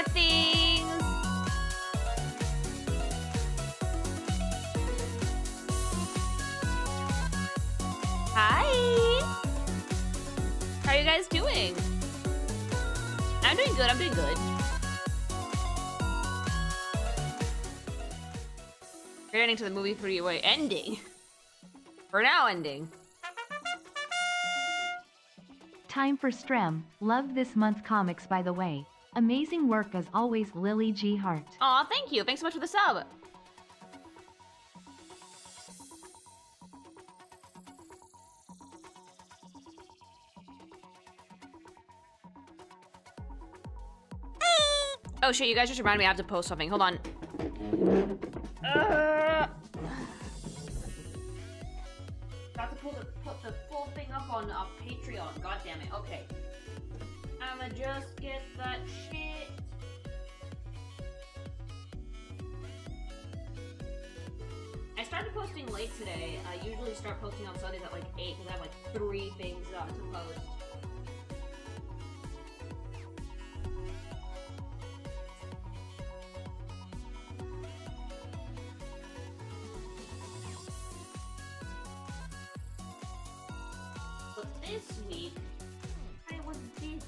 get things. Hi. How are you guys doing? I'm doing good. I'm doing good. We're getting to the movie 3-way ending. For now, ending. Time for Strem. Love this month's comics, by the way. Amazing work as always, Lily G. Hart. Aw, thank you. Thanks so much for the sub. Oh shit, you guys just reminded me I have to post something. Hold on. Got to put the full thing up on Patreon. God damn it. Okay. I'ma just get that shit. I started posting late today. I usually start posting on Sundays at like 8 because I have like 3 things to post. But this week, I was busy.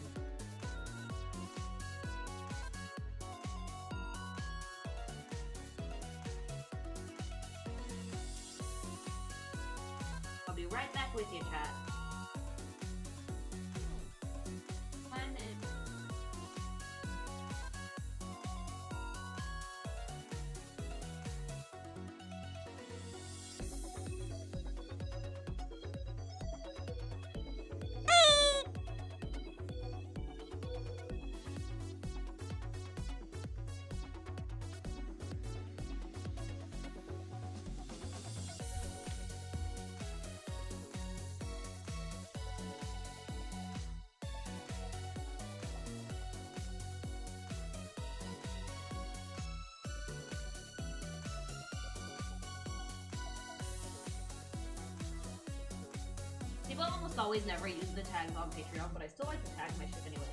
I'll be right back with you, chat. People almost always never use the tags on Patreon, but I still like to tag my shit anyway.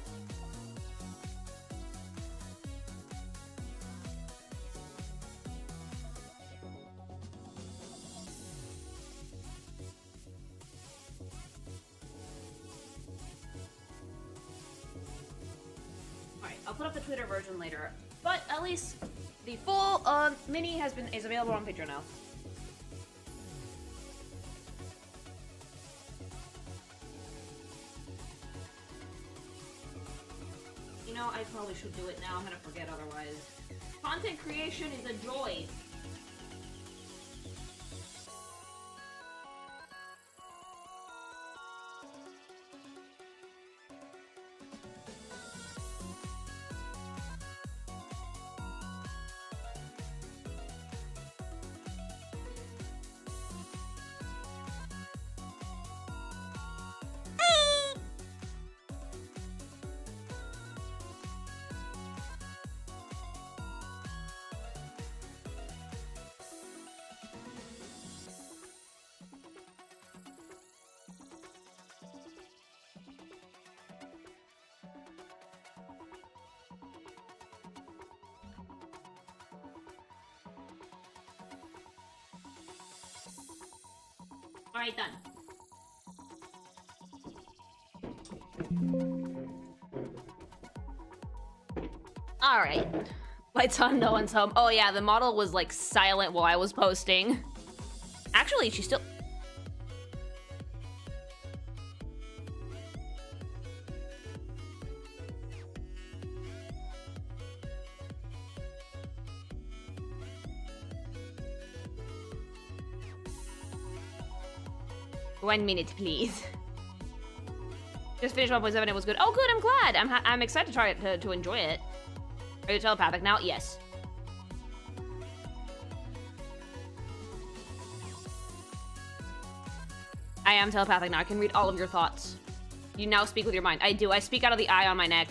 Alright, I'll put up the Twitter version later, but at least the full mini is available on Patreon now. You know, I probably should do it now. I'm gonna forget otherwise. Content creation is a joy. Alright, done. Alright. Lights on, no one's home. Oh yeah, the model was like silent while I was posting. Actually, she's still... One minute, please. Just finished 1.7. It was good. Oh, good. I'm glad. I'm excited to try it to enjoy it. Are you telepathic now? Yes. I am telepathic now. I can read all of your thoughts. You now speak with your mind. I do. I speak out of the eye on my neck.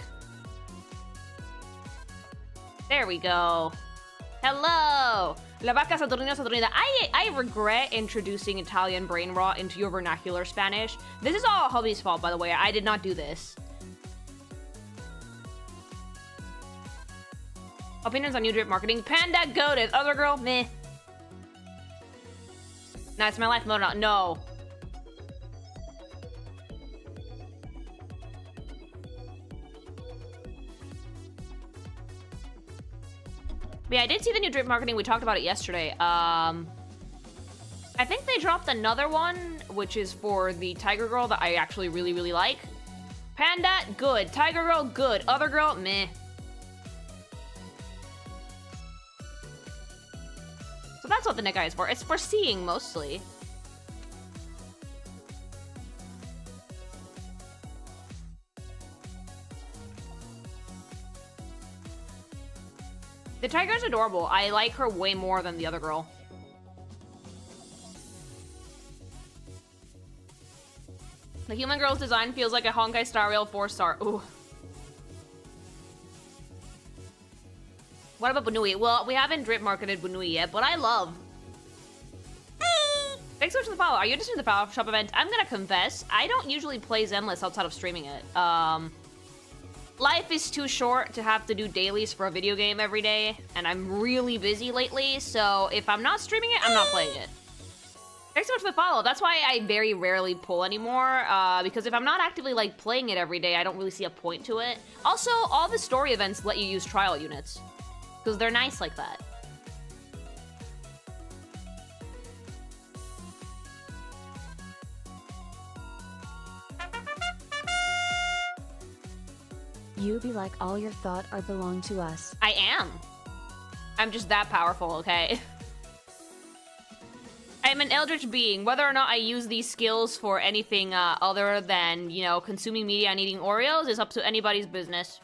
There we go. Hello. La vaca Saturnina Saturnina. I regret introducing Italian brain rot into your vernacular Spanish. This is all hubby's fault, by the way. I did not do this. Opinions on new drip marketing. Panda goated. Other girl, meh. Nah, it's my life mode. No. But yeah, I did see the new drip marketing. We talked about it yesterday. I think they dropped another one, which is for the Tiger Girl that I actually really, really like. Panda, good. Tiger Girl, good. Other girl, meh. So that's what the necktie is for. It's for seeing, mostly. The tiger's adorable. I like her way more than the other girl. The human girl's design feels like a Honkai Star Rail 4-star. Ooh. What about Bunui? Well, we haven't drip marketed Bunui yet, but I love. Thanks so much for the follow. Are you interested in the Power Shop event? I'm gonna confess, I don't usually play Zenless outside of streaming it. Life is too short to have to do dailies for a video game every day, and I'm really busy lately, so if I'm not streaming it, I'm not playing it. Thanks so much for the follow. That's why I very rarely pull anymore, because if I'm not actively, like, playing it every day, I don't really see a point to it. Also, all the story events let you use trial units, because they're nice like that. You be like all your thought are belong to us. I am. I'm just that powerful, okay? I'm an eldritch being. Whether or not I use these skills for anything other than, you know, consuming media and eating Oreos is up to anybody's business.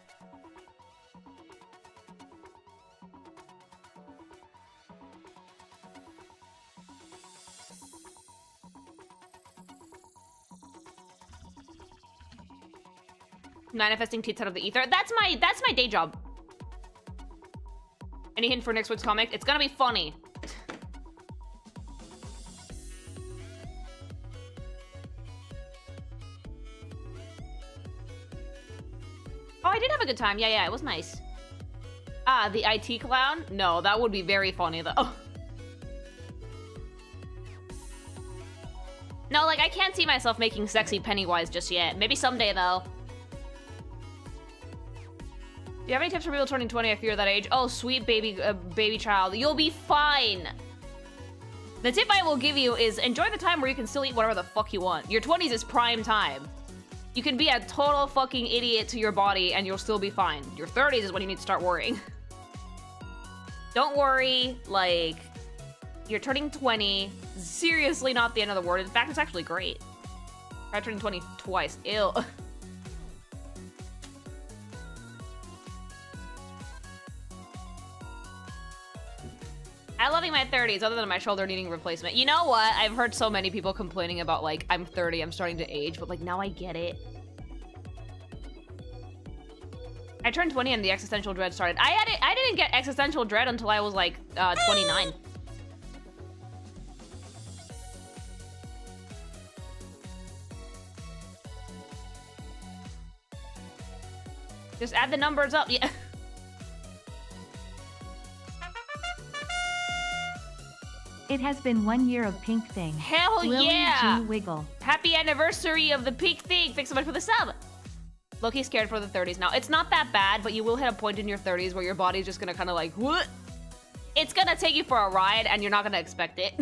Manifesting tits out of the ether. That's my day job. Any hint for next week's comic? It's gonna be funny. Oh, I did have a good time. Yeah, it was nice. Ah, the IT clown? No, that would be very funny though. No, like I can't see myself making sexy Pennywise just yet. Maybe someday though. Do you have any tips for people turning 20? I fear that age. Oh, sweet baby child. You'll be fine. The tip I will give you is enjoy the time where you can still eat whatever the fuck you want. Your 20s is prime time. You can be a total fucking idiot to your body and you'll still be fine. Your 30s is when you need to start worrying. Don't worry, like, you're turning 20. Seriously not the end of the world. In fact, it's actually great. I turned 20 twice. Ew. I'm loving my 30s, other than my shoulder needing replacement. You know what? I've heard so many people complaining about, like, I'm 30, I'm starting to age, but, like, now I get it. I turned 20 and the existential dread started. I didn't get existential dread until I was, like, 29. Just add the numbers up, yeah. It has been 1 year of Pink Thing. Hell Lily yeah! G. Wiggle. Happy anniversary of the Pink Thing. Thanks so much for the sub. Loki's scared for the 30s now. It's not that bad, but you will hit a point in your 30s where your body's just gonna kind of like, what? It's gonna take you for a ride and you're not gonna expect it.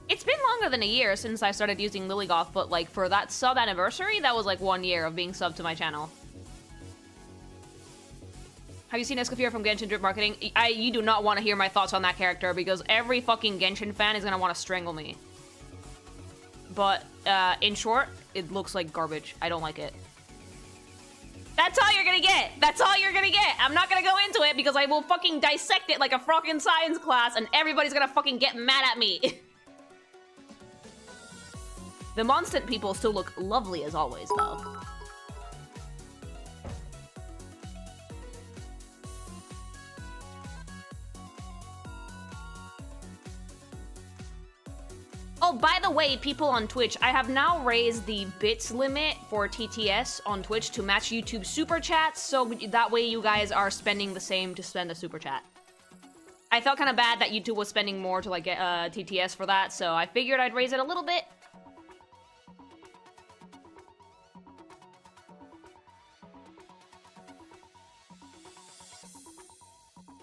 It's been longer than a year since I started using Lilygoth, but like for that sub anniversary, that was like 1 year of being subbed to my channel. Have you seen Escafir from Genshin Drip Marketing? You do not want to hear my thoughts on that character because every fucking Genshin fan is gonna want to strangle me. But, in short, it looks like garbage. I don't like it. That's all you're gonna get! That's all you're gonna get! I'm not gonna go into it because I will fucking dissect it like a fucking science class and everybody's gonna fucking get mad at me. The Monstant people still look lovely as always, though. Oh, by the way, people on Twitch, I have now raised the bits limit for TTS on Twitch to match YouTube Super Chats, so that way you guys are spending the same to spend a Super Chat. I felt kind of bad that YouTube was spending more to, like, get TTS for that, so I figured I'd raise it a little bit.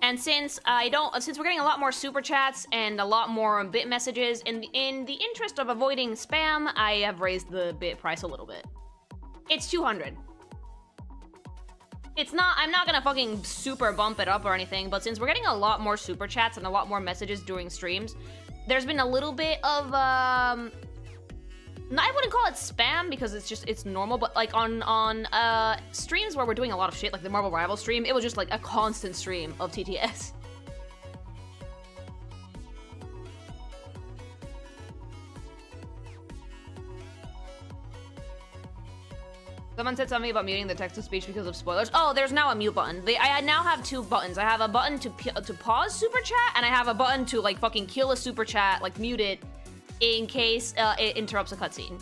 And since since we're getting a lot more super chats and a lot more bit messages, in the interest of avoiding spam, I have raised the bit price a little bit. It's 200. It's not, I'm not gonna fucking super bump it up or anything, but since we're getting a lot more super chats and a lot more messages during streams, there's been a little bit of, I wouldn't call it spam because it's normal, but like on streams where we're doing a lot of shit, like the Marvel Rival stream, it was just like a constant stream of TTS. Someone said something about muting the text-to-speech because of spoilers. Oh, there's now a mute button. I now have two buttons. I have a button to pause super chat, and I have a button to like fucking kill a super chat, like mute it, in case it interrupts a cutscene.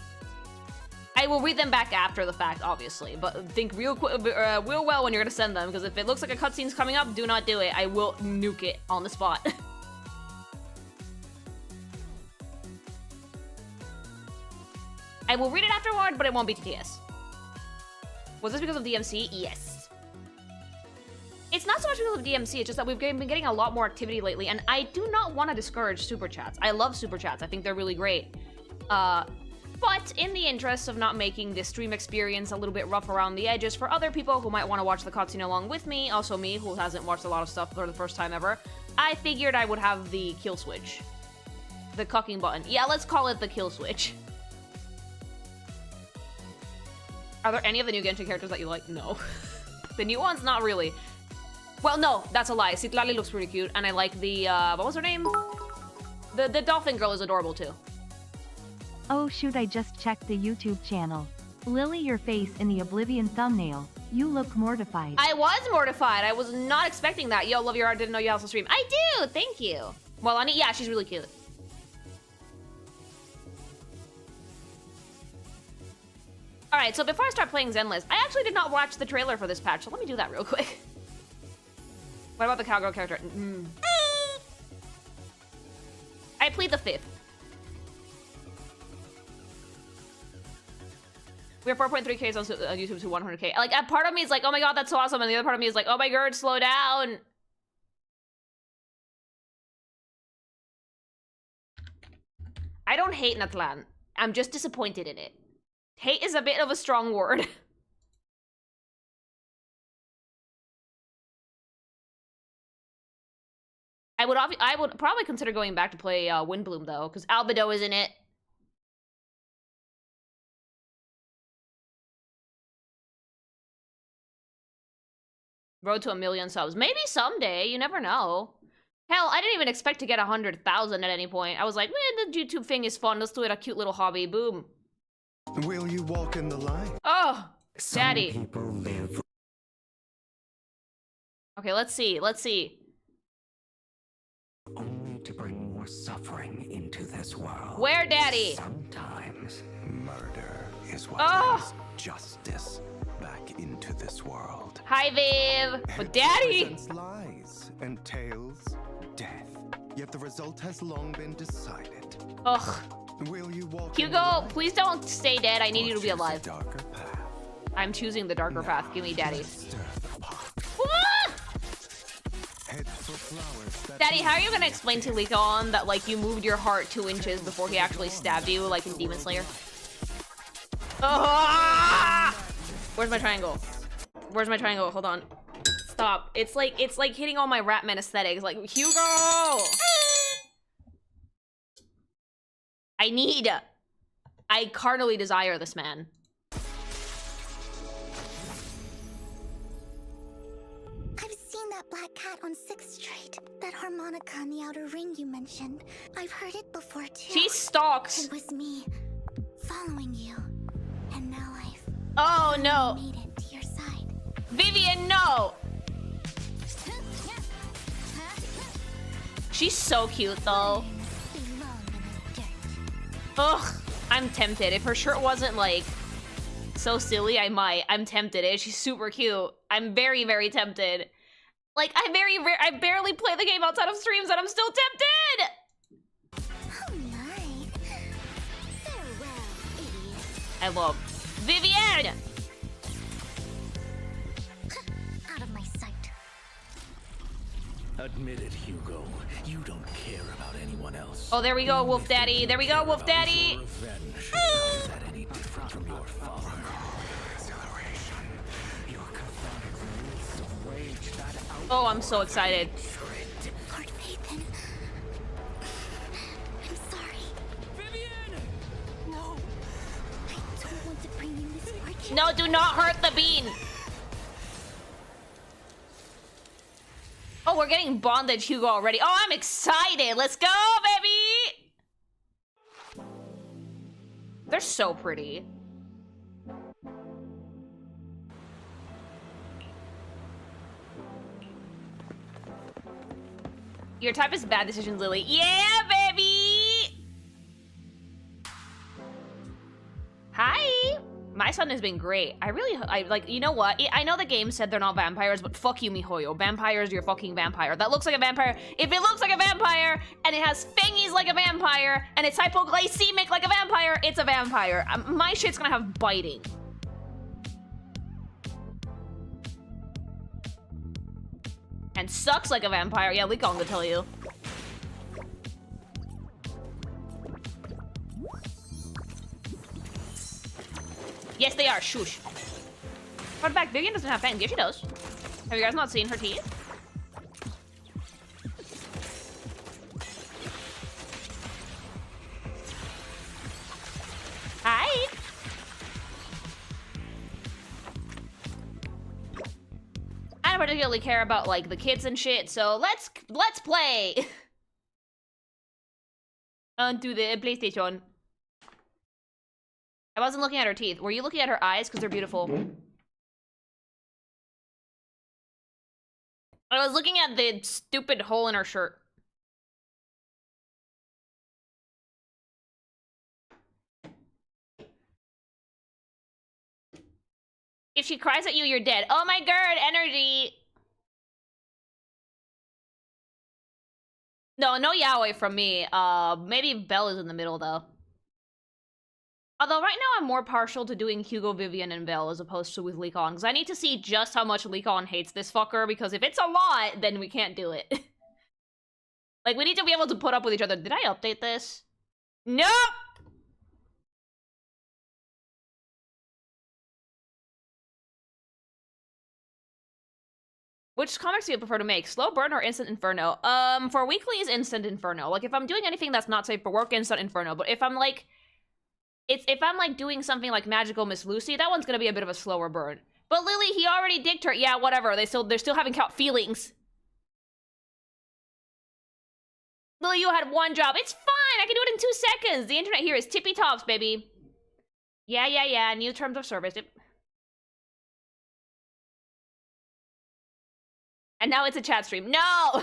I will read them back after the fact, obviously, but think real well when you're gonna send them, because if it looks like a cutscene's coming up, do not do it. I will nuke it on the spot. I will read it afterward, but it won't be TTS. Was this because of DMC? Yes. It's not so much because of DMC, it's just that we've been getting a lot more activity lately, and I do not want to discourage super chats. I love super chats. I think they're really great. But in the interest of not making this stream experience a little bit rough around the edges for other people who might want to watch the cutscene along with me, also me, who hasn't watched a lot of stuff for the first time ever, I figured I would have the kill switch. The cucking button. Yeah, let's call it the kill switch. Are there any of the new Genshin characters that you like? No. The new ones, not really. Well, no, that's a lie. Citlali looks pretty cute, and I like the, what was her name? The dolphin girl is adorable, too. Oh shoot, I just checked the YouTube channel. Lily, your face in the Oblivion thumbnail. You look mortified. I was mortified. I was not expecting that. Yo, love your art. Didn't know you also stream. I do. Thank you. Well, Ani, yeah, she's really cute. All right, so before I start playing Zenless, I actually did not watch the trailer for this patch, so let me do that real quick. What about the cowgirl character? I plead the fifth. We have 4.3Ks on YouTube to 100K. Like, a part of me is like, oh my god, that's so awesome. And the other part of me is like, oh my god, slow down. I don't hate Natlan. I'm just disappointed in it. Hate is a bit of a strong word. I would probably consider going back to play Windbloom, though, because Albedo is in it. Road to 1 million subs. Maybe someday. You never know. Hell, I didn't even expect to get 100,000 at any point. I was like, man, the YouTube thing is fun. Let's do it a cute little hobby. Boom. Will you walk in the line? Oh, Daddy. Some people live. Okay, let's see. Let's see. Only to bring more suffering into this world. Where, Daddy? Sometimes murder is what Oh. brings justice back into this world. Hi, Viv. But It Daddy. presents lies and tales, death. Yet the result has long been decided. Ugh. Will you walk in the Hugo, light please don't stay dead. I need or you to be choose a alive. darker path? I'm choosing the darker path. Give me Daddy. Stir the pot. Ah! Head for flowers that Daddy, how are you gonna explain to Leon that, like, you moved your heart 2 inches before he actually stabbed you, like in Demon Slayer? Ah! Where's my triangle? Where's my triangle? Hold on. Stop. It's like hitting all my Ratman aesthetics. Like, Hugo! I carnally desire this man. I've seen that black cat on 6th Street. That harmonica in the outer ring you mentioned. I've heard it before too. She stalks. It was me, following you. And now I've Oh no. made it to your side. Vivian, no! She's so cute though. Belong in the dirt. Ugh, I'm tempted. If her shirt wasn't, like, so silly, I might. I'm tempted. She's super cute. I'm very, very tempted. Like, I barely play the game outside of streams and I'm still tempted! Oh my. Farewell, idiot. I love Vivian! Out of my sight. Admit it, Hugo. You don't care about anyone else. Oh, there we go, Wolf Daddy. There we go, Wolf Daddy. Revenge. Is that any different from your father? Oh, I'm so excited. Lord Nathan. I'm sorry. Vivian! No! I don't want to bring you misfortune. No, do not hurt the bean. Oh, we're getting bondage Hugo already. Oh, I'm excited. Let's go, baby. They're so pretty. Your type is bad decisions, Lily. Yeah, baby! Hi! My son has been great. I like, you know what? I know the game said they're not vampires, but fuck you, mihoyo. Vampires, you're fucking vampire. That looks like a vampire. If it looks like a vampire, and it has thingies like a vampire, and it's hypoglycemic like a vampire, it's a vampire. My shit's gonna have biting. And sucks like a vampire. Yeah, Lee Kong will tell you. Yes, they are. Shush. Fun fact, Vivian doesn't have fangs. Yeah, she does. Have you guys not seen her teeth? Hi. I don't particularly care about, like, the kids and shit, so let's play. Onto the PlayStation. I wasn't looking at her teeth. Were you looking at her eyes? Because they're beautiful. I was looking at the stupid hole in her shirt. If she cries at you, you're dead. Oh my god, energy! No, no yaoi from me. Maybe Belle is in the middle, though. Although right now I'm more partial to doing Hugo, Vivian, and Belle as opposed to with Lee Kong, because I need to see just how much Lee Kong hates this fucker, because if it's a lot, then we can't do it. Like, we need to be able to put up with each other. Did I update this? Nope! Which comics do you prefer to make? Slow burn or Instant Inferno? For weeklies, Instant Inferno. Like, if I'm doing anything that's not safe for work, Instant Inferno. But if I'm, like... if I'm, like, doing something like Magical Miss Lucy, that one's gonna be a bit of a slower burn. But Lily, he already dicked her. Yeah, whatever. They're still having feelings. Lily, you had one job. It's fine. I can do it in 2 seconds. The internet here is tippy tops, baby. Yeah. New terms of service. And now it's a chat stream. No!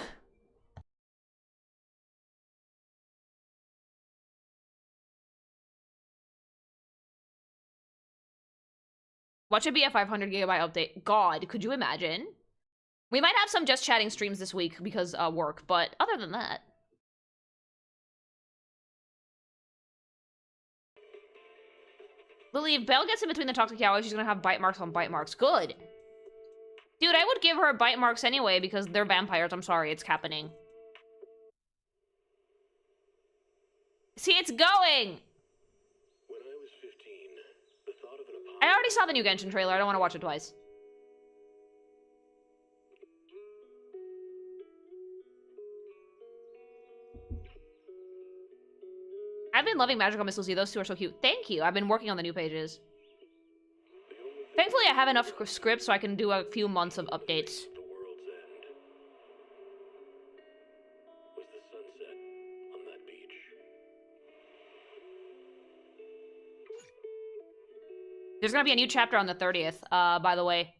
What should be a 500 gigabyte update? God, could you imagine? We might have some just chatting streams this week because work, but other than that. Lily, if Belle gets in between the toxic yaoi, she's gonna have bite marks on bite marks. Good. Dude, I would give her bite marks anyway because they're vampires. I'm sorry, it's happening. See, it's going! When I was 15, the thought of an I already saw the new Genshin trailer. I don't want to watch it twice. I've been loving Magical Miss Lucy. Those two are so cute. Thank you. I've been working on the new pages. Thankfully, I have enough scripts so I can do a few months of updates. the world's end was the sunset on that beach. There's gonna be a new chapter on the 30th, by the way.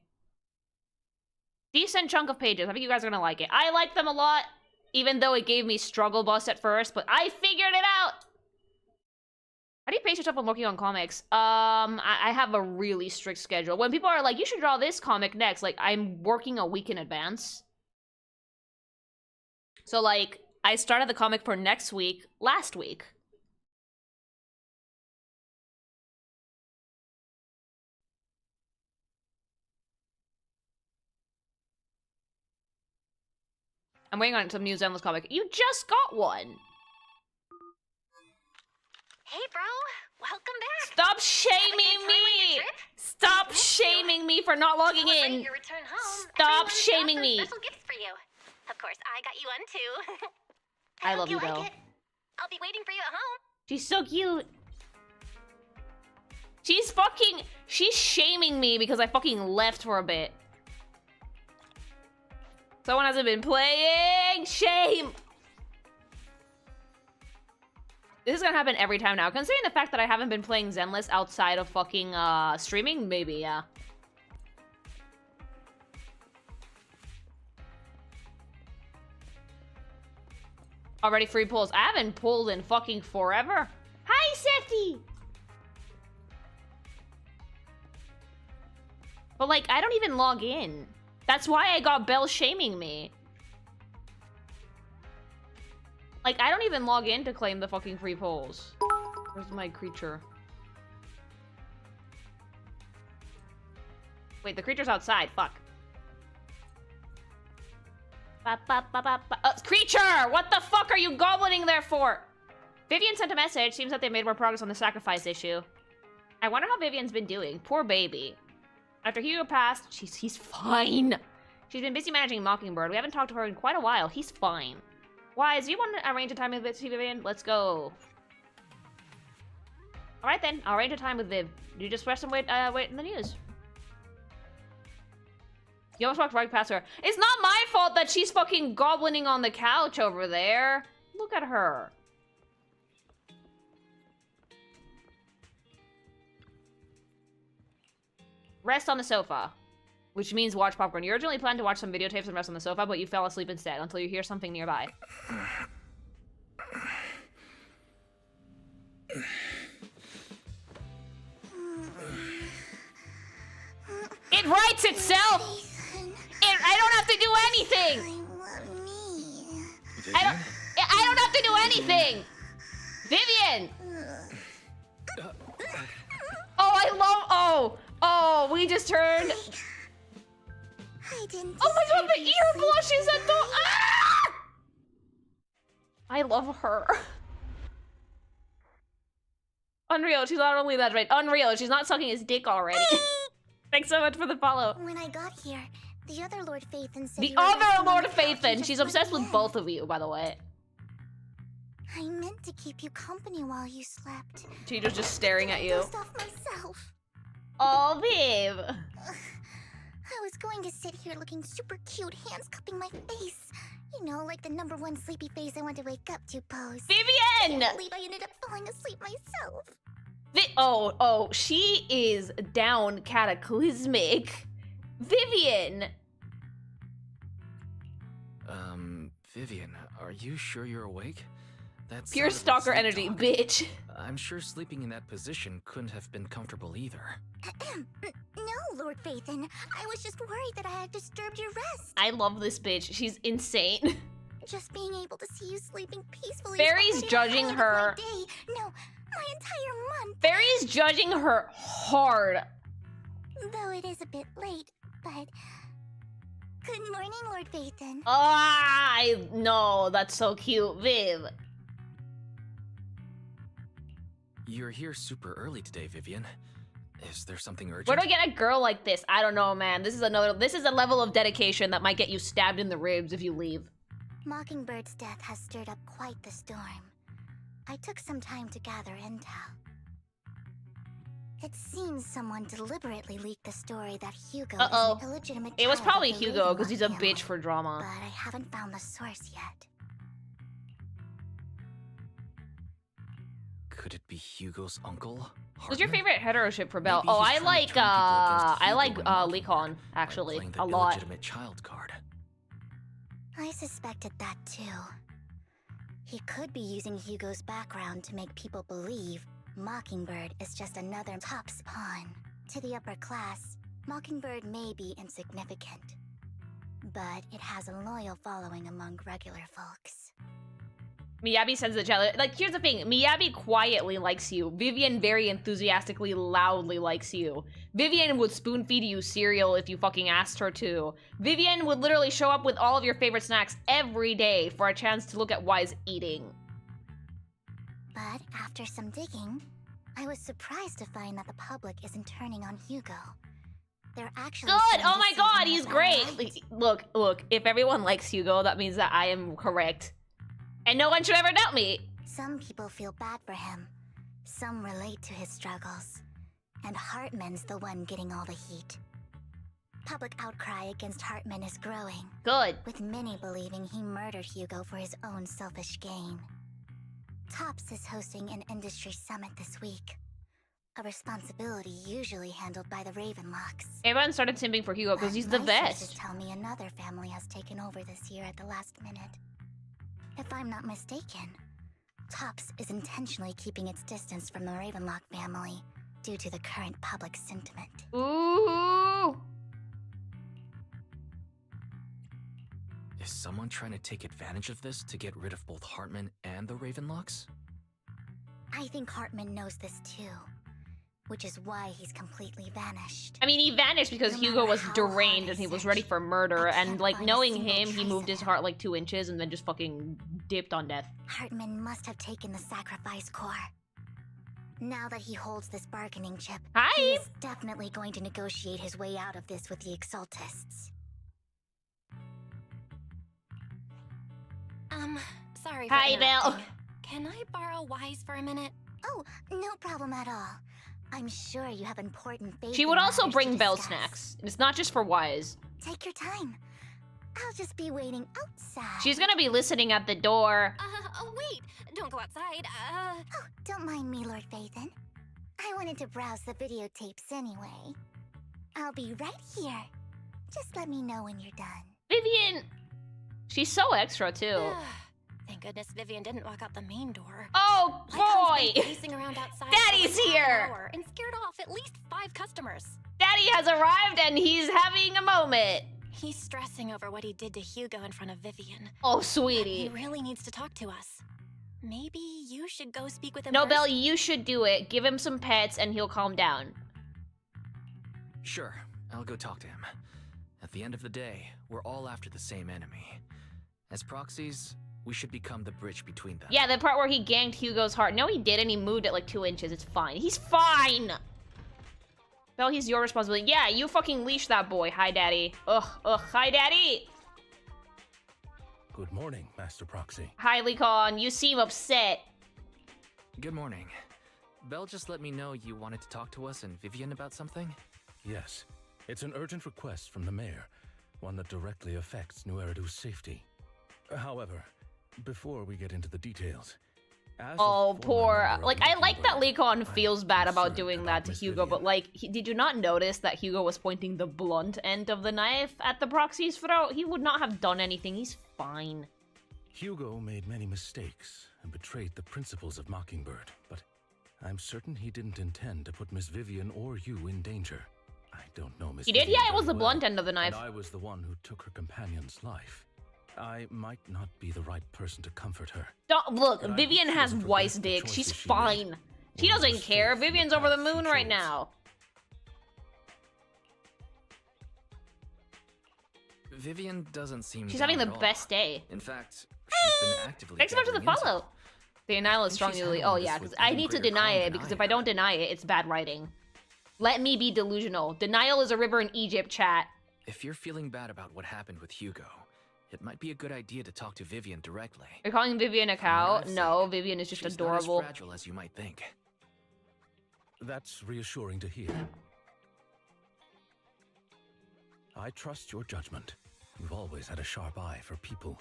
Decent chunk of pages. I think you guys are gonna like it. I like them a lot, even though it gave me struggle bus at first, but I figured it out! How do you pace yourself when working on comics? I have a really strict schedule. When people are like, you should draw this comic next, like, I'm working a week in advance. So, like, I started the comic for next week last week. I'm waiting on some new Zenless comic. You just got one! Hey, bro. Welcome back. Stop shaming me! Stop shaming me for not logging in! Your return home. Stop Everyone's shaming got some me! Special gifts for you. Of course, I got you one too. I hope love you, like though. it. I'll be waiting for you at home. She's so cute. She's shaming me because I fucking left for a bit. Someone hasn't been playing! Shame! This is gonna happen every time now. Considering the fact that I haven't been playing Zenless outside of fucking, streaming, maybe, yeah. Already free pulls. I haven't pulled in fucking forever. Hi, Sefty! But, like, I don't even log in. That's why I got Belle shaming me. Like, I don't even log in to claim the fucking free pulls. Where's my creature? Wait, the creature's outside. Fuck. Creature! What the fuck are you goblining there for? Vivian sent a message. Seems that they made more progress on the sacrifice issue. I wonder how Vivian's been doing. Poor baby. After Hugo passed, he's fine. She's been busy managing Mockingbird. We haven't talked to her in quite a while. He's fine. Wise, do you want to arrange a time with Vivian? Let's go. Alright then, I'll arrange a time with Viv. You just rest and wait in the news. You almost walked right past her. It's not my fault that she's fucking goblining on the couch over there. Look at her. Rest on the sofa. Which means watch popcorn. You originally planned to watch some videotapes and rest on the sofa, but you fell asleep instead until you hear something nearby. It writes itself! I don't have to do anything! I don't have to do anything! Vivian! Oh, we just turned... Oh my god, the ear blushes at the... Ah! I love her. Unreal, she's not only that right. Unreal, she's not sucking his dick already. Thanks so much for the follow. When I got here, the other Lord Phaethon said The other Lord Phaethon! She's obsessed with both of you, by the way. I meant to keep you company while you slept. She was just staring at you. Dozed off myself. Oh, babe. I was going to sit here looking super cute, hands cupping my face. You know, like the #1 sleepy face I want to wake up to pose. Vivian! I believe I ended up falling asleep myself. Oh, she is down cataclysmic. Vivian! Vivian, are you sure you're awake? That's Pure stalker energy, bitch. I'm sure sleeping in that position couldn't have been comfortable either. No, Lord Phaethon. I was just worried that I had disturbed your rest. I love this bitch. She's insane. Just being able to see you sleeping peacefully. Barry's judging her. No, my entire month. Barry's judging her hard. Though it is a bit late, but... Good morning, Lord Phaethon. I know, that's so cute, Viv. You're here super early today, Vivian. Is there something urgent? Where do I get a girl like this? I don't know, man. This is a level of dedication that might get you stabbed in the ribs if you leave. Mockingbird's death has stirred up quite the storm. I took some time to gather intel. It seems someone deliberately leaked the story that Hugo is an illegitimate It was child probably of the Hugo, because he's a Ravenloft bitch for drama. But I haven't found the source yet. Could it be Hugo's uncle? Who's your Hartman? favorite heteroship for Belle? Maybe Oh, he's I trying to turn people against Hugo and Leekon, Mockingbird actually, by playing the a lot. illegitimate child card. I suspected that too. He could be using Hugo's background to make people believe Mockingbird is just another Top's pawn. To the upper class, Mockingbird may be insignificant, but it has a loyal following among regular folks. Miyabi sends the challenge. Like, here's the thing. Miyabi quietly likes you. Vivian very enthusiastically, loudly likes you. Vivian would spoon feed you cereal if you fucking asked her to. Vivian would literally show up with all of your favorite snacks every day for a chance to look at Wise eating. But after some digging, I was surprised to find that the public isn't turning on Hugo. They're actually Good! starting Oh to my see god, him he's as a great! light. Look, if everyone likes Hugo, that means that I am correct. And no one should ever doubt me! Some people feel bad for him. Some relate to his struggles. And Hartman's the one getting all the heat. Public outcry against Hartman is growing, Good. with many believing he murdered Hugo for his own selfish gain. Tops is hosting an industry summit this week. A responsibility usually handled by the Ravenlocks. Everyone started simping for Hugo because But he's the my sources best. tell me another family has taken over this year at the last minute. If I'm not mistaken, Tops is intentionally keeping its distance from the Ravenlock family due to the current public sentiment. Ooh! Is someone trying to take advantage of this to get rid of both Hartman and the Ravenlocks? I think Hartman knows this too, which is why he's completely vanished. I mean, he vanished because No Hugo matter was how deranged hard I and he was search, ready for murder, I and can't like find a knowing single him, he trace moved of his him. heart like 2 inches and then just fucking dipped on death. Hartman must have taken the sacrifice core. Now that he holds this bargaining chip, Hi! he is definitely going to negotiate his way out of this with the Exaltists. Sorry for Hi, Belle. interrupting. Can I borrow Wise for a minute? Oh, no problem at all. I'm sure you have important faith She in would also matters to bring Belle discuss. snacks. It's not just for Wise. Take your time. I'll just be waiting outside. She's gonna be listening at the door. Oh, wait. Don't go outside. Oh, don't mind me, Lord Phaethon. I wanted to browse the videotapes anyway. I'll be right here. Just let me know when you're done. Vivian! She's so extra, too. Thank goodness Vivian didn't walk out the main door. Oh, Icon's been boy! pacing around outside Daddy's for like half an here! hour and scared off at least 5 customers. Daddy has arrived and he's having a moment. He's stressing over what he did to Hugo in front of Vivian. Oh, He sweetie. really needs to talk to us. Maybe you should go speak with him No, first? Belle, you should do it. Give him some pets and he'll calm down. Sure, I'll go talk to him. At the end of the day, we're all after the same enemy. As proxies, we should become the bridge between them. Yeah, the part where he ganked Hugo's heart. No, he didn't. He moved it like 2 inches. It's fine. He's fine! Belle, he's your responsibility. Yeah, you fucking leash that boy. Hi, Daddy. Ugh, hi, Daddy! Good morning, Master Proxy. Hi, Licon. You seem upset. Good morning. Belle just let me know you wanted to talk to us and Vivian about something? Yes, it's an urgent request from the mayor, one that directly affects New Eridu's safety. However, before we get into the details, as a Oh, former poor. member of Like, I like that Mockingbird, Licon I'm feels bad about concerned doing about that to Miss Hugo, but Vivian. like, did you not notice that Hugo was pointing the blunt end of the knife at the proxy's throat? He would not have done anything. He's fine. Hugo made many mistakes and betrayed the principles of Mockingbird, but I'm certain he didn't intend to put Miss Vivian or you in danger. I don't know Miss He did? Vivian Yeah, it was very the well, blunt end of the knife. and I was the one who took her companion's life. I might not be the right person to comfort her. Don't, look, But I Vivian hope she has doesn't Weiss regret the dick. She's choices she fine. made, She or doesn't was care. forced in Vivian's over the path she moon right chose. now. Vivian doesn't seem She's down having the at all. best day. In fact, she's been actively Thanks so much for the gathering intel. follow. The denial is She's strongly. handling Oh this yeah, with because I even need to greater deny calm it than because I if I am. don't deny it, it's bad writing. Let me be delusional. Denial is a river in Egypt, chat. If you're feeling bad about what happened with Hugo, it might be a good idea to talk to Vivian directly. You're calling Vivian a From cow? what I've No, seen, Vivian is just she's adorable. not as fragile as you might think. That's reassuring to hear. I trust your judgment. You've always had a sharp eye for people.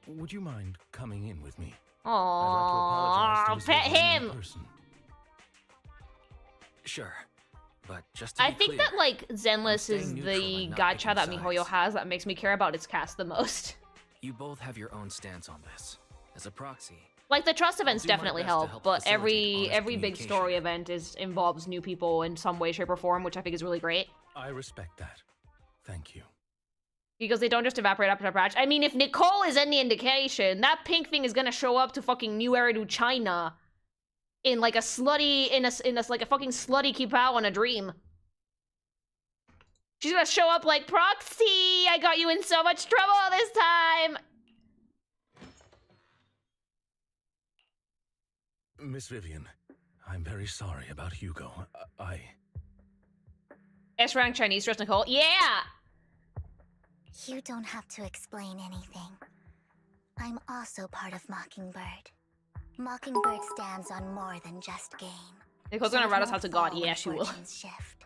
Would you mind coming in with me? Aww, I'd like to apologize to pet Miss Vivian in him. person. Sure, but just to I be think clear, that like Zenless staying is neutral the and not gacha picking that MiHoYo sides. has that makes me care about its cast the most. you both have your own stance on this. As a proxy, Like the trust events do my definitely best to help, help but facilitate honest every big story event involves new people in some way, shape, or form, which I think is really great. I respect that. Thank you. Because they don't just evaporate after a patch. I mean, if Nicole is any indication, that pink thing is gonna show up to fucking New Eridu, China, in like a slutty, in a like a fucking slutty kipao in a dream. She's gonna show up like, Proxy, I got you in so much trouble this time. Miss Vivian, I'm very sorry about Hugo. S-rank Chinese dress Nicole. Yeah! You don't have to explain anything. I'm also part of Mockingbird. Mockingbird stands on more than just game. Nicole's gonna write us how to God. Yeah, she will. Shift.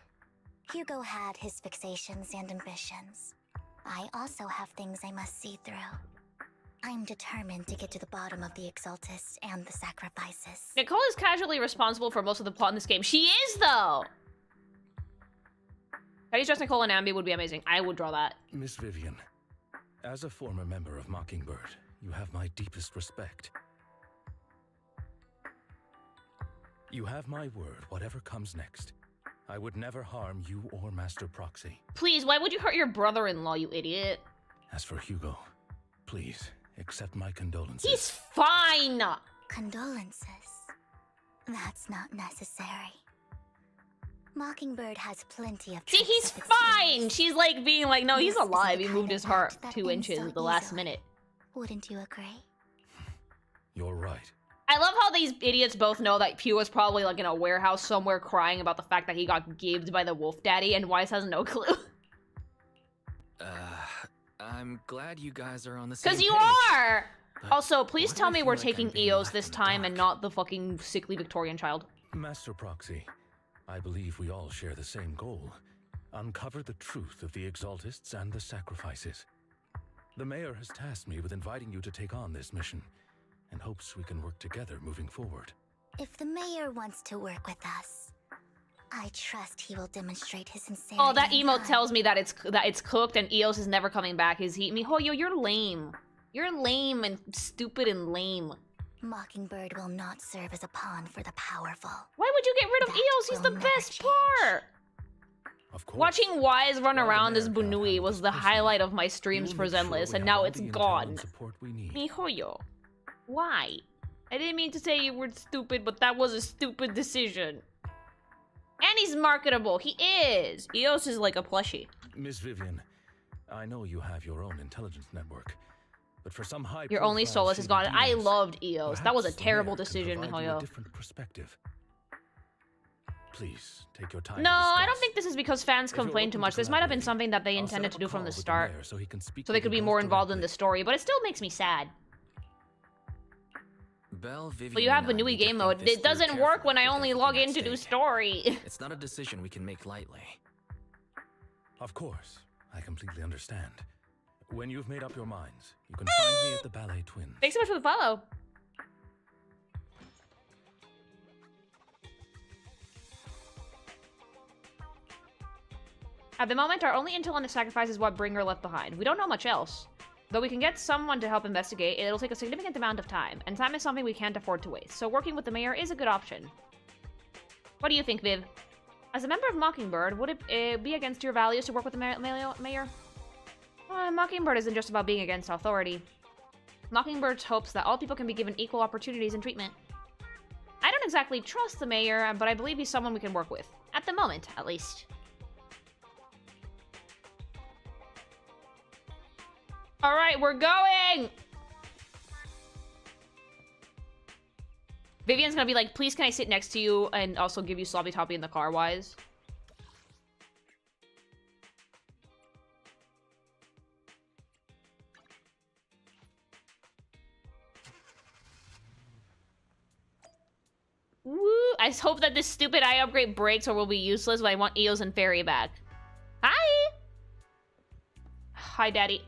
Hugo had his fixations and ambitions. I also have things I must see through. I'm determined to get to the bottom of the Exaltist and the sacrifices. Nicole is casually responsible for most of the plot in this game. She is, though! Chinese dress Nicole and Ambi would be amazing. I would draw that. Miss Vivian, as a former member of Mockingbird, you have my deepest respect. You have my word, whatever comes next. I would never harm you or Master Proxy. Please, why would you hurt your brother-in-law, you idiot? As for Hugo, please, accept my condolences. He's fine! Condolences? That's not necessary. Mockingbird has plenty of... See, he's fine! She's like being like, no, he's alive. He moved his heart 2 inches at the last minute. Wouldn't you agree? You're right. I love how these idiots both know that Pew was probably like in a warehouse somewhere crying about the fact that he got gibbed by the wolf daddy, and Weiss has no clue. I'm glad you guys are on the same Because you page. are! But Also, please what tell if I me feel we're like taking I'm being Eos left this in the time and dark? not the fucking sickly Victorian child. Master Proxy, I believe we all share the same goal. Uncover the truth of the Exaltists and the sacrifices. The mayor has tasked me with inviting you to take on this mission, and hopes we can work together moving forward. If the mayor wants to work with us, I trust he will demonstrate his sincerity. Oh, that in emote time. tells me that it's cooked and Eos is never coming back. Is he? Mihoyo, you're lame. You're lame and stupid and lame. Mockingbird will not serve as a pawn for the powerful. Why would you get rid of That Eos? He's will the never best change. part. Of course. Watching Wise run While the around as mayor cannot Bunui handle was this the personally, highlight of my streams we'll for make sure Zenless, we and have now all it's the intel gone. and support we need. Mihoyo, why? I didn't mean to say you were stupid, but that was a stupid decision. And he's marketable. He is. Eos is like a plushie. Miss Vivian, I know you have your own intelligence network, but for some high Your only solace is gone. I loved Eos. That was a perhaps the terrible mayor can decision, provide you a Mihoyo. different perspective. Please take your time. No, to I don't discuss. think this is because fans If you're complain open too to much. This might have been collaborating, something that they I'll set intended up to a do from call the with the start, mayor so he can speak so with they could you be both more involved in directly. the story. But it still makes me sad. Belle, Vivian, But you have and I Banui need to game think mode. this It through doesn't work carefully when I with only everything log at in to do stake. story. It's not a decision we can make lightly. Of course, I completely understand. When you've made up your minds, you can find me at the Ballet Twins. Thanks so much for the follow. At the moment, our only intel on the sacrifice is what Bringer left behind. We don't know much else. Though we can get someone to help investigate, it'll take a significant amount of time, and time is something we can't afford to waste, so working with the mayor is a good option. What do you think, Viv? As a member of Mockingbird, would it be against your values to work with the mayor? Mockingbird isn't just about being against authority. Mockingbird hopes that all people can be given equal opportunities and treatment. I don't exactly trust the mayor, but I believe he's someone we can work with. At the moment, at least. Alright, we're going! Vivian's gonna be like, please can I sit next to you and also give you sloppy toppy in the car, Wise? Woo! I hope that this stupid eye upgrade breaks or will be useless, but I want Eos and Fairy back. Hi! Hi, Daddy.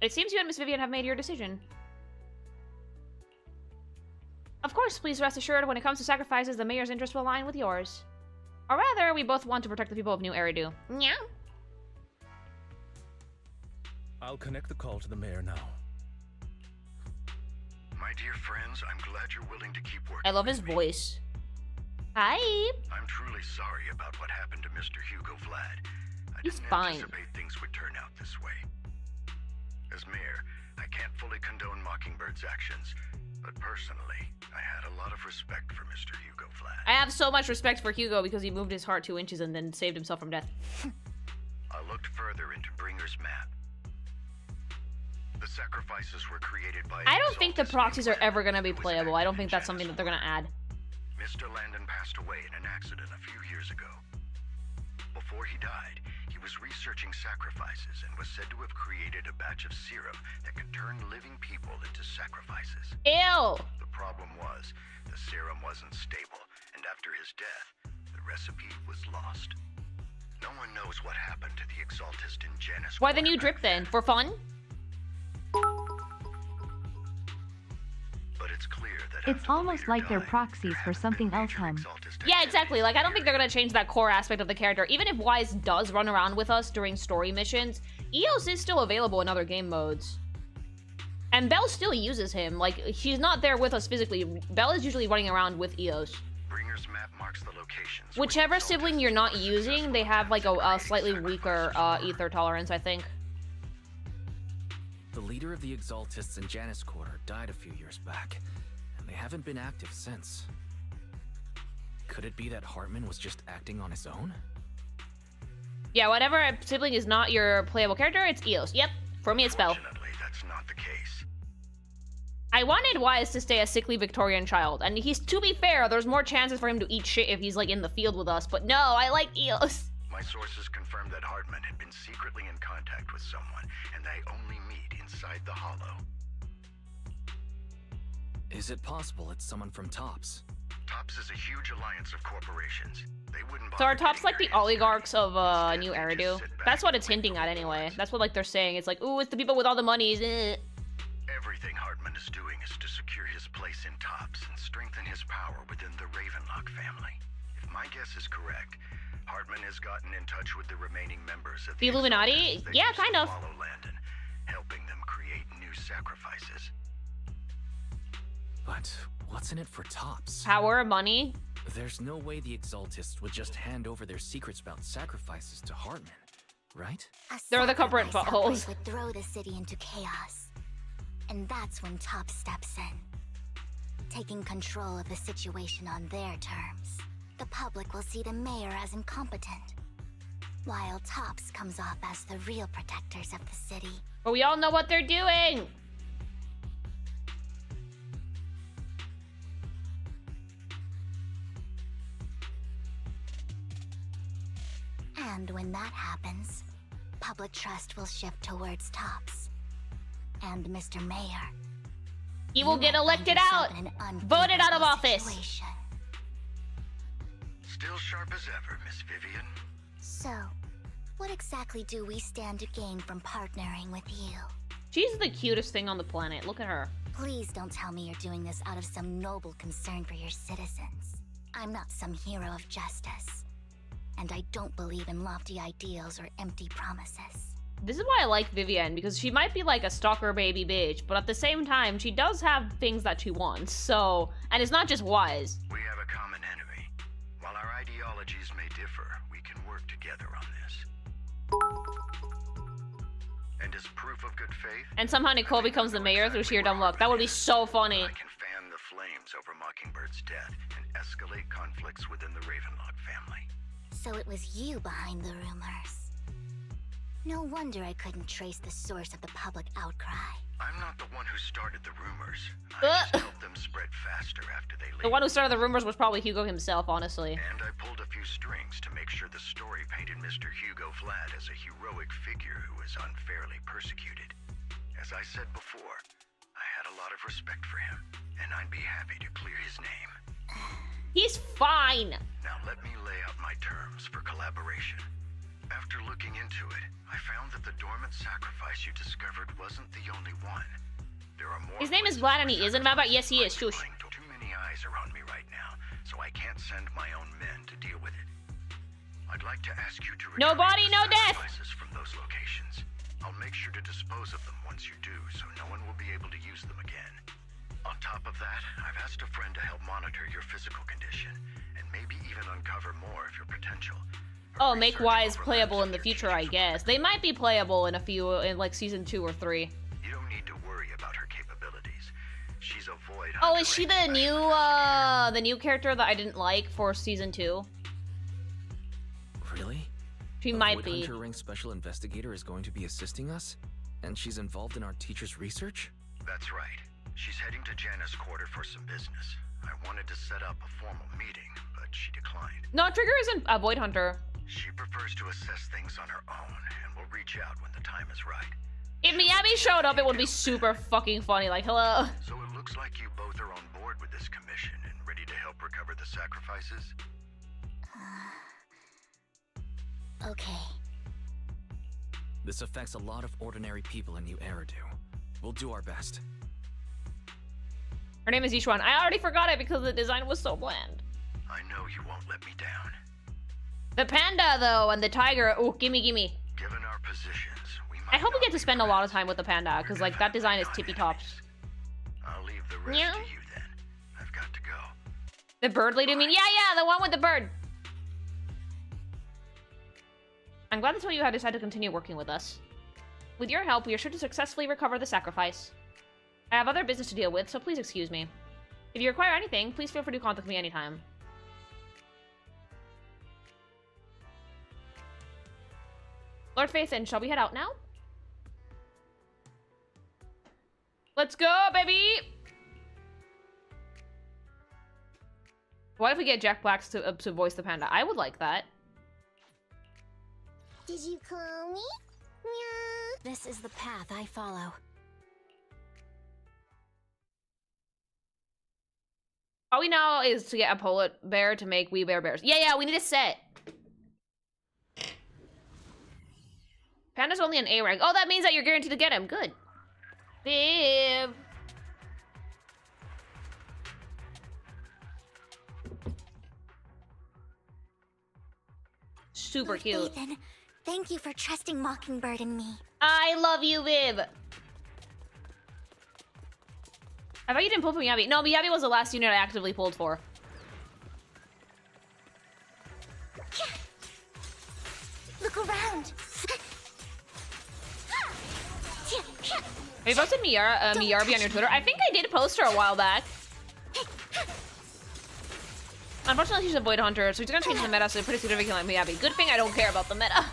It seems you and Miss Vivian have made your decision. Of course, please rest assured, when it comes to sacrifices, the mayor's interests will align with yours. Or rather, we both want to protect the people of New Eridu. Meow. I'll connect the call to the mayor now. My dear friends, I'm glad you're willing to keep working. I love his voice. Hi. I'm truly sorry about what happened to Mr. Hugo Vlad. I He's didn't fine. anticipate things would turn out this way. As mayor, I can't fully condone Mockingbird's actions, but personally, I had a lot of respect for Mr. Hugo Vlad. I have so much respect for Hugo because he moved his heart 2 inches and then saved himself from death. I looked further into Bringer's map. The sacrifices were created by... I don't think the proxies are ever going to be playable. I don't think that's something that they're going to add. Mr. Landon passed away in an accident a few years ago. Before he died, he was researching sacrifices and was said to have created a batch of serum that could turn living people into sacrifices. Ew! The problem was, the serum wasn't stable, and after his death, the recipe was lost. No one knows what happened to the Exaltist in Janus. Why the new drip then? For fun? But it's clear that It's almost like they're proxies for something else, hun. Yeah, exactly. Like, I don't think they're gonna change that core aspect of the character. Even if Wise does run around with us during story missions, Eos is still available in other game modes. And Belle still uses him. Like, she's not there with us physically. Belle is usually running around with Eos. Bringer's map marks the locations. Whichever sibling you're not using, they have, like, a slightly weaker ether tolerance, I think. The leader of the Exaltists in Janus Quarter died a few years back, and they haven't been active since. Could it be that Hartman was just acting on his own? Yeah, whatever sibling is not your playable character, it's Eos. Yep, for me it's Belle. Fortunately, that's not the case. I wanted Wise to stay a sickly Victorian child, and he's, to be fair, there's more chances for him to eat shit if he's, like, in the field with us, but no, I like Eos. My sources confirmed that Hartman had been secretly in contact with someone, and they only meet inside the Hollow. Is it possible it's someone from TOPS? TOPS is a huge alliance of corporations. They wouldn't So are bother TOPS getting like the their hands oligarchs dirty. of Instead, New they Eridu? just sit back That's what and it's wait hinting for at anyway. rewards. That's what like they're saying. It's like, ooh, it's the people with all the monies. Everything Hartman is doing is to secure his place in TOPS and strengthen his power within the Ravenlock family. If my guess is correct, Hartman has gotten in touch with the remaining members of The Illuminati? Exaltists that Yeah, used to kind of. follow Landon, helping them create new sacrifices. But what's in it for TOPS? Power, money. There's no way the Exaltists would just hand over their secrets about sacrifices to Hartman, right? They're the corporate sacrifice buttholes. outbreak would throw the city into chaos. And that's when TOPS steps in, taking control of the situation on their terms. The public will see the mayor as incompetent, while TOPS comes off as the real protectors of the city. But we all know what they're doing. And when that happens, public trust will shift towards TOPS. And Mr. Mayor, He will you get might find elected yourself out. in an Voted out of unfavorable office. situation. Still sharp as ever, Miss Vivian. So, what exactly do we stand to gain from partnering with you? She's the cutest thing on the planet. Look at her. Please don't tell me you're doing this out of some noble concern for your citizens. I'm not some hero of justice. And I don't believe in lofty ideals or empty promises. This is why I like Vivian, because she might be like a stalker baby bitch, but at the same time, she does have things that she wants, so... And it's not just Wise. We have a common enemy. While our ideologies may differ, we can work together on this. And as proof of good faith... And somehow Nicole becomes the mayor through sheer dumb luck. That would be so funny. I can fan the flames over Mockingbird's death and escalate conflicts within the Ravenlock family. So it was you behind the rumors. No wonder I couldn't trace the source of the public outcry. I'm not the one who started the rumors. I just helped them spread faster after they leave. The one who started the rumors was probably Hugo himself, honestly. And I pulled a few strings to make sure the story painted Mr. Hugo Vlad as a heroic figure who was unfairly persecuted. As I said before, I had a lot of respect for him, and I'd be happy to clear his name. He's fine. Now let me lay out my terms for collaboration. After looking into it, I found that the dormant sacrifice you discovered wasn't the only one. There are more. His name is Vlad and he isn't Maba? Yes, he is. Shush. Too many eyes around me right now, so I can't send my own men to deal with it. I'd like to ask you to No retrieve body, the no death. sacrifices from those locations. I'll make sure to dispose of them once you do, so no one will be able to use them again. On top of that, I've asked a friend to help monitor your physical condition, and maybe even uncover more of your potential. Oh, make Wise playable in the future, I guess. They might be playable in in like season 2 or 3. You don't need to worry about her capabilities. She's a void. Oh, is she the new character that I didn't like for season 2? Really? She A might Void be. Hunter rank special investigator is going to be assisting us? And she's involved in our teacher's research? That's right. She's heading to Janus Quarter for some business. I wanted to set up a formal meeting, but she declined. No, Trigger isn't a Void Hunter. She prefers to assess things on her own, and will reach out when the time is right. If Miyabi showed up, it would be super fucking funny. Like, hello. So it looks like you both are on board with this commission and ready to help recover the sacrifices? Okay. This affects a lot of ordinary people in New Eridu. We'll do our best. Her name is Yishuan. I already forgot it because the design was so bland. I know you won't let me down. The panda, though, and the tiger. Oh, gimme. Given our positions, we might I hope we not get to be spend a lot of friends. time with the panda, because, like, that design is tippy tops. I'll leave the rest Yeah. to you then. I've got to go. The bird lady, I mean? Yeah, the one with the bird. I'm glad that's why you have decided to continue working with us. With your help, we are sure to successfully recover the sacrifice. I have other business to deal with, so please excuse me. If you require anything, please feel free to contact me anytime. Lord Faithin, shall we head out now? Let's go, baby! What if we get Jack Black to voice the panda? I would like that. Did you call me? Meow. This is the path I follow. All we know is to get a polar bear to make We Bear Bears. Yeah, we need a set. Panda's only an A rank. Oh, that means that you're guaranteed to get him. Good. Viv. Super Lord cute. Ethan, thank you for trusting Mockingbird and me. I love you, Viv. I thought you didn't pull for Miyabi. No, Miyabi was the last unit I actively pulled for. Look around. Have you posted Miyarbi on your Twitter? I think I did post her a while back. Unfortunately, she's a Void Hunter, so she's gonna change the meta, so pretty significant like Miyabi. Good thing I don't care about the meta.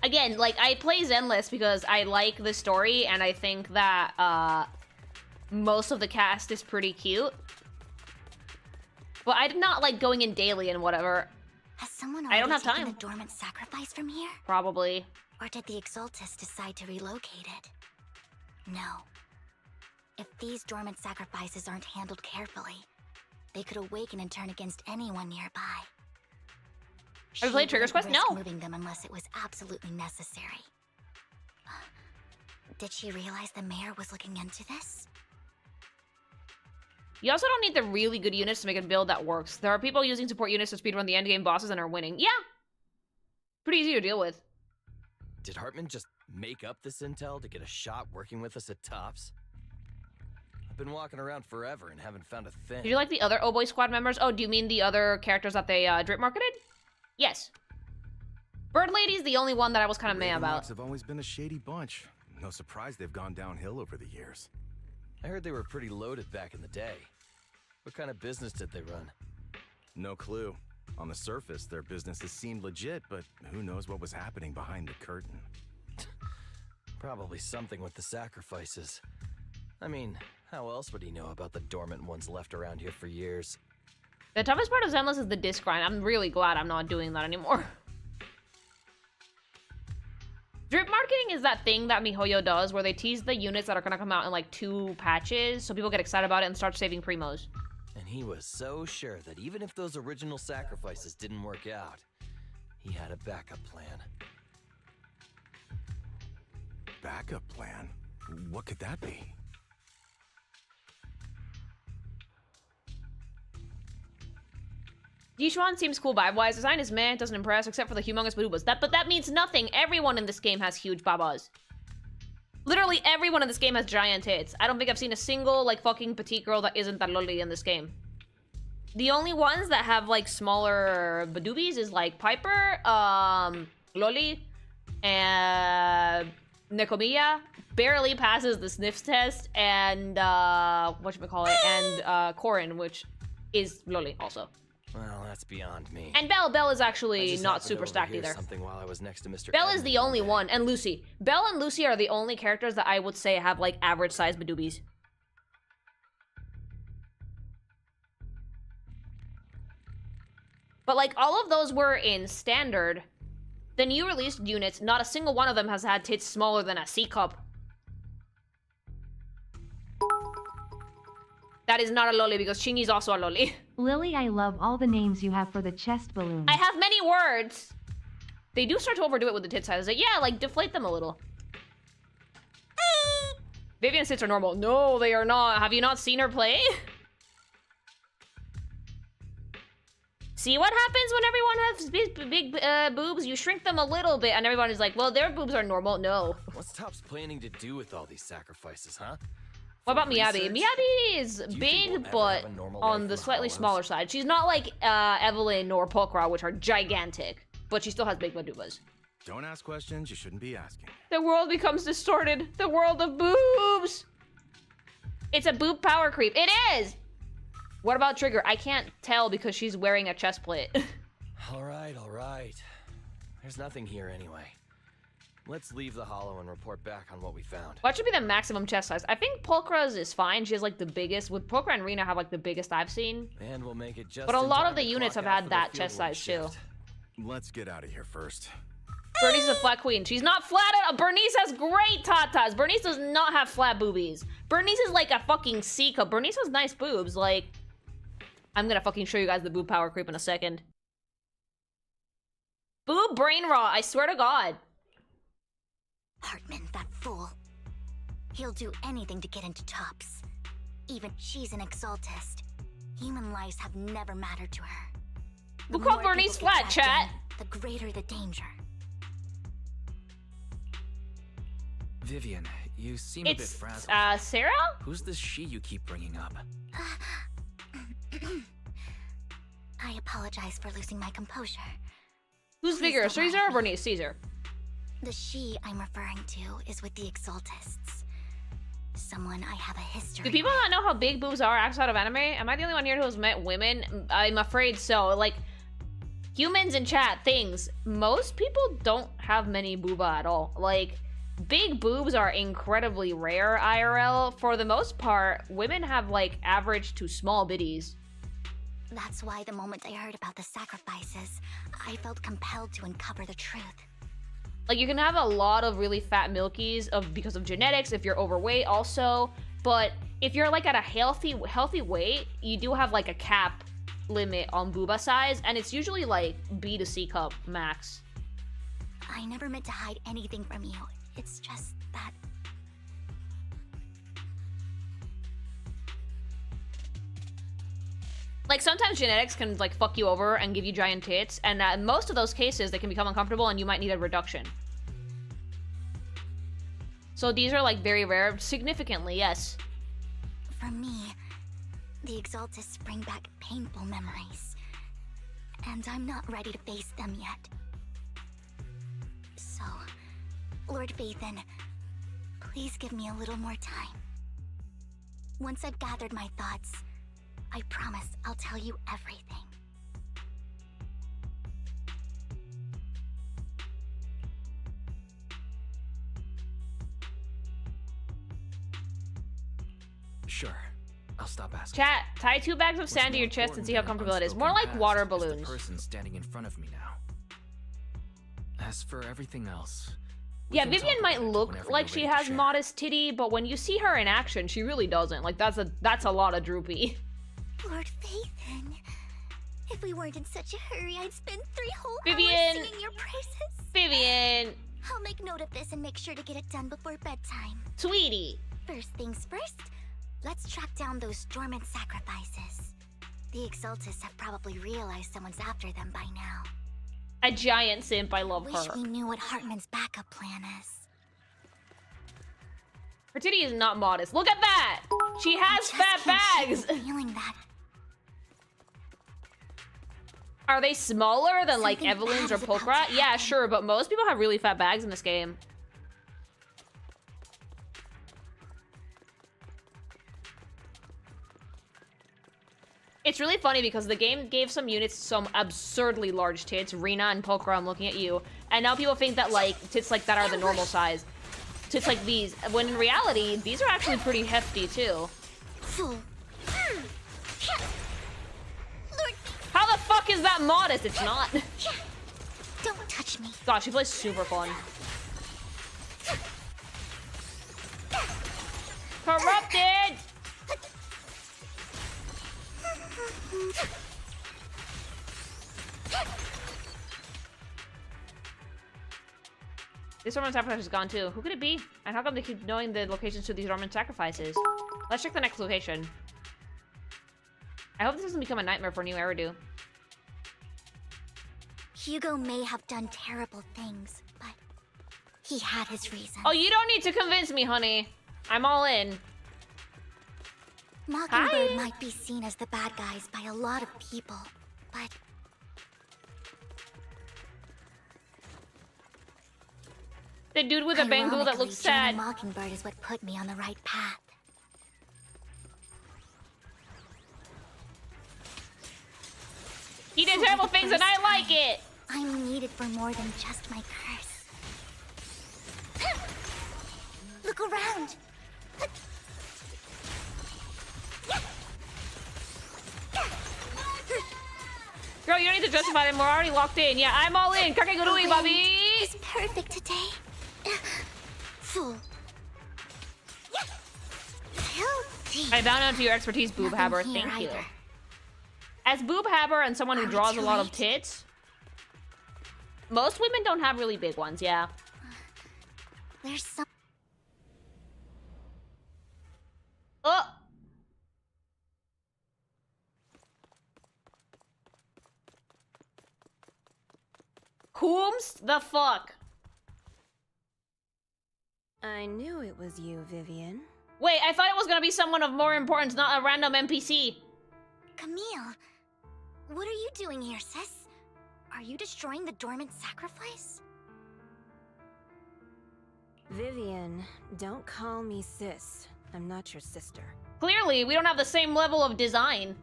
Again, like, I play Zenless because I like the story, and I think that, most of the cast is pretty cute. But I did not like going in daily and whatever. Has someone I don't already have taken time. the dormant sacrifice from here? Probably. Or did the Exaltist decide to relocate it? No. If these dormant sacrifices aren't handled carefully, they could awaken and turn against anyone nearby. Have you played Trigger's Quest? wouldn't risk No. moving them unless it was absolutely necessary. Did she realize the mayor was looking into this? You also don't need the really good units to make a build that works. There are people using support units to speedrun the endgame bosses and are winning. Yeah. Pretty easy to deal with. Did Hartman just make up this intel to get a shot working with us at Tops? I've been walking around forever and haven't found a thing. Did you like the other Oh Boy Squad members? Oh, do you mean the other characters that they drip marketed? Yes. Bird Lady's the only one that I was kind of meh about. Ravenlocks have always been a shady bunch. No surprise they've gone downhill over the years. I heard they were pretty loaded back in the day. What kind of business did they run? No clue. On the surface, their businesses seemed legit, but who knows what was happening behind the curtain. Probably something with the sacrifices. I mean, how else would he know about the dormant ones left around here for years? The toughest part of Zenless is the disc grind. I'm really glad I'm not doing that anymore. Drip marketing is that thing that MiHoYo does where they tease the units that are gonna come out in like 2 patches so people get excited about it and start saving primos. And he was so sure that even if those original sacrifices didn't work out, he had a backup plan. Backup plan? What could that be? Yishuan seems cool vibe-wise. Design is meh, doesn't impress, except for the humongous boobas. But that means nothing. Everyone in this game has huge babas. Literally everyone in this game has giant tits. I don't think I've seen a single, like, fucking petite girl that isn't that loli in this game. The only ones that have, like, smaller badoobies is, like, Piper, Loli, and Nekomiya barely passes the sniffs test, and, whatchamacallit, and, Corin, which is Loli also. Well, that's beyond me. And Belle is actually not super stacked either. Something while I was next to Mr. Belle is the only one, and Lucy. Belle and Lucy are the only characters that I would say have, like, average-sized badoobies. But, like, all of those were in standard. The new released units, not a single one of them has had tits smaller than a C cup. That is not a loli because Chingy's also a loli. Lily, I love all the names you have for the chest balloons. I have many words. They do start to overdo it with the tit sizes. Like, yeah, like, deflate them a little. Vivian's tits are normal. No, they are not. Have you not seen her play? See what happens when everyone has big boobs? You shrink them a little bit, and everyone is like, well, their boobs are normal. No. What's Tops planning to do with all these sacrifices, huh? What about Miyabi? Miyabi is big, but on the slightly smaller side. She's not like Evelyn or Pokra, which are gigantic, but she still has big badubas. Don't ask questions you shouldn't be asking. The world becomes distorted. The world of boobs. It's a boob power creep. It is. What about Trigger? I can't tell because she's wearing a chest plate. All right. There's nothing here anyway. Let's leave the hollow and report back on what we found. What should be the maximum chest size? I think Pulchra's is fine. She has like the biggest. With Pulchra and Rena have like the biggest I've seen. And we'll make it just. But a lot of the units have had that chest size too. Let's get out of here first. Bernice is a flat queen. She's not flat at all. Bernice has great tatas. Bernice does not have flat boobies. Bernice is like a fucking C cup. Bernice has nice boobs. Like, I'm gonna fucking show you guys the boob power creep in a second. Boob brain rot. I swear to God. Hartman, that fool. He'll do anything to get into Tops. Even she's an Exaltist. Human lives have never mattered to her. Who called Bernice flat, chat? The greater the danger. Vivian, you seem a bit frazzled. Sarah? Who's this she you keep bringing up? I apologize for losing my composure. Who's bigger, Caesar or Bernice? Caesar. The she I'm referring to is with the Exaltists. Someone I have a history Do people not know how big boobs are outside of anime? Am I the only one here who has met women? I'm afraid so. Like, humans in chat, things. Most people don't have many booba at all. Like, big boobs are incredibly rare IRL. For the most part, women have, like, average to small bitties. That's why the moment I heard about the sacrifices, I felt compelled to uncover the truth. Like, you can have a lot of really fat milkies because of genetics, if you're overweight also, but if you're, like, at a healthy weight, you do have, like, a cap limit on booba size, and it's usually, like, B to C cup max. I never meant to hide anything from you. It's just that... Like, sometimes genetics can, like, fuck you over and give you giant tits, and in most of those cases, they can become uncomfortable and you might need a reduction. So these are, like, very rare. Significantly, yes. For me, the Exaltists bring back painful memories. And I'm not ready to face them yet. So, Lord Vathan, please give me a little more time. Once I've gathered my thoughts, I promise I'll tell you everything. Sure. I'll stop asking. Chat, tie 2 bags of sand to your chest and see how comfortable it is. More like water balloons. The person standing in front of me now. As for everything else... Yeah, Vivian might look like she has modest titty, but when you see her in action, she really doesn't. Like, that's a lot of droopy. Lord Vathan, if we weren't in such a hurry, I'd spend 3 whole Vivian, hours singing your praises. Vivian! I'll make note of this and make sure to get it done before bedtime. Sweetie! First things first, let's track down those dormant sacrifices. The Exaltists have probably realized someone's after them by now. A giant simp, I love Wish her. we knew what Hartman's backup plan is. Her titty is not modest. Look at that! She has fat bags! Feeling that. Are they smaller than like Something Evelyn's bad or is about Pokra? to Yeah, happen. sure, but most people have really fat bags in this game. It's really funny because the game gave some units some absurdly large tits. Rena and Pokra, I'm looking at you. And now people think that like tits like that are the normal size. Tits like these, when in reality, these are actually pretty hefty too. How the fuck is that modest? It's not. Don't touch me. Gosh, she plays super fun. Corrupted! This Roman sacrifice is gone too. Who could it be? And how come they keep knowing the locations to these Roman sacrifices? Let's check the next location. I hope this doesn't become a nightmare for New Eridu. Hugo may have done terrible things, but he had his reasons. Oh, you don't need to convince me, honey. I'm all in. Mockingbird might be seen as the bad guys by a lot of people, but the dude with a bamboo that looks sad. Mockingbird is what put me on the right path. He did terrible things and I like it. I'm needed for more than just my curse. Look around. Girl, you don't need to justify them. We're already locked in. Yeah, I'm all in. Kakegurui, Bobby. It's perfect today. Fool. I bow down to your expertise, Boob Haber. Thank you. As Boob Haber and someone who draws a lot of tits, most women don't have really big ones, yeah. There's some. Oh! Whomst the fuck? I knew it was you, Vivian. Wait, I thought it was gonna be someone of more importance, not a random NPC. Camille, what are you doing here, sis? Are you destroying the dormant sacrifice? Vivian, don't call me sis. I'm not your sister. Clearly, we don't have the same level of design.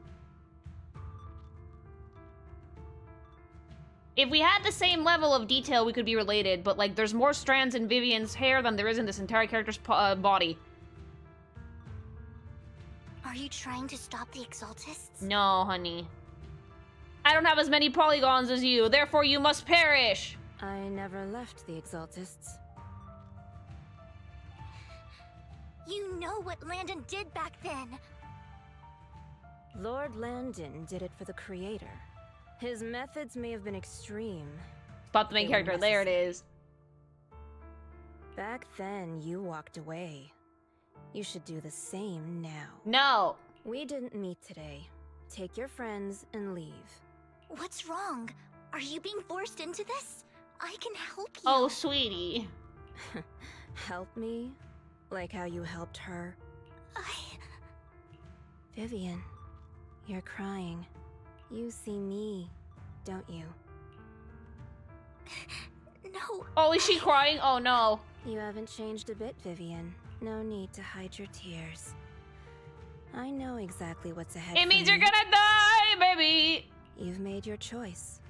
If we had the same level of detail, we could be related, but like, there's more strands in Vivian's hair than there is in this entire character's body. Are you trying to stop the Exaltists? No, honey. I don't have as many polygons as you, therefore you must perish! I never left the Exaltists. You know what Landon did back then. Lord Landon did it for the Creator. His methods may have been extreme. Spot the main character, there it is. Back then, you walked away. You should do the same now. No! We didn't meet today. Take your friends and leave. What's wrong? Are you being forced into this? I can help you. Oh, sweetie. Help me? Like how you helped her? Vivian, you're crying. You see me, don't you? No. Oh, is she crying? Oh, no. You haven't changed a bit, Vivian. No need to hide your tears. I know exactly what's ahead. It means you're gonna die, baby! You've made your choice,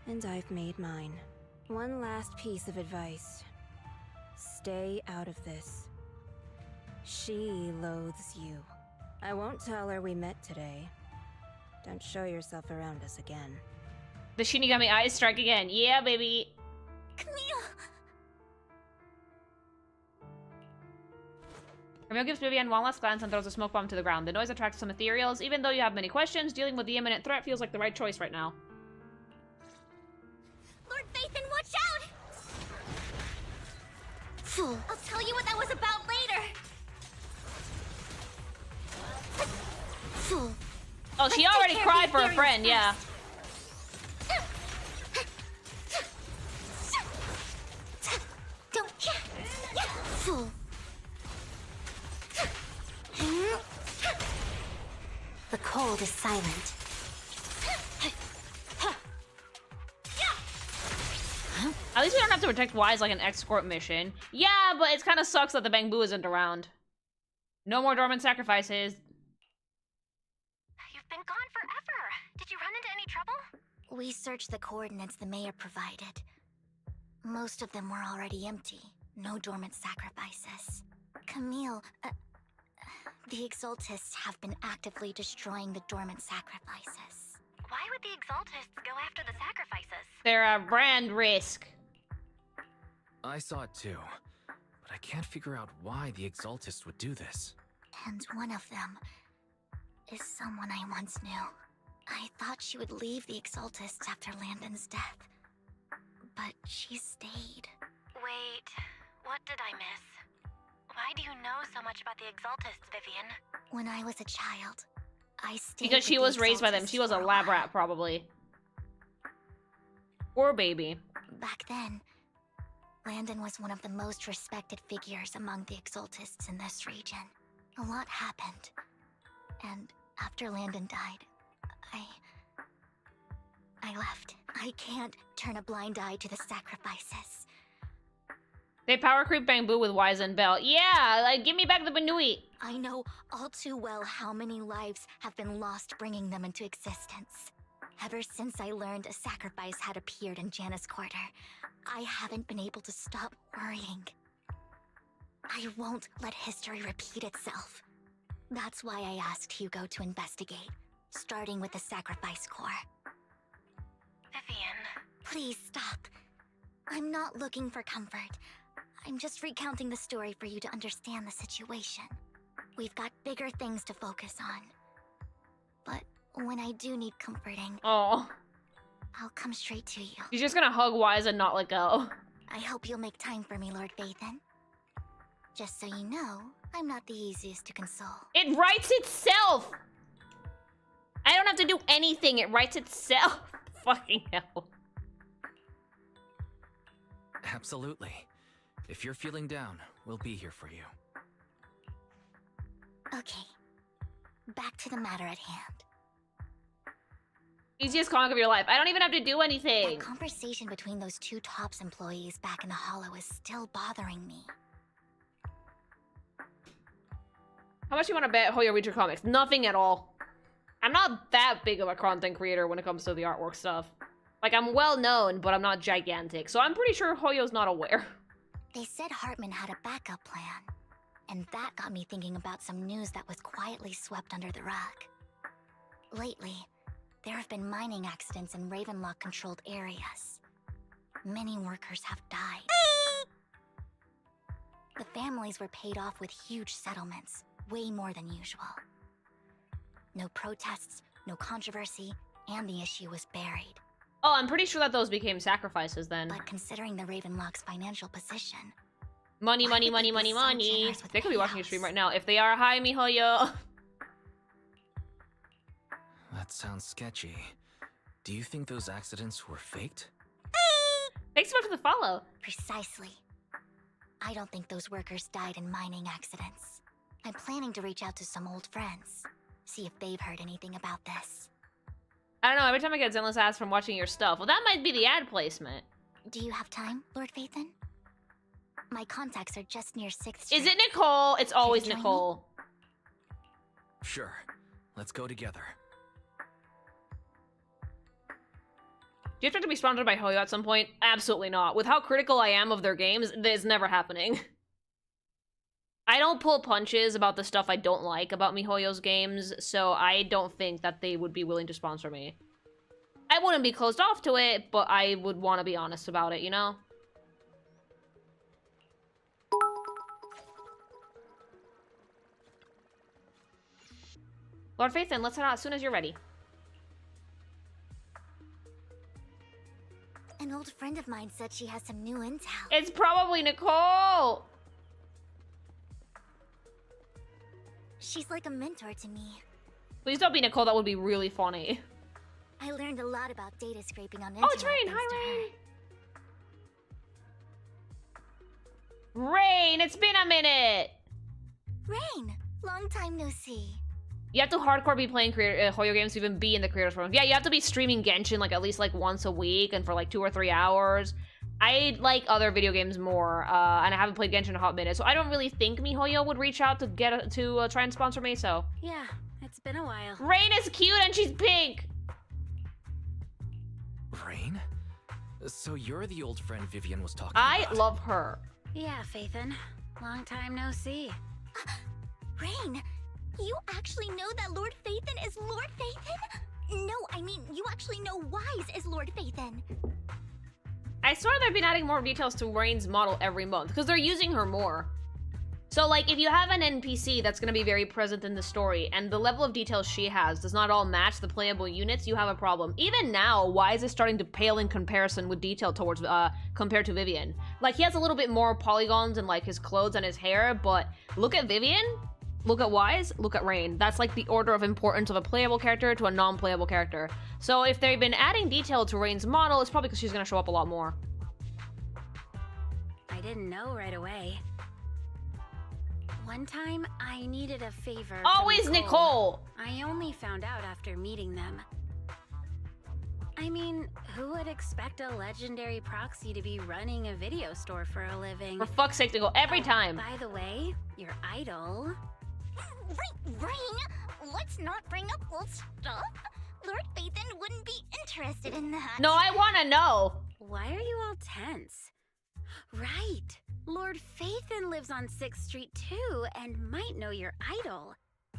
and I've made mine. One last piece of advice. Stay out of this. She loathes you. I won't tell her we met today. Don't show yourself around us again. The Shinigami eyes strike again. Yeah, baby. Camille! Camille gives Vivian one last glance and throws a smoke bomb to the ground. The noise attracts some ethereals. Even though you have many questions, dealing with the imminent threat feels like the right choice right now. Lord Phaethon, watch out! Fool. I'll tell you what that was about later. Fool. Oh, she already cried for a friend, yeah. Don't. Fool. The cold is silent. At least we don't have to protect Wise like an escort mission. Yeah, but it kind of sucks that the Bangbu isn't around. No more dormant sacrifices. You've been gone forever. Did you run into any trouble? We searched the coordinates the mayor provided. Most of them were already empty. No dormant sacrifices. Camille, the Exaltists have been actively destroying the dormant sacrifices. Why would the Exaltists go after the sacrifices? They're a brand risk. I saw it too, but I can't figure out why the Exaltist would do this. And one of them is someone I once knew. I thought she would leave the Exaltists after Landon's death, but she stayed. Wait, what did I miss? Why do you know so much about the Exaltists, Vivian? When I was a child, I stayed Because she with was the raised by them. Exaltists She was a for lab while. rat, probably. Or baby. Back then, Landon was one of the most respected figures among the Exaltists in this region. A lot happened. And after Landon died, I left. I can't turn a blind eye to the sacrifices. They power creep Bangbu with Wise and Bell. Yeah, like, give me back the Banui. I know all too well how many lives have been lost bringing them into existence. Ever since I learned a sacrifice had appeared in Janus Quarter, I haven't been able to stop worrying. I won't let history repeat itself. That's why I asked Hugo to investigate, starting with the Sacrifice Corps. Vivian. Please stop. I'm not looking for comfort. I'm just recounting the story for you to understand the situation. We've got bigger things to focus on. But when I do need comforting, Oh, I'll come straight to you. she's just gonna hug Wise and not let go. I hope you'll make time for me, Lord Vathan. Just so you know, I'm not the easiest to console. It writes itself. I don't have to do anything. It writes itself. Fucking hell. Absolutely. If you're feeling down, we'll be here for you. Okay. Back to the matter at hand. Easiest comic of your life. I don't even have to do anything. That conversation between those two TOPS employees back in the Hollow is still bothering me. How much do you want to bet Hoyo reads your comics? Nothing at all. I'm not that big of a content creator when it comes to the artwork stuff. Like, I'm well known, but I'm not gigantic. So I'm pretty sure Hoyo's not aware. They said Hartman had a backup plan. And that got me thinking about some news that was quietly swept under the rug. Lately, there have been mining accidents in Ravenlock-controlled areas. Many workers have died. The families were paid off with huge settlements, way more than usual. No protests, no controversy, and the issue was buried. Oh, I'm pretty sure that those became sacrifices then. But considering the Ravenlock's financial position... Money, money, money, money, money. They could be watching your stream right now. If they are, hi, mi Hoyo. That sounds sketchy. Do you think those accidents were faked? Thanks so much for the follow. Precisely. I don't think those workers died in mining accidents. I'm planning to reach out to some old friends, see if they've heard anything about this. I don't know, every time I get Zenless ads from watching your stuff. Well, that might be the ad placement. Do you have time, Lord Vathan? My contacts are just near 6th Street. Is it Nicole? It's always Can you join Nicole. Sure. Let's go together. Do you expect to be sponsored by Hoyo at some point? Absolutely not. With how critical I am of their games, this is never happening. I don't pull punches about the stuff I don't like about miHoYo's games, so I don't think that they would be willing to sponsor me. I wouldn't be closed off to it, but I would want to be honest about it, you know? Lord Vathan, let's head out as soon as you're ready. An old friend of mine said she has some new intel. It's probably Nicole! She's like a mentor to me. Please don't be Nicole, that would be really funny. I learned a lot about data scraping on the Oh, it's internet Rain. thanks to Hi, her. Rain. Rain, it's been a minute. Rain, long time no see. You have to hardcore be playing Hoyo games to even be in the creators forum. Yeah, you have to be streaming Genshin like at least like once a week and for like 2 or 3 hours. I like other video games more, and I haven't played Genshin in a hot minute, so I don't really think MiHoYo would reach out to get to try and sponsor me. So Yeah, it's been a while. Rain is cute and she's pink. Rain? So you're the old friend Vivian was talking I about. love her. Yeah, Phaethon. Long time no see. Rain, you actually know that Lord Phaethon is Lord Phaethon? No, I mean, you actually know Wise is Lord Phaethon. I swear they've been adding more details to Rain's model every month because they're using her more. So like if you have an NPC that's going to be very present in the story and the level of detail she has does not all match the playable units, you have a problem. Even now, Wise is starting to pale in comparison with detail towards compared to Vivian. Like he has a little bit more polygons in like his clothes and his hair, but look at Vivian, look at Wise, look at Rain. That's like the order of importance of a playable character to a non-playable character. So if they've been adding detail to Rain's model, it's probably because she's going to show up a lot more. I didn't know right away. One time, I needed a favor. Always Nicole! I only found out after meeting them. I mean, who would expect a legendary proxy to be running a video store for a living? For fuck's sake, Nicole, every time. By the way, your idol... Rain, let's not bring up old stuff. Lord Phaethon wouldn't be interested in that. No, I want to know. Why are you all tense? Right. Lord Phaethon lives on 6th Street too, and might know your idol.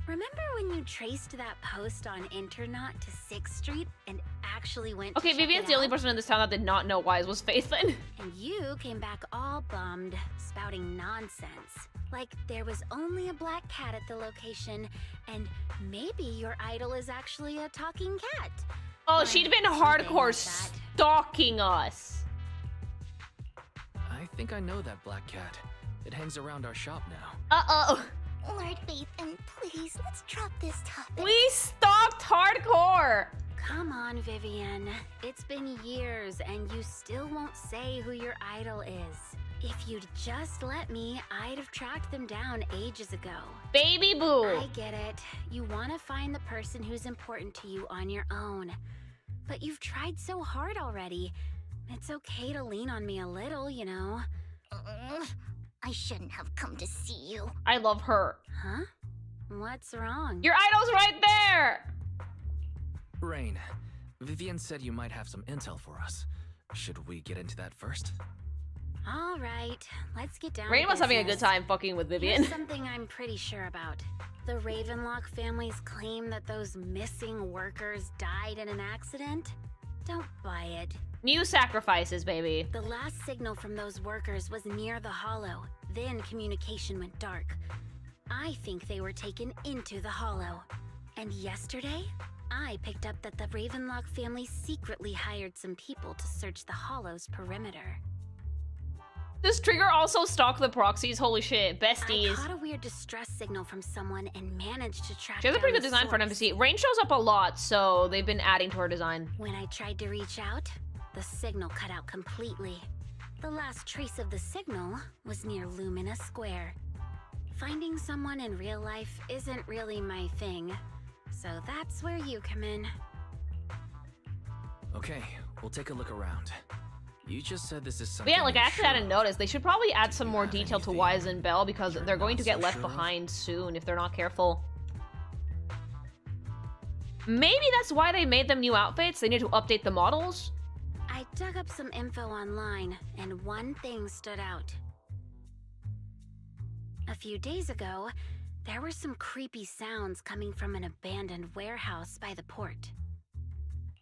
Remember when you traced that post on Internet to 6th Street and actually went to Okay, check Vivian's it the only out? person in this town that did not know Wise was Phaethon. And you came back all bummed, spouting nonsense. Like there was only a black cat at the location, and maybe your idol is actually a talking cat. Oh, Or she'd been something hardcore like that. stalking us. I think I know that black cat. It hangs around our shop now. Uh-oh. Lord Phaethon, please, let's drop this topic. We stalked hardcore. Come on, Vivian. It's been years, and you still won't say who your idol is. If you'd just let me, I'd have tracked them down ages ago. Baby boo. I get it. You want to find the person who's important to you on your own. But you've tried so hard already. It's okay to lean on me a little, you know. I shouldn't have come to see you. I love her. Huh? What's wrong? Your idol's right there. Rain, Vivian said you might have some intel for us. Should we get into that first? All right, let's get down Rain to was having a good business. time fucking with Vivian. Here's something I'm pretty sure about. The Ravenlock family's claim that those missing workers died in an accident? Don't buy it. New sacrifices, baby. The last signal from those workers was near the hollow. Then communication went dark. I think they were taken into the hollow. And yesterday, I picked up that the Ravenlock family secretly hired some people to search the hollow's perimeter. Does Trigger also stalk the proxies? Holy shit, besties. I caught a weird distress signal from someone and managed to track She has a down pretty good the design for an source. NPC. Rain shows up a lot, so they've been adding to her design. When I tried to reach out, the signal cut out completely. The last trace of the signal was near Lumina Square. Finding someone in real life isn't really my thing, so that's where you come in. Okay, we'll take a look around. You just said this is But something. yeah, like I you're actually sure hadn't of. noticed. They should probably add some more have detail to anything Wise and Belle because you're they're going not to get so left sure of? behind soon if they're not careful. Maybe that's why they made them new outfits. They need to update the models. I dug up some info online, and one thing stood out. A few days ago, there were some creepy sounds coming from an abandoned warehouse by the port.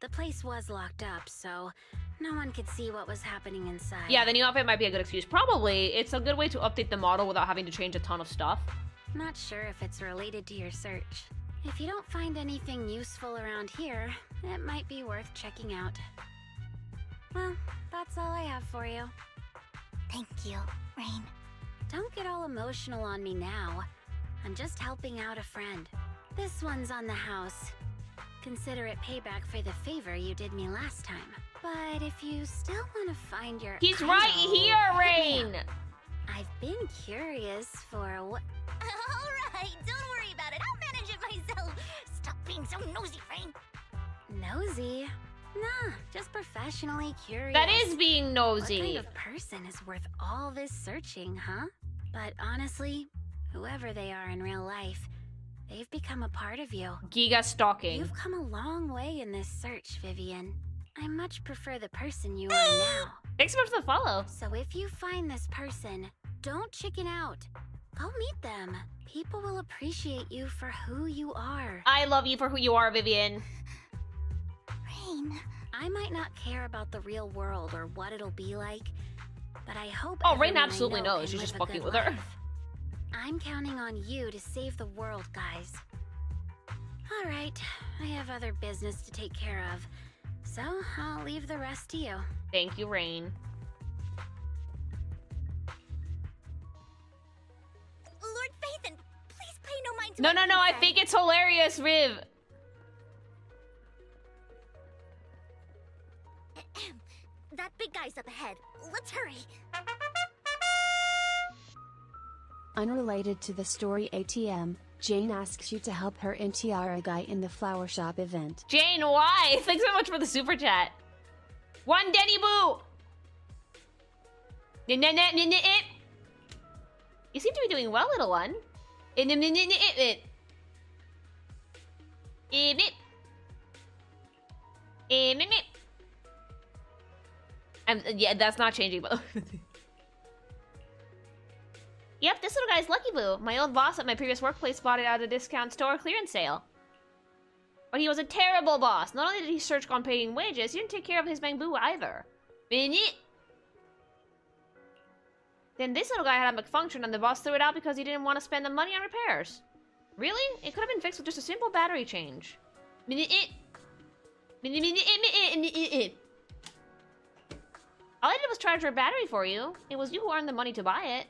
The place was locked up, so no one could see what was happening inside. Yeah, the new outfit might be a good excuse. Probably. It's a good way to update the model without having to change a ton of stuff. Not sure if it's related to your search. If you don't find anything useful around here, it might be worth checking out. Well, that's all I have for you. Thank you, Rain. Don't get all emotional on me now. I'm just helping out a friend. This one's on the house. Consider it payback for the favor you did me last time. But if you still want to find your He's idol, right here, Rain! I've been curious for what... Alright, don't worry about it. I'll manage it myself. Stop being so nosy, Rain. Nosy? Nah, just professionally curious. That is being nosy. What kind of person is worth all this searching, huh? But honestly, whoever they are in real life, they've become a part of you. Giga stalking. You've come a long way in this search, Vivian. I much prefer the person you are now. Thanks so much for the follow. So if you find this person, don't chicken out. Go meet them. People will appreciate you for who you are. I love you for who you are, Vivian. Rain. I might not care about the real world or what it'll be like, but I hope Oh, Rain everyone I absolutely know knows. can She's just live a fucking good with her. life. I'm counting on you to save the world, guys. All right, I have other business to take care of, so I'll leave the rest to you. Thank you, Rain. Lord Phaethon, please pay no mind to No, what no, no, I said. think it's hilarious, Viv. That big guy's up ahead. Let's hurry. Unrelated to the story ATM, Jane asks you to help her and Tiara Guy in the flower shop event. Jane, why? Thanks so much for the super chat. One Denny Boo! You seem to be doing well, little one. Yeah, that's not changing, but yep, this little guy's Lucky Boo. My old boss at my previous workplace bought it at a discount store clearance sale. But he was a terrible boss. Not only did he search on paying wages, he didn't take care of his bamboo either. Then this little guy had a malfunction and the boss threw it out because he didn't want to spend the money on repairs. Really? It could have been fixed with just a simple battery change. All I did was charge for a battery for you. It was you who earned the money to buy it.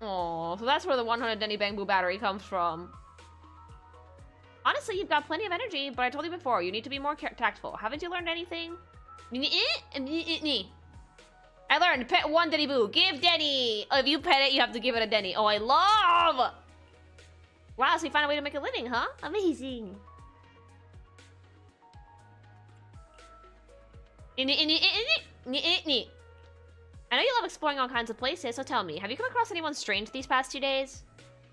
Oh, so that's where the 100 Denny Bamboo battery comes from. Honestly, you've got plenty of energy, but I told you before, you need to be more tactful. Haven't you learned anything? I learned, pet one Denny Boo. Give Denny! If you pet it, you have to give it a Denny. Oh, I love! Wow, so you found a way to make a living, huh? Amazing. I know you love exploring all kinds of places, so tell me, have you come across anyone strange these past 2 days?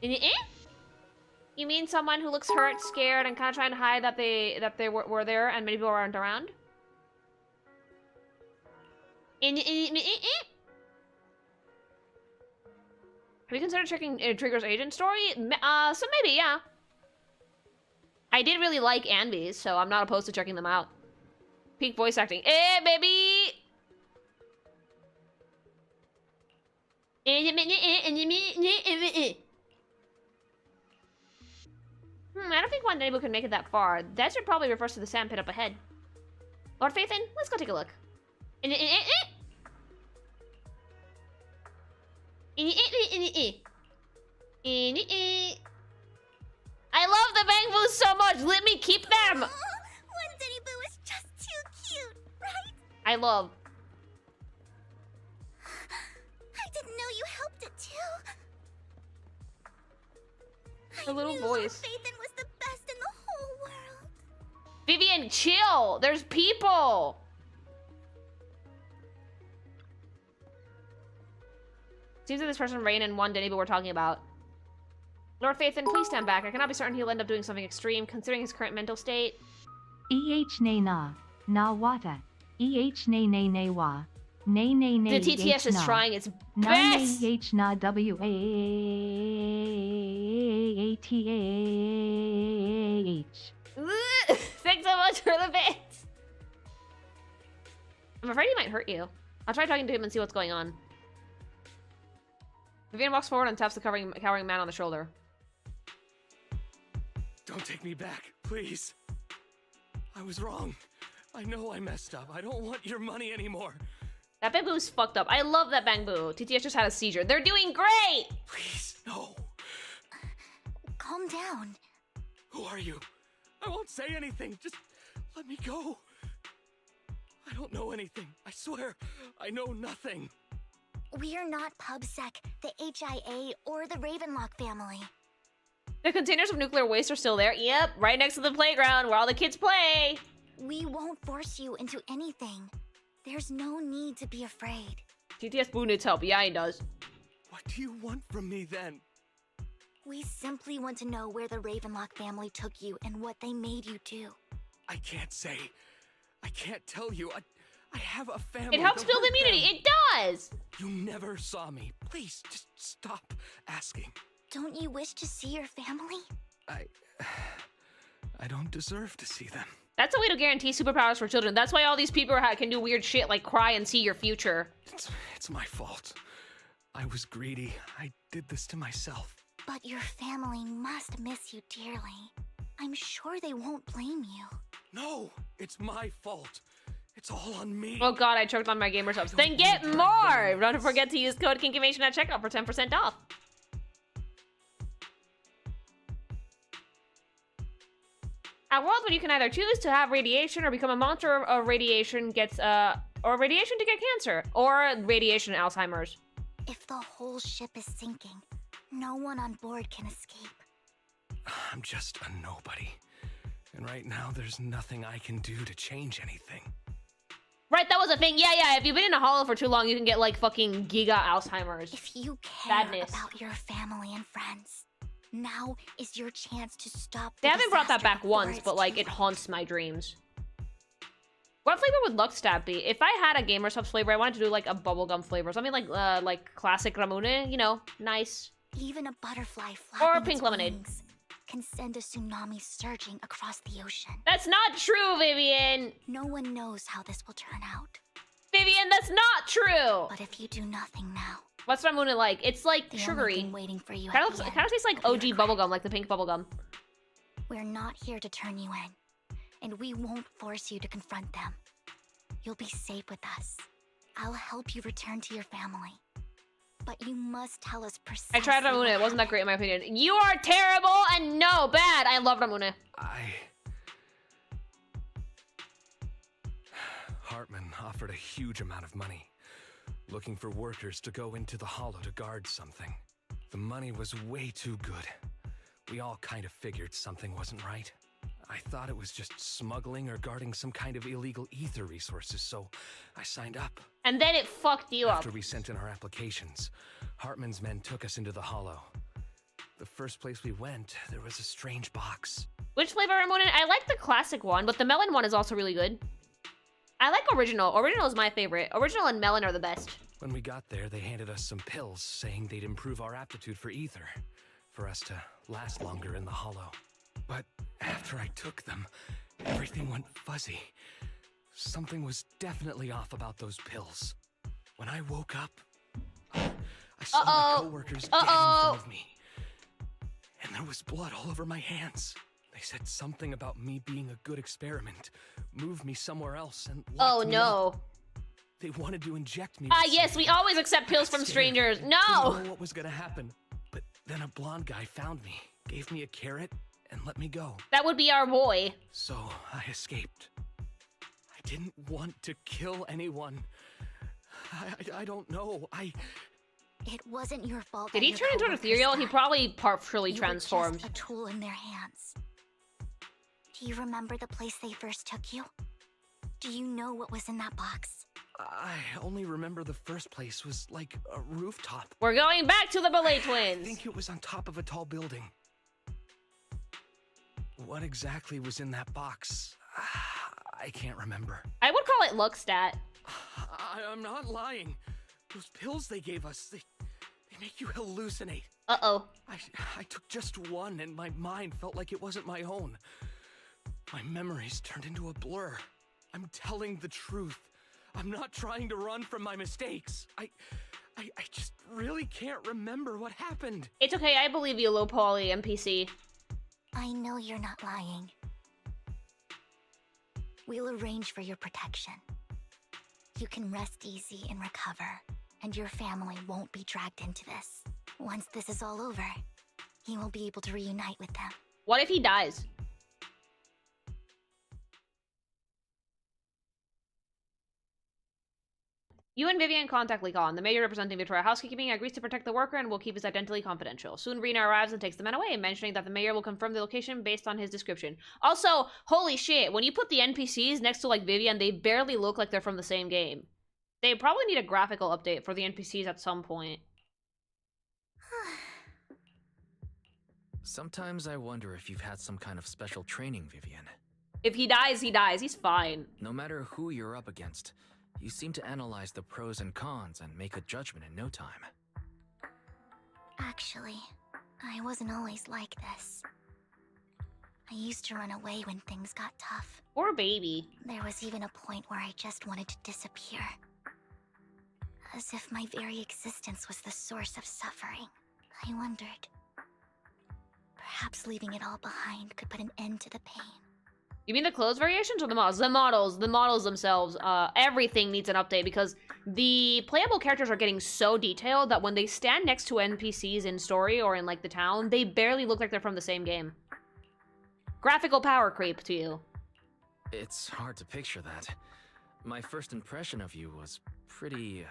You mean someone who looks hurt, scared, and kind of trying to hide that they were there and many people aren't around? Have you considered checking Trigger's agent story? So maybe, yeah. I did really like Anvi's, so I'm not opposed to checking them out. Peak voice acting. Eh, baby! I don't think one Denny Boo can make it that far. Desert probably refers to the sand pit up ahead. Lord Phaethon, let's go take a look. I love the Bangboos so much! Let me keep them! One Denny Boo is just too cute, right? I love. I didn't know you helped it too. Her little I knew voice. Lord Phaethon was the best in the whole world. Vivian, chill! There's people! Seems like this person Rain and one Denny Boo were talking about. Lord Phaethon, please stand back. I cannot be certain he'll end up doing something extreme, considering his current mental state. Ne na wata. Ne ne wa. Ne The TTS is trying its best! Na WAATAH. Thanks so much for the bits! I'm afraid he might hurt you. I'll try talking to him and see what's going on. Vivian walks forward and taps the cowering man on the shoulder. Don't take me back, please. I was wrong. I know I messed up. I don't want your money anymore. That bamboo's fucked up. I love that bamboo. TTS just had a seizure. They're doing great! Please, no. Calm down. Who are you? I won't say anything. Just let me go. I don't know anything. I swear, I know nothing. We are not PubSec, the HIA, or the Ravenlock family. The containers of nuclear waste are still there. Yep, right next to the playground where all the kids play. We won't force you into anything. There's no need to be afraid. TTS Boo needs help. Yeah, he does. What do you want from me then? We simply want to know where the Ravenlock family took you and what they made you do. I can't say. I can't tell you. I have a family. It helps build immunity. Them. It does! You never saw me. Please, just stop asking. Don't you wish to see your family? I don't deserve to see them. That's a way to guarantee superpowers for children. That's why all these people can do weird shit like cry and see your future. It's my fault. I was greedy. I did this to myself. But your family must miss you dearly. I'm sure they won't blame you. No, it's my fault. It's all on me. Oh god, I choked on my gamer subs. Then get more! Don't forget to use code KINKIVATION at checkout for 10% off. A world where you can either choose to have radiation or become a monster of radiation gets, or radiation to get cancer, or radiation Alzheimer's. If the whole ship is sinking, no one on board can escape. I'm just a nobody. And right now, there's nothing I can do to change anything. Right, that was a thing. Yeah. If you've been in a hollow for too long, you can get, like, fucking giga Alzheimer's. If you care Sadness. about your family and friends, now is your chance to stop. They haven't brought that back once, but, like, it haunts my dreams. What flavor would Luckstab be? If I had a Gamer Subs flavor, I wanted to do, like, a bubblegum flavor. Something like classic Ramune, you know, nice. Even a butterfly or flapping pink its lemonade wings can send a tsunami surging across the ocean. That's not true, Vivian! No one knows how this will turn out. Vivian, that's not true! But if you do nothing now... What's Ramune like? It's like the sugary. only thing waiting for you Kind at of the end tastes like will OG be regret. bubblegum, like the pink bubblegum. We're not here to turn you in, and we won't force you to confront them. You'll be safe with us. I'll help you return to your family. But you must tell us precisely. I tried Ramune, it wasn't that great in my opinion. You are terrible and no, bad! I love Ramune. Hartman offered a huge amount of money, looking for workers to go into the hollow to guard something. The money was way too good. We all kind of figured something wasn't right. I thought it was just smuggling or guarding some kind of illegal ether resources, so I signed up. And then it fucked you up. After we sent in our applications, Hartman's men took us into the hollow. The first place we went, there was a strange box. Which flavor Ramune? I like the classic one, but the melon one is also really good. I like original. Original is my favorite. Original and melon are the best. When we got there, they handed us some pills, saying they'd improve our aptitude for ether, for us to last longer in the hollow. But after I took them, everything went fuzzy. Something was definitely off about those pills. When I woke up, I saw my coworkers dead in front of me. And there was blood all over my hands. They said something about me being a good experiment, moved me somewhere else, and locked me up. They wanted to inject me. Yes, we always accept pills from strangers. No! Didn't know what was gonna happen. But then a blonde guy found me, gave me a carrot, and let me go. That would be our boy. So I escaped. I didn't want to kill anyone. I don't know. It wasn't your fault. Did he turn into an ethereal? He probably partially transformed. You were just a tool in their hands. Do you remember the place they first took you? Do you know what was in that box? I only remember the first place was like a rooftop. We're going back to the Belay twins. I think it was on top of a tall building. What exactly was in that box? I can't remember. I would call it Luckstat. I'm not lying. Those pills they gave us, they make you hallucinate. Uh-oh. I took just one and my mind felt like it wasn't my own. My memories turned into a blur. I'm telling the truth. I'm not trying to run from my mistakes. I just really can't remember what happened. It's okay, I believe you, low poly NPC. I know you're not lying. We'll arrange for your protection. You can rest easy and recover, and your family won't be dragged into this. Once this is all over, you will be able to reunite with them. What if he dies? You and Vivian contact Leon. The mayor representing Victoria Housekeeping agrees to protect the worker and will keep his identity confidential. Soon Rena arrives and takes the man away, mentioning that the mayor will confirm the location based on his description. Also, holy shit, when you put the NPCs next to, like, Vivian, they barely look like they're from the same game. They probably need a graphical update for the NPCs at some point. Sometimes I wonder if you've had some kind of special training, Vivian. If he dies, he dies. He's fine. No matter who you're up against, you seem to analyze the pros and cons and make a judgment in no time. Actually, I wasn't always like this. I used to run away when things got tough. Poor baby. There was even a point where I just wanted to disappear. As if my very existence was the source of suffering. I wondered. Perhaps leaving it all behind could put an end to the pain. You mean the clothes variations or the models? The models themselves. Everything needs an update because the playable characters are getting so detailed that when they stand next to NPCs in story or in, like, the town, they barely look like they're from the same game. Graphical power creep to you. It's hard to picture that. My first impression of you was pretty,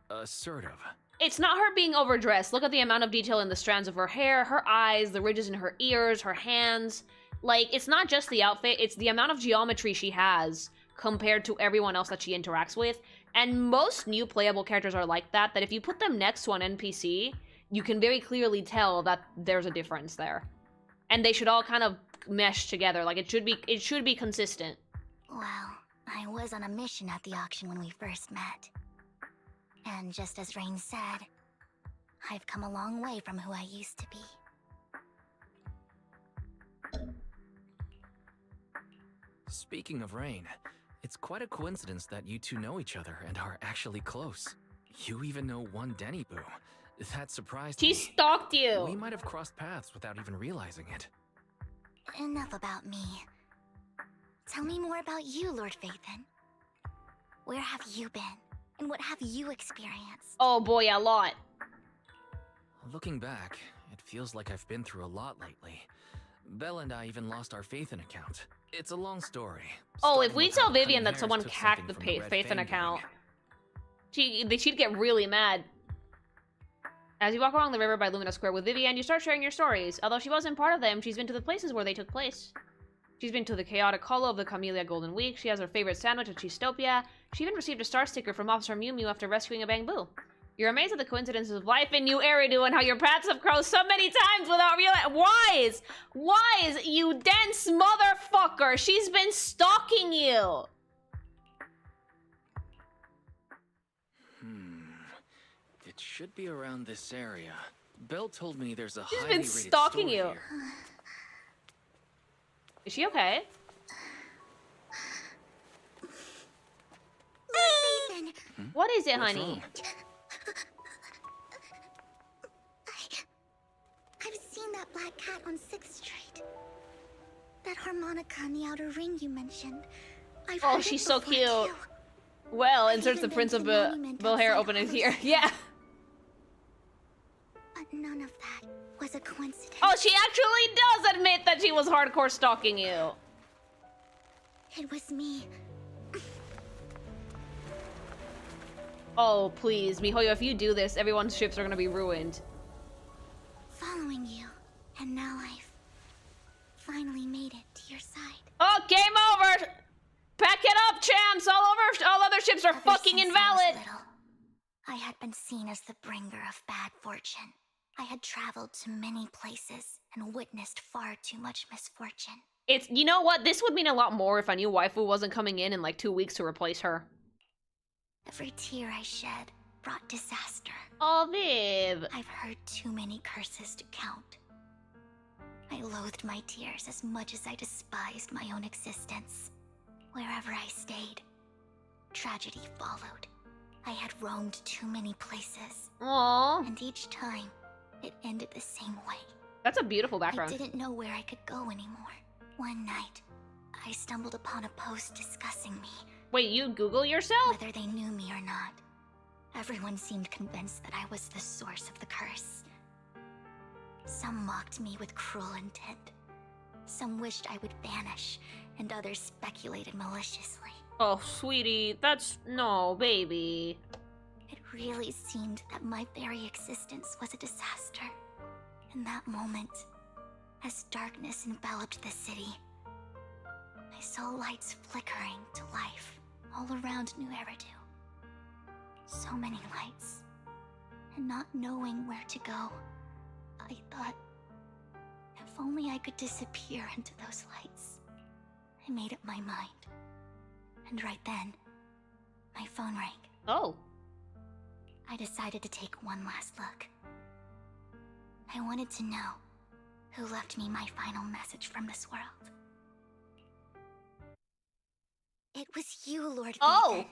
assertive. It's not her being overdressed. Look at the amount of detail in the strands of her hair, her eyes, the ridges in her ears, her hands. Like, it's not just the outfit, it's the amount of geometry she has compared to everyone else that she interacts with. And most new playable characters are like that, that if you put them next to an NPC, you can very clearly tell that there's a difference there. And they should all kind of mesh together, like it should be consistent. Well, I was on a mission at the auction when we first met. And just as Rain said, I've come a long way from who I used to be. Speaking of Rain, it's quite a coincidence that you two know each other and are actually close. You even know one Denny Boo. That surprised me. She stalked you! We might have crossed paths without even realizing it. Enough about me. Tell me more about you, Lord Phaethon. Where have you been? And what have you experienced? Oh boy, a lot. Looking back, it feels like I've been through a lot lately. Belle and I even lost our Phaethon account. It's a long story. Oh, if we tell Vivian that someone hacked the Phaethon account, she'd get really mad. As you walk along the river by Lumina Square with Vivian, you start sharing your stories. Although she wasn't part of them, she's been to the places where they took place. She's been to the chaotic hollow of the Camellia Golden Week. She has her favorite sandwich at Cheestopia. She even received a star sticker from Officer Mew Mew after rescuing a Bamboo. You're amazed at the coincidences of life in New Eridu and how your paths have crossed so many times without realizing. Wise! Wise, you dense motherfucker! She's been stalking you! It should be around this area. Belle told me there's a She's highly been rated stalking store you. here. Is she okay? Lord Phaethon! What is it, What's honey? wrong? I've seen that black cat on 6th Street. That harmonica in the outer ring you mentioned. I've Oh, heard she's it so before, cute. too. Well, I've inserts the even Prince been of to the monument Belhair outside opening here. Hallucinations. Yeah. But none of that was a coincidence. Oh, she actually does admit that she was hardcore stalking you. It was me. Oh, please, Mihoyo, if you do this, everyone's ships are gonna be ruined. Following you. And now I've finally made it to your side. Oh, game over! Pack it up, champs! All other ships are fucking Since I was invalid! little, I had been seen as the bringer of bad fortune. I had traveled to many places and witnessed far too much misfortune. It's, you know what? This would mean a lot more if I knew waifu wasn't coming in like 2 weeks to replace her. Every tear I shed brought disaster. Oh, Viv. I've heard too many curses to count. I loathed my tears as much as I despised my own existence. Wherever I stayed, tragedy followed. I had roamed too many places. Aww. And each time, it ended the same way. That's a beautiful background. I didn't know where I could go anymore. One night, I stumbled upon a post discussing me Wait, you Google yourself? Whether they knew me or not, everyone seemed convinced that I was the source of the curse. Some mocked me with cruel intent. Some wished I would vanish, and others speculated maliciously. Oh, sweetie, that's... no, baby. It really seemed that my very existence was a disaster. In that moment, as darkness enveloped the city, I saw lights flickering to life all around New Eridu. So many lights, and not knowing where to go, I thought, if only I could disappear into those lights. I made up my mind. And right then, my phone rang. Oh. I decided to take one last look. I wanted to know who left me my final message from this world. It was you, Lord Vivian. Oh!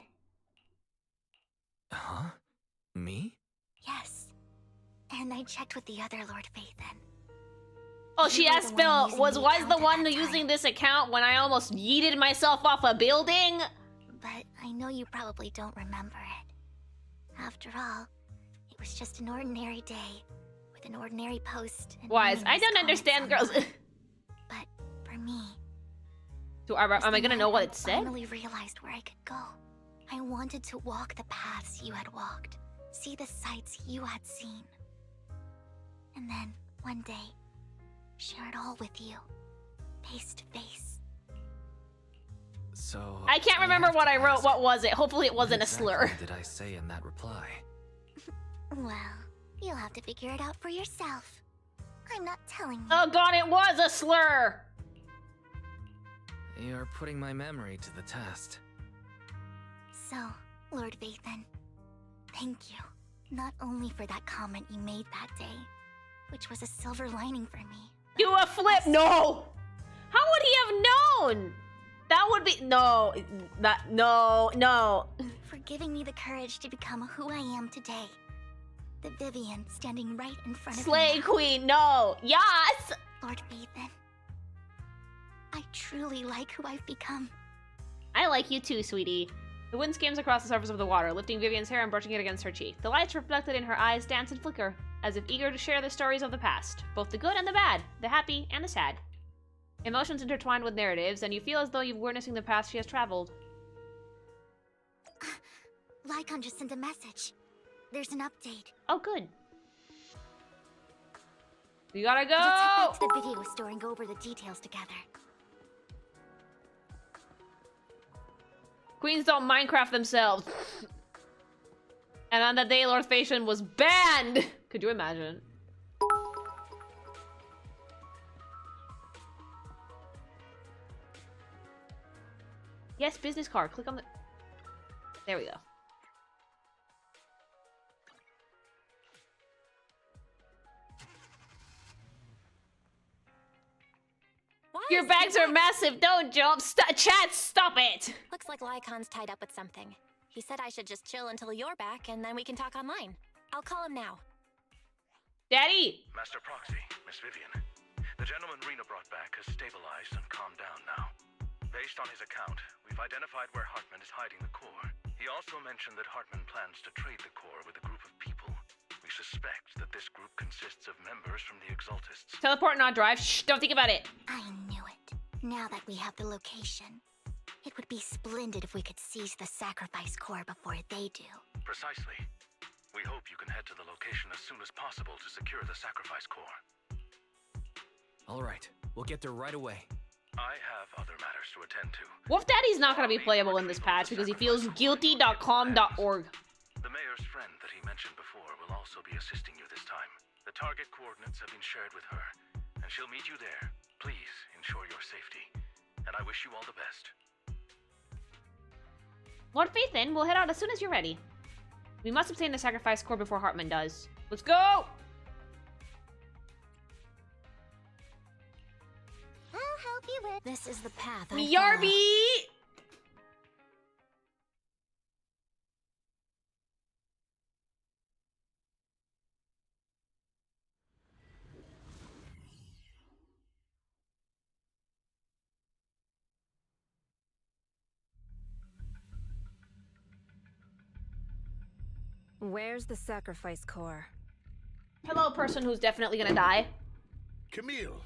Huh? Me? Yes. And I checked with the other Lord Vivian. Oh, she asked Bill, was the one using this account when I almost yeeted myself off a building? But I know you probably don't remember it. After all, it was just an ordinary day with an ordinary post. And Wise, I don't meaningless understand, comments girls. But for me, Am I gonna know what it said? I finally realized where I could go. I wanted to walk the paths you had walked, see the sights you had seen. And then, one day, share it all with you, face to face. So... I can't remember what I wrote. What was it? Hopefully it wasn't a slur. What did I say in that reply? Well, you'll have to figure it out for yourself. I'm not telling you. Oh god, it was a slur! You're putting my memory to the test. So, Lord Vathan, thank you. Not only for that comment you made that day, which was a silver lining for me. Do a flip! No! How would he have known? That would be... No. No. For giving me the courage to become who I am today. The Vivian standing right in front of me. Slay Queen, no! Yes! Lord Vathan, I truly like who I've become. I like you too, sweetie. The wind skims across the surface of the water, lifting Vivian's hair and brushing it against her cheek. The lights reflected in her eyes dance and flicker, as if eager to share the stories of the past, both the good and the bad, the happy and the sad. Emotions intertwined with narratives, and you feel as though you're witnessing the path she has traveled. Lycon just sent a message. There's an update. Oh, good. We gotta go! Let's head back to the video store and go over the details together. Queens don't Minecraft themselves. And on that day, Lord Fashion was banned! Could you imagine? Yes, business card. Click on the... There we go. Your bags are massive. Don't jump. Chat, stop it. Looks like Lycon's tied up with something. He said I should just chill until you're back, and then we can talk online. I'll call him now. Daddy! Master Proxy, Miss Vivian. The gentleman Rena brought back has stabilized and calmed down now. Based on his account, we've identified where Hartman is hiding the core. He also mentioned that Hartman plans to trade the core with a group of people. We suspect that this group consists of members from the Exaltists. Teleport, not drive. Shh, don't think about it. I knew it. Now that we have the location, it would be splendid if we could seize the sacrifice core before they do. Precisely. We hope you can head to the location as soon as possible to secure the sacrifice core. All right, we'll get there right away. I have other matters to attend to. Wolf Daddy's not going to be playable in this patch because he feels guilty.com.org. The mayor's friend that he mentioned before will also be assisting you this time. The target coordinates have been shared with her, and she'll meet you there. Please ensure your safety, and I wish you all the best. Lord Faithin, we'll head out as soon as you're ready. We must obtain the sacrifice core before Hartman does. Let's go! I'll help you with... This is the path I Yarby! Where's the sacrifice core? Hello, person who's definitely gonna die. Camille,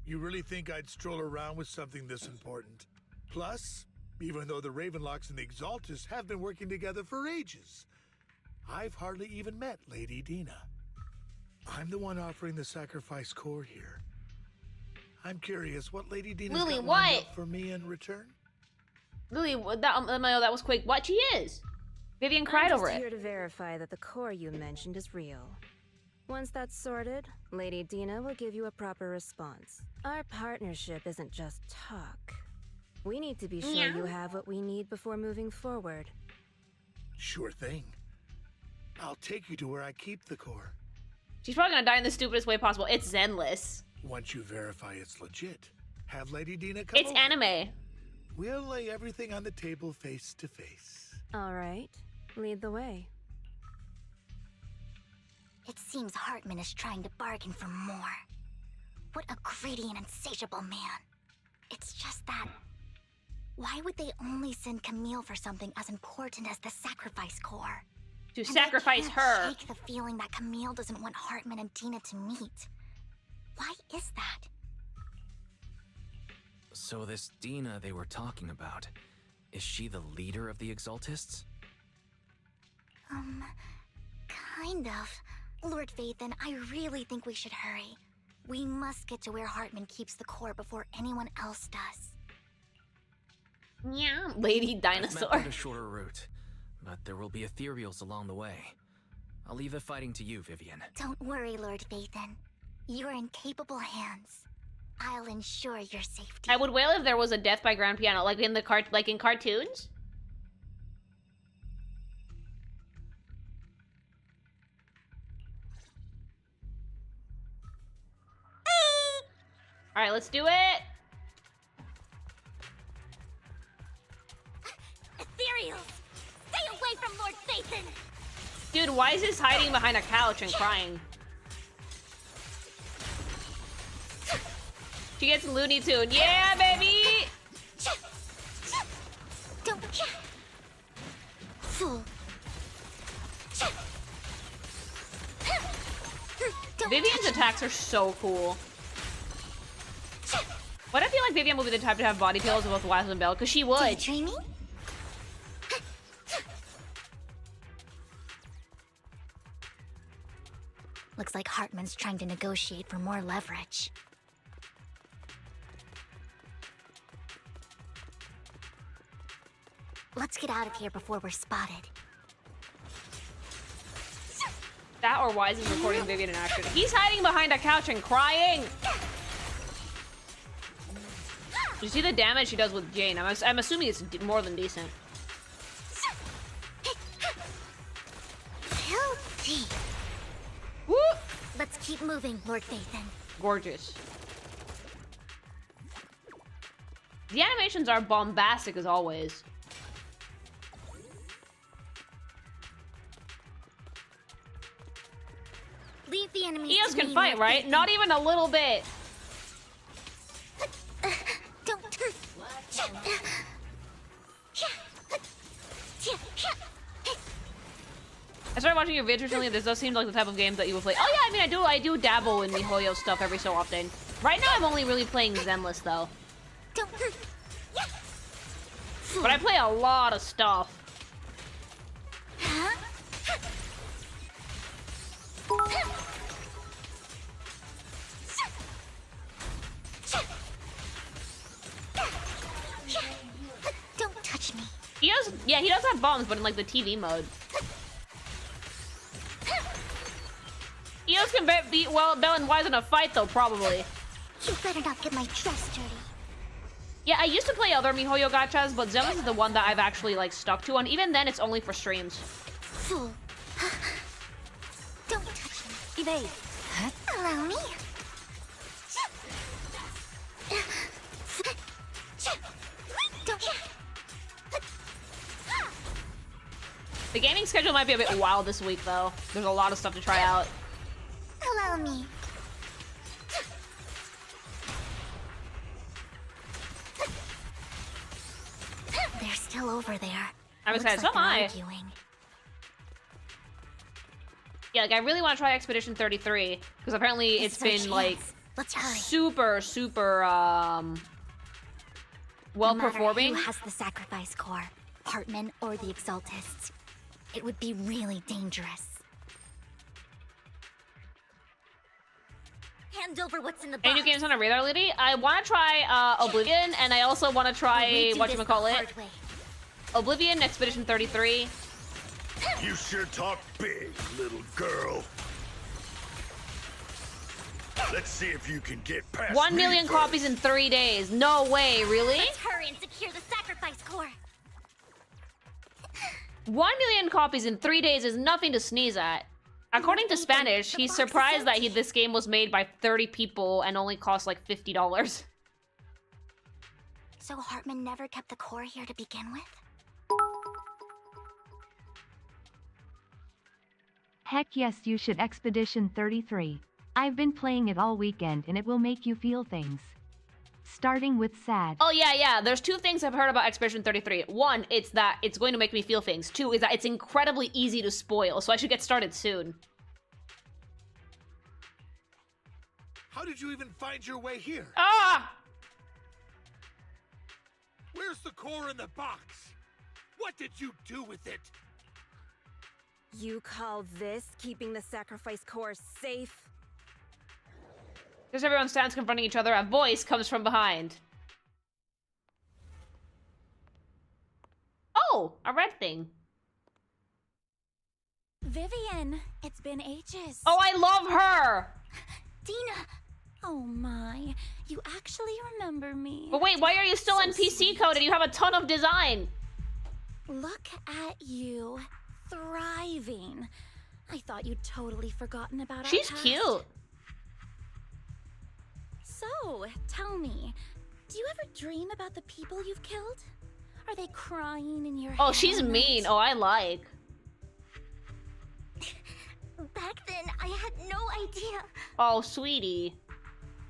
you really think I'd stroll around with something this important? Plus, even though the Ravenlocks and the Exaltist have been working together for ages, I've hardly even met Lady Dina. I'm the one offering the sacrifice core here. I'm curious what Lady Dina's Lily, got lined what? up for me in return? Lily, that was quick. What? She is. Vivian cried over I'm just it. here to verify that the core you mentioned is real. Once that's sorted, Lady Dina will give you a proper response. Our partnership isn't just talk. We need to be sure Yeah. you have what we need before moving forward. Sure thing. I'll take you to where I keep the core. She's probably gonna die in the stupidest way possible. It's Zenless. Once you verify it's legit, have Lady Dina come It's over. anime. We'll lay everything on the table face to face. All right, lead the way. It seems Hartman is trying to bargain for more. What a greedy and insatiable man. It's just that... why would they only send Camille for something as important as the sacrifice core? To And sacrifice I can't her. shake the feeling that Camille doesn't want Hartman and Dina to meet. Why is that? So this Dina they were talking about, is she the leader of the Exaltists? Kind of. Lord Vathan, I really think we should hurry. We must get to where Hartman keeps the core before anyone else does. Yeah. Lady I've Dinosaur. mapped out a shorter route, but there will be ethereals along the way. I'll leave the fighting to you, Vivian. Don't worry, Lord Vathan. You're in capable hands. I'll ensure your safety. I would wail if there was a death by grand piano, like in the cartoons. All right, let's do it. Ethereals! Stay away from Lord Vathan! Dude, why is this hiding behind a couch and crying? She gets Looney Tune. Yeah, baby! Don't... Fool. Vivian's attacks are so cool. Why do I feel like Vivian would be the type to have body pillows with both Waz and Belle? Because she would. Daydreaming? Looks like Hartman's trying to negotiate for more leverage. Let's get out of here before we're spotted. That or Wise is recording Vivian in action. He's hiding behind a couch and crying. You see the damage she does with Jane? I'm assuming it's more than decent. Filthy. Woo! Let's keep moving, Lord Vathan. Gorgeous. The animations are bombastic as always. Leave the enemies. Eos to can me, fight, Lord right? Vathan. Not even a little bit. Don't. I started watching your vids recently. This does seem like the type of game that you would play. Oh yeah, I mean, I do dabble in MiHoYo stuff every so often. Right now, I'm only really playing Zenless though. Don't. But I play a lot of stuff. Huh? Don't touch me. He does, yeah, he does have bombs, but in like the TV mode. Eos can beat Belle and Wise in a fight though, probably. You better not get my dress dirty. Yeah, I used to play other MiHoYo gachas, but Zenless is the one that I've actually like stuck to, and even then it's only for streams. Fool. Don't touch me. Evade. Allow me. Don't. The gaming schedule might be a bit wild this week though. There's a lot of stuff to try out. Allow me. They're still over there. I'm Looks excited. So like am I. they're arguing. Yeah, like I really want to try Expedition 33 because apparently it's been like super well performing. No matter who has the sacrifice core, Hartman or the Exaltists, it would be really dangerous. Hand over what's in the box. Any new games on a radar, lady? I want to try Oblivion, and I also want to try whatchamacallit. Oblivion, Expedition 33. You sure talk big, little girl. Let's see if you can get past 1 million copies in 3 days. No way, really? Let's hurry and secure the sacrifice core. 1 million copies in 3 days is nothing to sneeze at. According to Spanish, he's surprised that this game was made by 30 people and only cost like $50. So Hartman never kept the core here to begin with? Heck yes, you should. Expedition 33. I've been playing it all weekend and it will make you feel things. Starting with sad. Oh yeah, there's two things I've heard about Expedition 33. One, it's that it's going to make me feel things. Two, is that it's incredibly easy to spoil, so I should get started soon. How did you even find your way here? Ah! Where's the core in the box? What did you do with it? You call this keeping the sacrifice core safe? As everyone stands confronting each other, a voice comes from behind. Oh, a red thing. Vivian, it's been ages. Oh, I love her! Dina! Oh my, you actually remember me. But wait, why are you still NPC coded? You have a ton of design. Look at you, thriving. I thought you'd totally forgotten about She's our past. cute. So, tell me, do you ever dream about the people you've killed? Are they crying in your head? Oh, she's mean. Oh, I like. Back then, I had no idea. Oh, sweetie.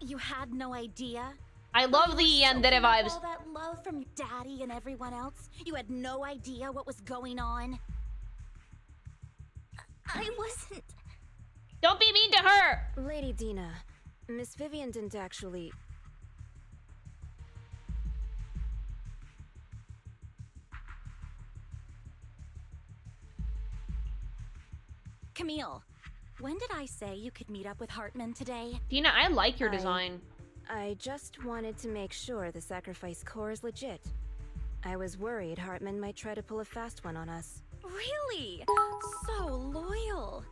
You had no idea? I love the yandere vibes. All that love from Daddy and everyone else? You had no idea what was going on? I wasn't... Don't be mean to her! Lady Dina, Miss Vivian didn't actually... Camille, when did I say you could meet up with Hartman today? Dina, I like your design. I just wanted to make sure the sacrifice core is legit. I was worried Hartman might try to pull a fast one on us. Really? So loyal.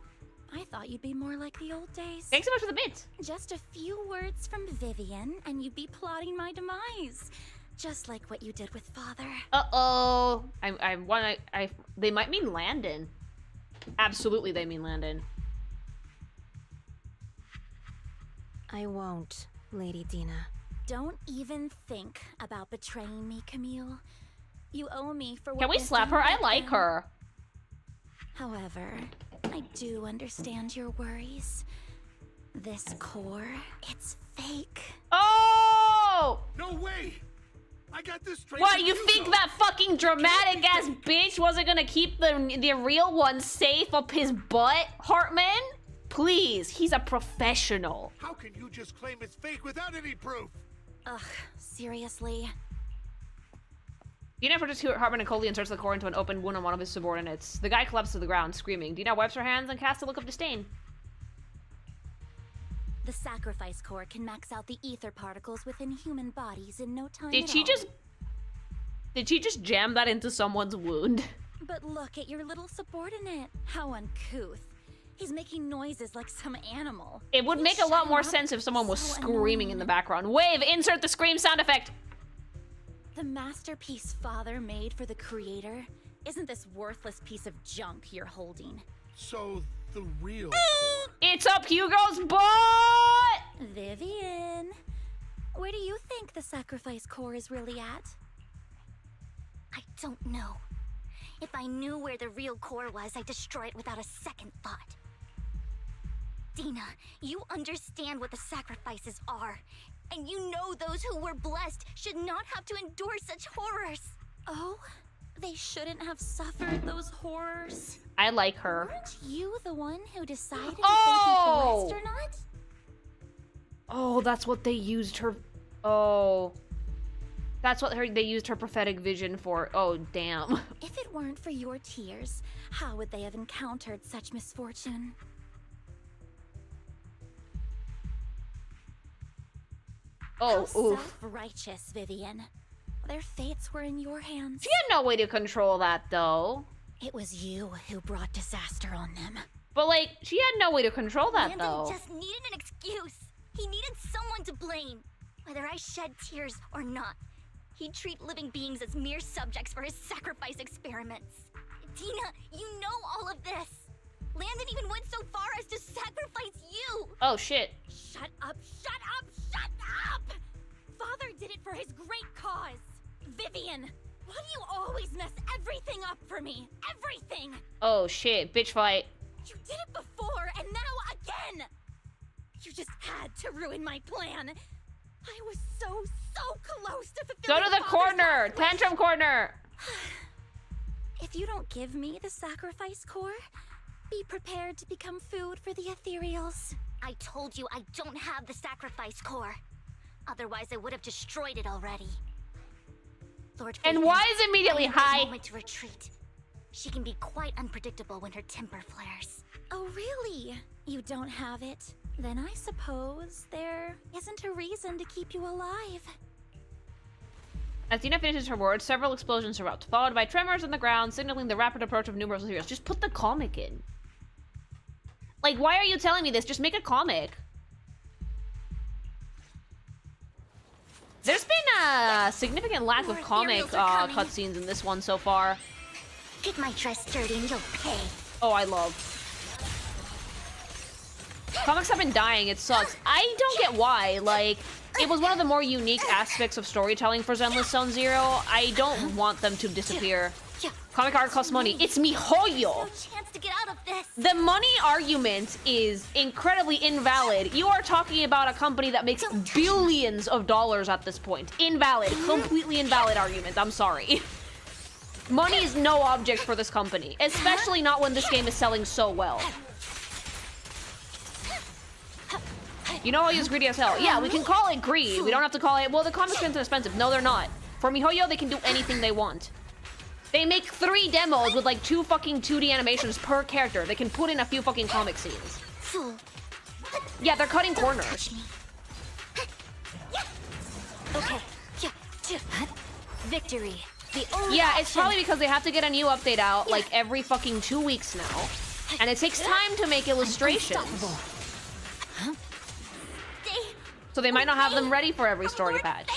I thought you'd be more like the old days. Thanks so much for the bits. Just a few words from Vivian, and you'd be plotting my demise. Just like what you did with Father. Uh-oh. They might mean Landon. Absolutely, they mean Landon. I won't, Lady Dina. Don't even think about betraying me, Camille. You owe me for what Can we slap her? I like her. However, I do understand your worries. This core, it's fake. Oh! No way! I got this straight. What, you think that fucking dramatic ass bitch wasn't gonna keep the real one safe up his butt, Hartman? Please, he's a professional. How can you just claim it's fake without any proof? Ugh, seriously? Dina approaches Hartman and coldly inserts the core into an open wound on one of his subordinates. The guy collapses to the ground, screaming. Dina wipes her hands and casts a look of disdain. The sacrifice core can max out the ether particles within human bodies in no time Did she just jam that into someone's wound? But look at your little subordinate. How uncouth. He's making noises like some animal. It would make a lot more sense if someone was screaming in the background. Wave, insert the scream sound effect. The masterpiece Father made for the creator isn't this worthless piece of junk you're holding. So, the real It's up Hugo's butt! Vivian, where do you think the sacrifice core is really at? I don't know. If I knew where the real core was, I'd destroy it without a second thought. Dina, you understand what the sacrifices are. And you know those who were blessed should not have to endure such horrors. Oh, They shouldn't have suffered those horrors. I like her. Weren't you the one who decided Oh! if they'd be blessed or not? Oh, that's what they used her... Oh. That's what they used her prophetic vision for. Oh, damn. If it weren't for your tears, how would they have encountered such misfortune? Oh, How oof. self-righteous, Vivian. Their fates were in your hands. She had no way to control that, though. It was you who brought disaster on them. But, like, she had no way to control that, Landon though. just needed an excuse. He needed someone to blame. Whether I shed tears or not, he'd treat living beings as mere subjects for his sacrifice experiments. Tina, you know all of this. Landon even went so far as to sacrifice you. Oh, shit. Shut up, shut up, shut up! Father did it for his great cause. Vivian, why do you always mess everything up for me? Everything! Oh, shit. Bitch fight. You did it before, and now again! You just had to ruin my plan. I was so close to Go fulfilling to the Father's corner! last wish. Tantrum corner! If you don't give me the sacrifice core, be prepared to become food for the ethereals. I told you I don't have the sacrifice core. Otherwise, I would have destroyed it already. Lord And Fabian, why is immediately find the high? moment to retreat. She can be quite unpredictable when her temper flares. Oh, really? You don't have it? Then I suppose there isn't a reason to keep you alive. As Tina finishes her words, several explosions erupt, followed by tremors on the ground, signaling the rapid approach of numerous heroes. Just put the comic in. Like, why are you telling me this? Just make a comic. There's been a significant lack of comic cutscenes in this one so far. Get my dress dirty and you'll pay. Oh, I love. Comics have been dying, it sucks. I don't get why, like, it was one of the more unique aspects of storytelling for Zenless Zone Zero. I don't want them to disappear. Comic art costs money. It's MiHoYo! No chance to get out of this. The money argument is incredibly invalid. You are talking about a company that makes billions of dollars at this point. Invalid. Completely invalid argument. I'm sorry. Money is no object for this company, especially not when this game is selling so well. You know I'll use greedy as hell. Yeah, we can call it greed. We don't have to call it, well, the comics are expensive. No, they're not. For MiHoYo, they can do anything they want. They make 3 demos with like 2 fucking 2D animations per character. They can put in a few fucking comic scenes. Yeah, they're cutting corners. Okay. Victory. Yeah, it's probably because they have to get a new update out like every fucking 2 weeks now. And it takes time to make illustrations. So they might not have them ready for every story patch.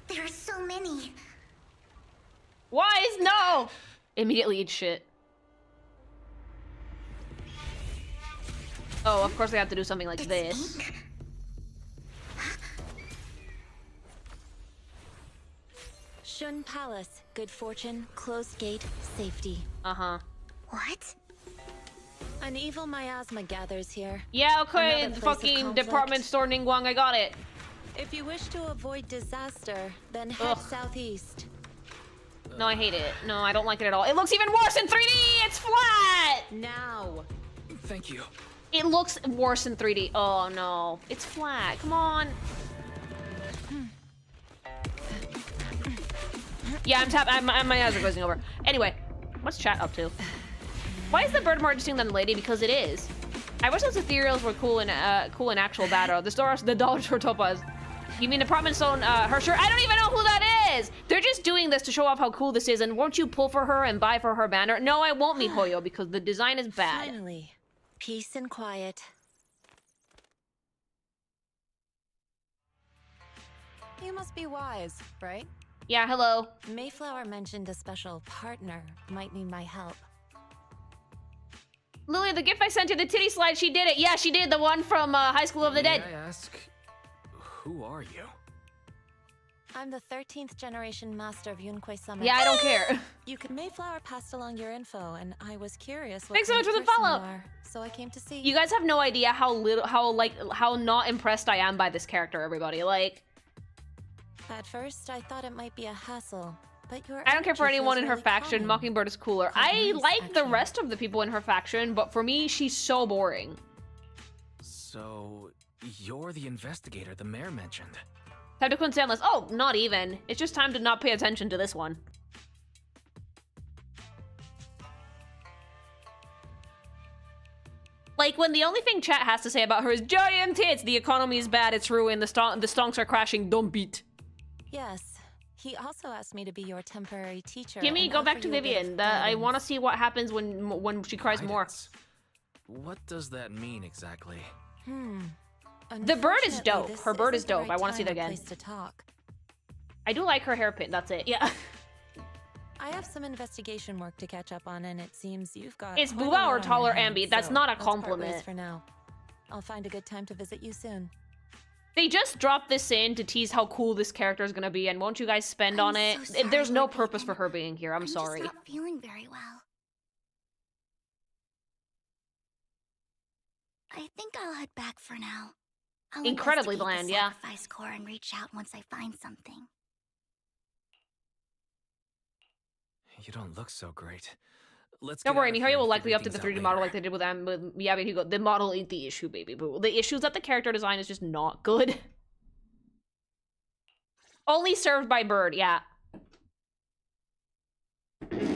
There are so many. Wise, no! Immediately eat shit. Oh, of course they have to do something like this. Shun Palace, good fortune, closed gate, safety. Uh-huh. What? An evil miasma gathers here. Yeah, okay, Another place of fucking conflict. department store Ningguang, I got it. If you wish to avoid disaster, then head southeast. No, I hate it. No, I don't like it at all. It looks even worse in 3D! It's flat! Now. Thank you. It looks worse in 3D. Oh, no. It's flat. Come on. Yeah, my eyes are glazing over. Anyway, what's chat up to? Why is the bird more interesting than the lady? Because it is. I wish those ethereals were cool in actual battle. The dollar store topaz. You mean department zone her shirt? I don't even know who that is! They're just doing this to show off how cool this is, and won't you pull for her and buy for her banner? No, I won't, MiHoYo, because the design is bad. Finally, peace and quiet. You must be wise, right? Yeah, hello. Mayflower mentioned a special partner might need my help. Lily, the gift I sent you, the titty slide, she did it. Yeah, she did, the one from High School of the Dead. May I ask, who are you? I'm the 13th generation master of Yunque Summit. Yeah, I don't care. You could Mayflower passed along your info, and I was curious what Thanks so much for the follow. So I came to see. You guys have no idea how not impressed I am by this character, everybody. Like, At first, I thought it might be a hassle, but your I don't care for energy anyone feels in her really faction. calming. Mockingbird is cooler. Quite I nice, like the actually. rest of the people in her faction, but for me, she's so boring. So, you're the investigator the mayor mentioned. Time to quit Zenless. Oh, not even. It's just time to not pay attention to this one. Like, when the only thing chat has to say about her is giant tits, the economy is bad, it's ruined, the stonks are crashing, don't beat. Yes. He also asked me to be your temporary teacher. Gimme, and go back offer to you a bit of Vivian. I guidance. want to see what happens when she cries more. What does that mean exactly? The bird is Unfortunately, dope. this Her bird is isn't the dope. right I want to see time it or again. place to talk. I do like her hairpin, that's it. Yeah. I have some investigation work to catch up on, and it seems you've got. It's quite a Booba lot or on your taller hands, Ambi. That's so not a let's part ways compliment. for now. I'll find a good time to visit you soon. They just dropped this in to tease how cool this character is gonna be, and won't you guys spend on it? so sorry, There's no Lord purpose for Vivian. her being here. I'm sorry. Just not feeling very well. I think I'll head back for now. I'll Incredibly investigate bland, the yeah. sacrifice core and reach out once I find something. You don't look so great. Let's Don't get worry, out of Mihoyo here will and likely figure update the things 3D out model later. like they did with Yabi and Hugo. The model ain't the issue, baby boo. The issue is that the character design is just not good. Only served by Bird, yeah.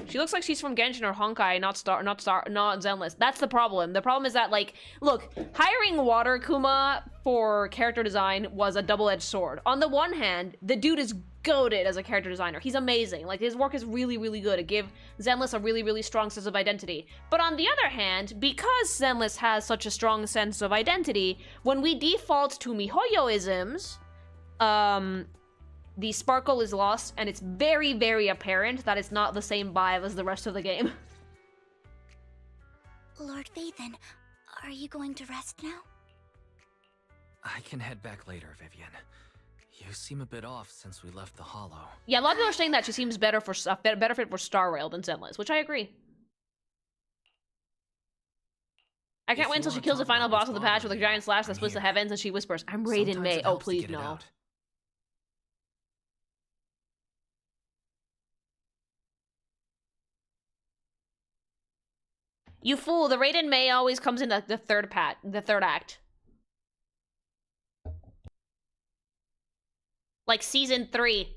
She looks like she's from Genshin or Honkai, not Zenless. That's the problem. The problem is that, like, look, hiring Water Kuma for character design was a double-edged sword. On the one hand, the dude is goated as a character designer. He's amazing. Like, his work is really, really good. It gives Zenless a really, really strong sense of identity. But on the other hand, because Zenless has such a strong sense of identity, when we default to Mihoyo-isms, the sparkle is lost, and it's very, very apparent that it's not the same vibe as the rest of the game. Lord Vathan, are you going to rest now? I can head back later, Vivian. You seem a bit off since we left the Hollow. Yeah, a lot of people are saying that she seems better fit for Star Rail than Zenless, which I agree. I can't wait until she kills the final boss of the patch with a giant slash that splits the heavens and she whispers, "I'm Raiden May." Oh, please no. You fool, the Raiden May always comes in the third act. Like season 3.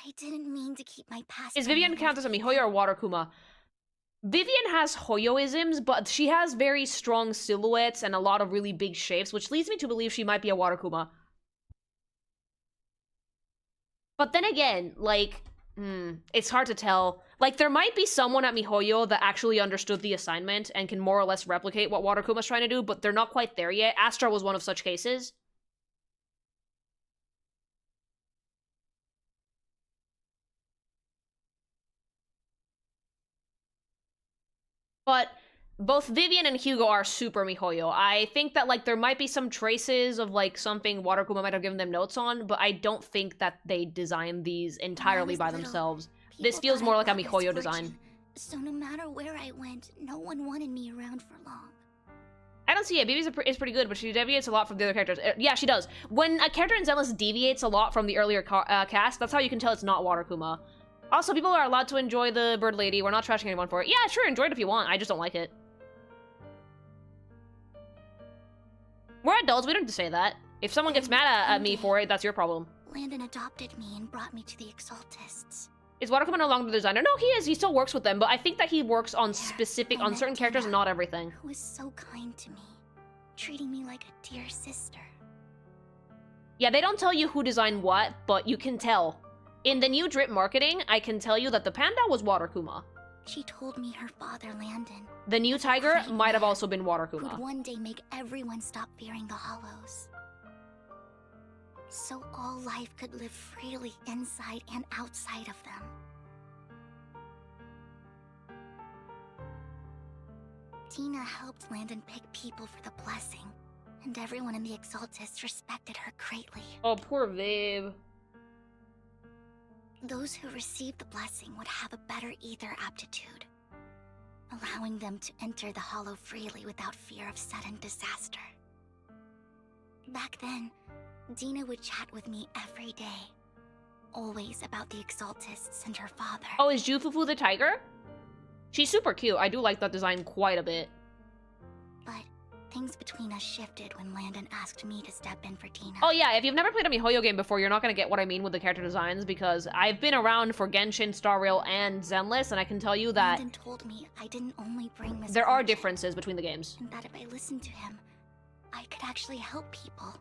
I didn't mean to keep my past. Is Vivian count as a Mihoyo or Water Kuma? Vivian has Hoyoisms, but she has very strong silhouettes and a lot of really big shapes, which leads me to believe she might be a Water Kuma. But then again, like, it's hard to tell. Like, there might be someone at Mihoyo that actually understood the assignment and can more or less replicate what Water Kuma's trying to do, but they're not quite there yet. Astra was one of such cases. But both Vivian and Hugo are super Mihoyo. I think that, like, there might be some traces of, like, something Water Kuma might have given them notes on, but I don't think that they designed these entirely by themselves. This feels more like a Mihoyo design. So no matter where I went, no one wanted me around for long. I don't see it. Vivi is pretty good, but she deviates a lot from the other characters. Yeah, she does. When a character in Zenless deviates a lot from the earlier cast, that's how you can tell it's not Water Kuma. Also, people are allowed to enjoy the Bird Lady. We're not trashing anyone for it. Yeah, sure, enjoy it if you want. I just don't like it. We're adults. We don't have to say that. If someone gets mad at me for it, that's your problem. Landon adopted me and brought me to the Exaltists. Is Water Kuma no longer the designer? No, he is. He still works with them, but I think that he works on on certain characters and not everything. Who was so kind to me, treating me like a dear sister. Yeah, they don't tell you who designed what, but you can tell. In the new drip marketing, I can tell you that the panda was Water Kuma. She told me her father, Landon, The new tiger might have also been Water would Kuma. one day make everyone stop fearing the Hollows. So all life could live freely inside and outside of them. Tina helped Landon pick people for the blessing, and everyone in the Exaltists respected her greatly. Oh, poor Viv. Those who received the blessing would have a better ether aptitude, allowing them to enter the Hollow freely without fear of sudden disaster. Back then, Dina would chat with me every day, always about the Exaltists and her father. Oh, is Jufufu the tiger? She's super cute. I do like that design quite a bit. But things between us shifted when Landon asked me to step in for Dina. Oh yeah, if you've never played a MiHoYo game before, you're not gonna get what I mean with the character designs, because I've been around for Genshin, Star Rail, and Zenless, and I can tell you that Landon told me I didn't only bring misfortune, there are differences between the games. and that if I listened to him, I could actually help people.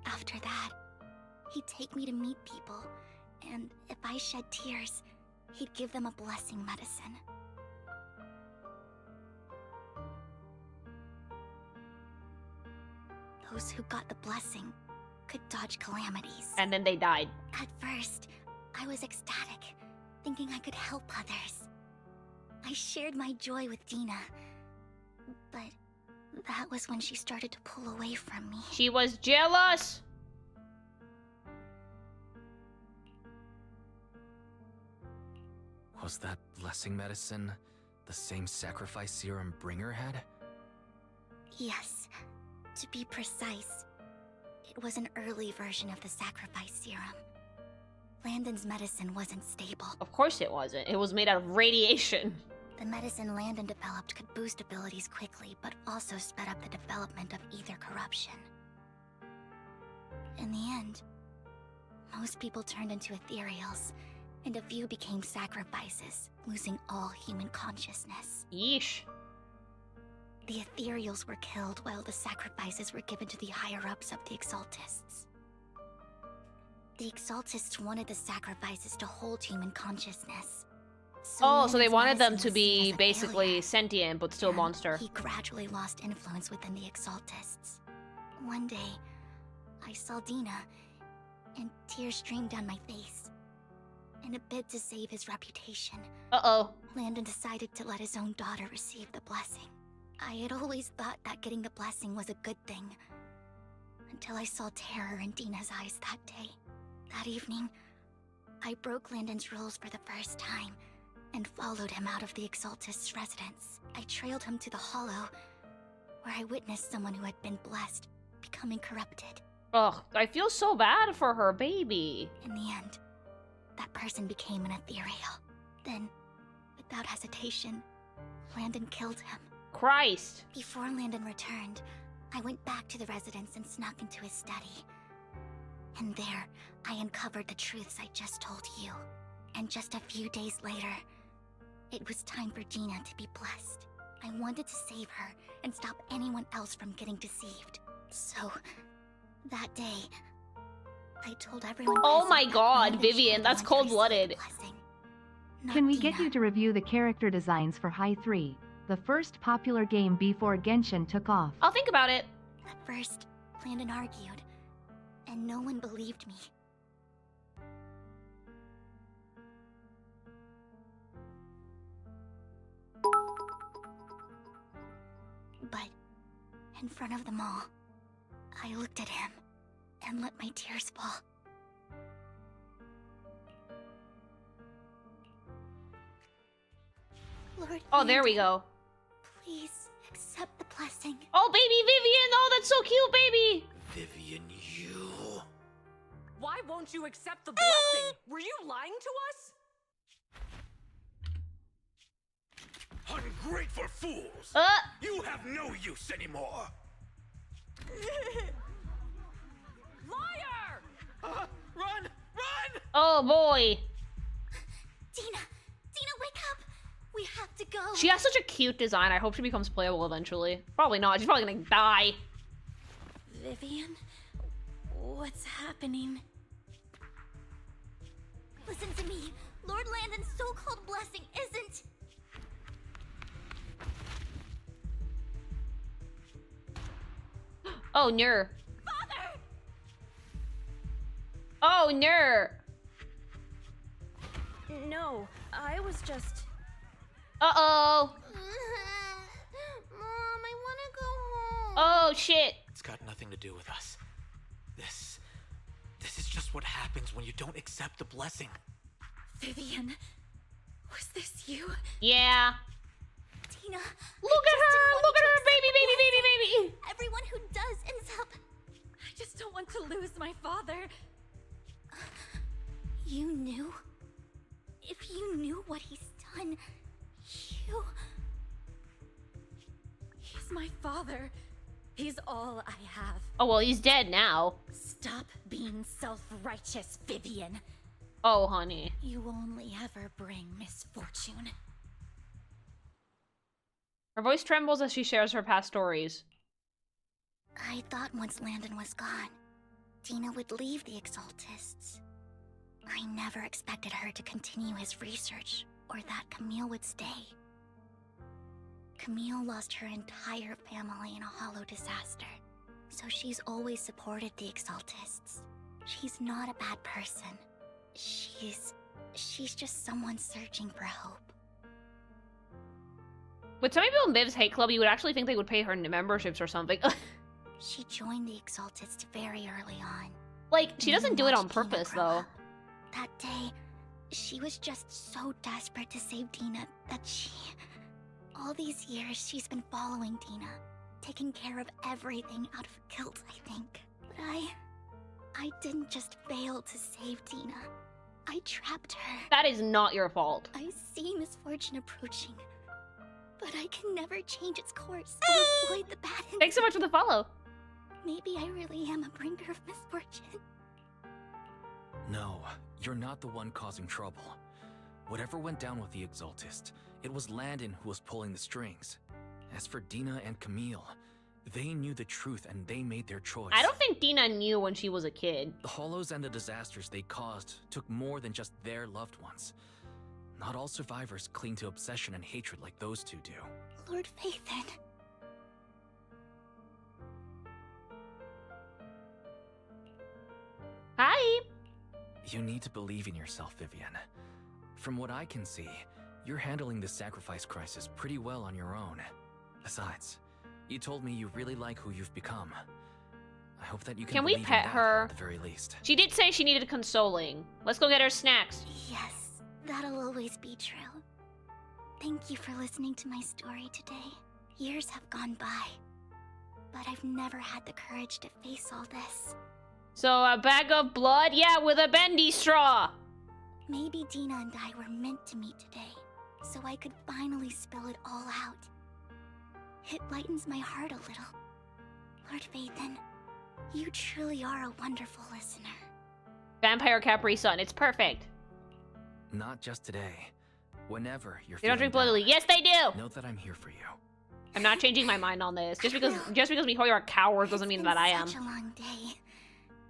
After that, he'd take me to meet people, and if I shed tears, he'd give them a blessing medicine. Those who got the blessing could dodge calamities. And then they died. At first, I was ecstatic, thinking I could help others. I shared my joy with Dina, but that was when she started to pull away from me. She was jealous! Was that blessing medicine the same sacrifice serum Bringer had? Yes. To be precise, it was an early version of the sacrifice serum. Landon's medicine wasn't stable. Of course it wasn't. It was made out of radiation. The medicine Landon developed could boost abilities quickly, but also sped up the development of ether corruption. In the end, most people turned into ethereals, and a few became sacrifices, losing all human consciousness. Yeesh. The ethereals were killed while the sacrifices were given to the higher-ups of the Exaltists. The Exaltists wanted the sacrifices to hold human consciousness. So they Landon's wanted them medicine to was seen be as a basically failure, sentient, but still and monster. He gradually lost influence within the Exaltists. One day, I saw Dina, and tears streamed down my face. In a bid to save his reputation, Landon decided to let his own daughter receive the blessing. I had always thought that getting the blessing was a good thing, until I saw terror in Dina's eyes that day. That evening, I broke Landon's rules for the first time, and followed him out of the Exaltist's residence. I trailed him to the Hollow, where I witnessed someone who had been blessed becoming corrupted. Ugh, I feel so bad for her baby. In the end, that person became an ethereal. Then, without hesitation, Landon killed him. Christ. Before Landon returned, I went back to the residence and snuck into his study. And there, I uncovered the truths I just told you. And just a few days later, it was time for Dina to be blessed. I wanted to save her and stop anyone else from getting deceived. So, that day, I told everyone. Oh my god, Vivian, that's cold-blooded. Can we get you to review the character designs for High 3, the first popular game before Genshin took off? I'll think about it. At first, Landon argued, and no one believed me. But, in front of them all, I looked at him and let my tears fall. Lord, Oh, there we go. please accept the blessing. Oh, baby Vivian! Oh, that's so cute, baby! Vivian, you... Why won't you accept the blessing? Were you lying to us? Ungrateful fools! You have no use anymore! Liar! Run! Run! Oh, boy. Dina, wake up! We have to go. She has such a cute design. I hope she becomes playable eventually. Probably not. She's probably gonna die. Vivian, what's happening? Listen to me. Lord Landon's so-called blessing isn't... Oh, Ner. Father! Oh, Ner. No, I was just... Uh-oh. Mom, I want to go home. Oh, shit. It's got nothing to do with us. This is just what happens when you don't accept the blessing. Vivian, was this you? Yeah. Dina, Look at her! Look at her! Baby, baby, baby, baby! Everyone who does ends up... I just don't want to lose all I have. Oh, well, he's dead now. Stop being self-righteous, Vivian. Oh, honey. You only ever bring misfortune. Her voice trembles as she shares her past stories. I thought once Landon was gone, Dina would leave the Exaltists. I never expected her to continue his research, or that Camille would stay. Camille lost her entire family in a hollow disaster, so she's always supported the Exaltists. She's not a bad person. She's just someone searching for hope. With so many people in Viv's hate club, you would actually think they would pay her memberships or something. She joined the Exaltists very early on. Like, she doesn't do it on purpose, though. That day, she was just so desperate to save Dina that all these years, she's been following Dina, taking care of everything out of guilt, I think. But I didn't just fail to save Dina. I trapped her. That is not your fault. I see misfortune approaching, but I can never change its course or avoid the bad. Thanks so much for the follow. Maybe I really am a bringer of misfortune. No, you're not the one causing trouble. Whatever went down with the Exaltist, it was Landon who was pulling the strings. As for Dina and Camille, they knew the truth and they made their choice. I don't think Dina knew when she was a kid. The hollows and the disasters they caused took more than just their loved ones. Not all survivors cling to obsession and hatred like those two do. Lord Phaethon. Hi! You need to believe in yourself, Vivian. From what I can see, you're handling this sacrifice crisis pretty well on your own. Besides, you told me you really like who you've become. I hope that you can we believe pet in that her? at the very least. She did say she needed consoling. Let's go get her snacks. Yes, that'll always be true. Thank you for listening to my story today. Years have gone by, but I've never had the courage to face all this. So, a bag of blood? Yeah, with a bendy straw! Maybe Dina and I were meant to meet today, so I could finally spill it all out. It lightens my heart a little. Lord Phaethon, you truly are a wonderful listener. Vampire Capri Sun, it's perfect. Not just today. Whenever you're They don't drink feeling blood lily. down, Yes, they do! know that I'm here for you. I'm not changing my mind on this. Just because we Mihoyo are cowards doesn't mean that I am. Such a long day.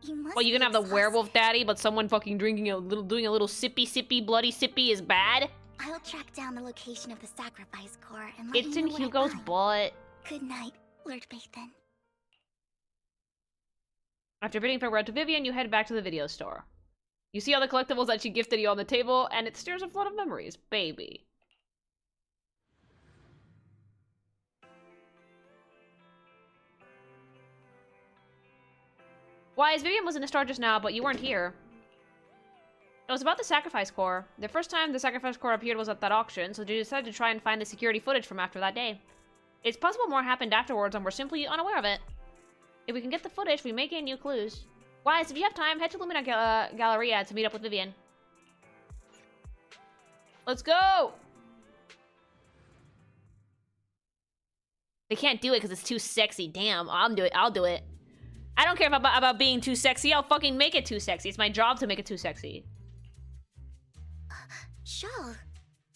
You must Well, you can be have the exhausted. doing daddy, but someone fucking doing a little sippy, bloody sippy is bad? I'll track down the location of the sacrifice core and let It's you in know what I Hugo's find. butt. Good night, Lord Phaethon. After bidding farewell to Vivian, you head back to the video store. You see all the collectibles that she gifted you on the table, and it stirs a flood of memories, baby. Wise, Vivian was in the store just now, but you weren't here. It was about the sacrifice core. The first time the sacrifice core appeared was at that auction, so they decided to try and find the security footage from after that day. It's possible more happened afterwards and we're simply unaware of it. If we can get the footage, we may gain new clues. Wise, if you have time, head to Lumina Galleria to meet up with Vivian. Let's go! They can't do it because it's too sexy. Damn, I'll do it. I'll do it. I don't care about being too sexy. I'll fucking make it too sexy. It's my job to make it too sexy. Shul,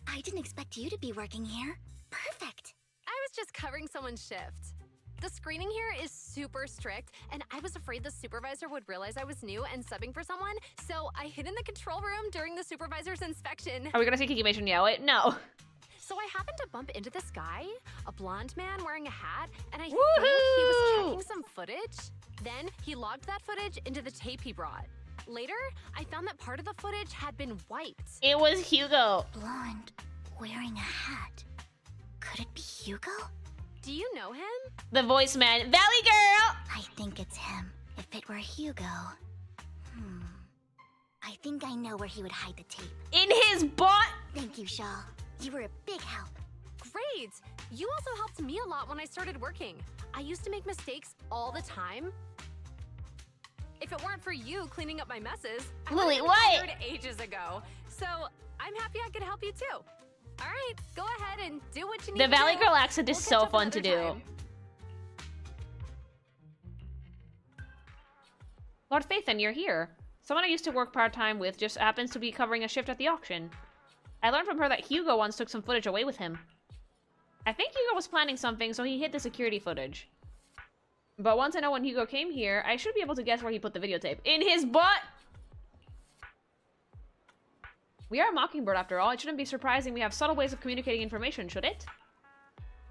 I didn't expect you to be working here. Perfect. I was just covering someone's shift. The screening here is super strict, and I was afraid the supervisor would realize I was new and subbing for someone, so I hid in the control room during the supervisor's inspection. Are we gonna see Kikimation yell it? No. So I happened to bump into this guy, a blonde man wearing a hat, and I think Woohoo! he was checking some footage. Then he logged that footage into the tape he brought. Later, I found that part of the footage had been wiped. It was Hugo. Blonde, wearing a hat. Could it be Hugo? Do you know him? The voice man. Valley Girl! I think it's him. If it were Hugo... I think I know where he would hide the tape. In his butt! Thank you, Shaw. You were a big help. Great! You also helped me a lot when I started working. I used to make mistakes all the time. If it weren't for you cleaning up my messes, I Lily, would have what? been fired ages ago. So I'm happy I could help you too. All right, go ahead and do what you need The to Valley do. Girl accent is We'll so catch up fun to another do. time. Lord Phaethon, you're here. Someone I used to work part-time with just happens to be covering a shift at the auction. I learned from her that Hugo once took some footage away with him. I think Hugo was planning something, so he hid the security footage. But once I know when Hugo came here, I should be able to guess where he put the videotape. In his butt! We are a mockingbird after all. It shouldn't be surprising we have subtle ways of communicating information, should it?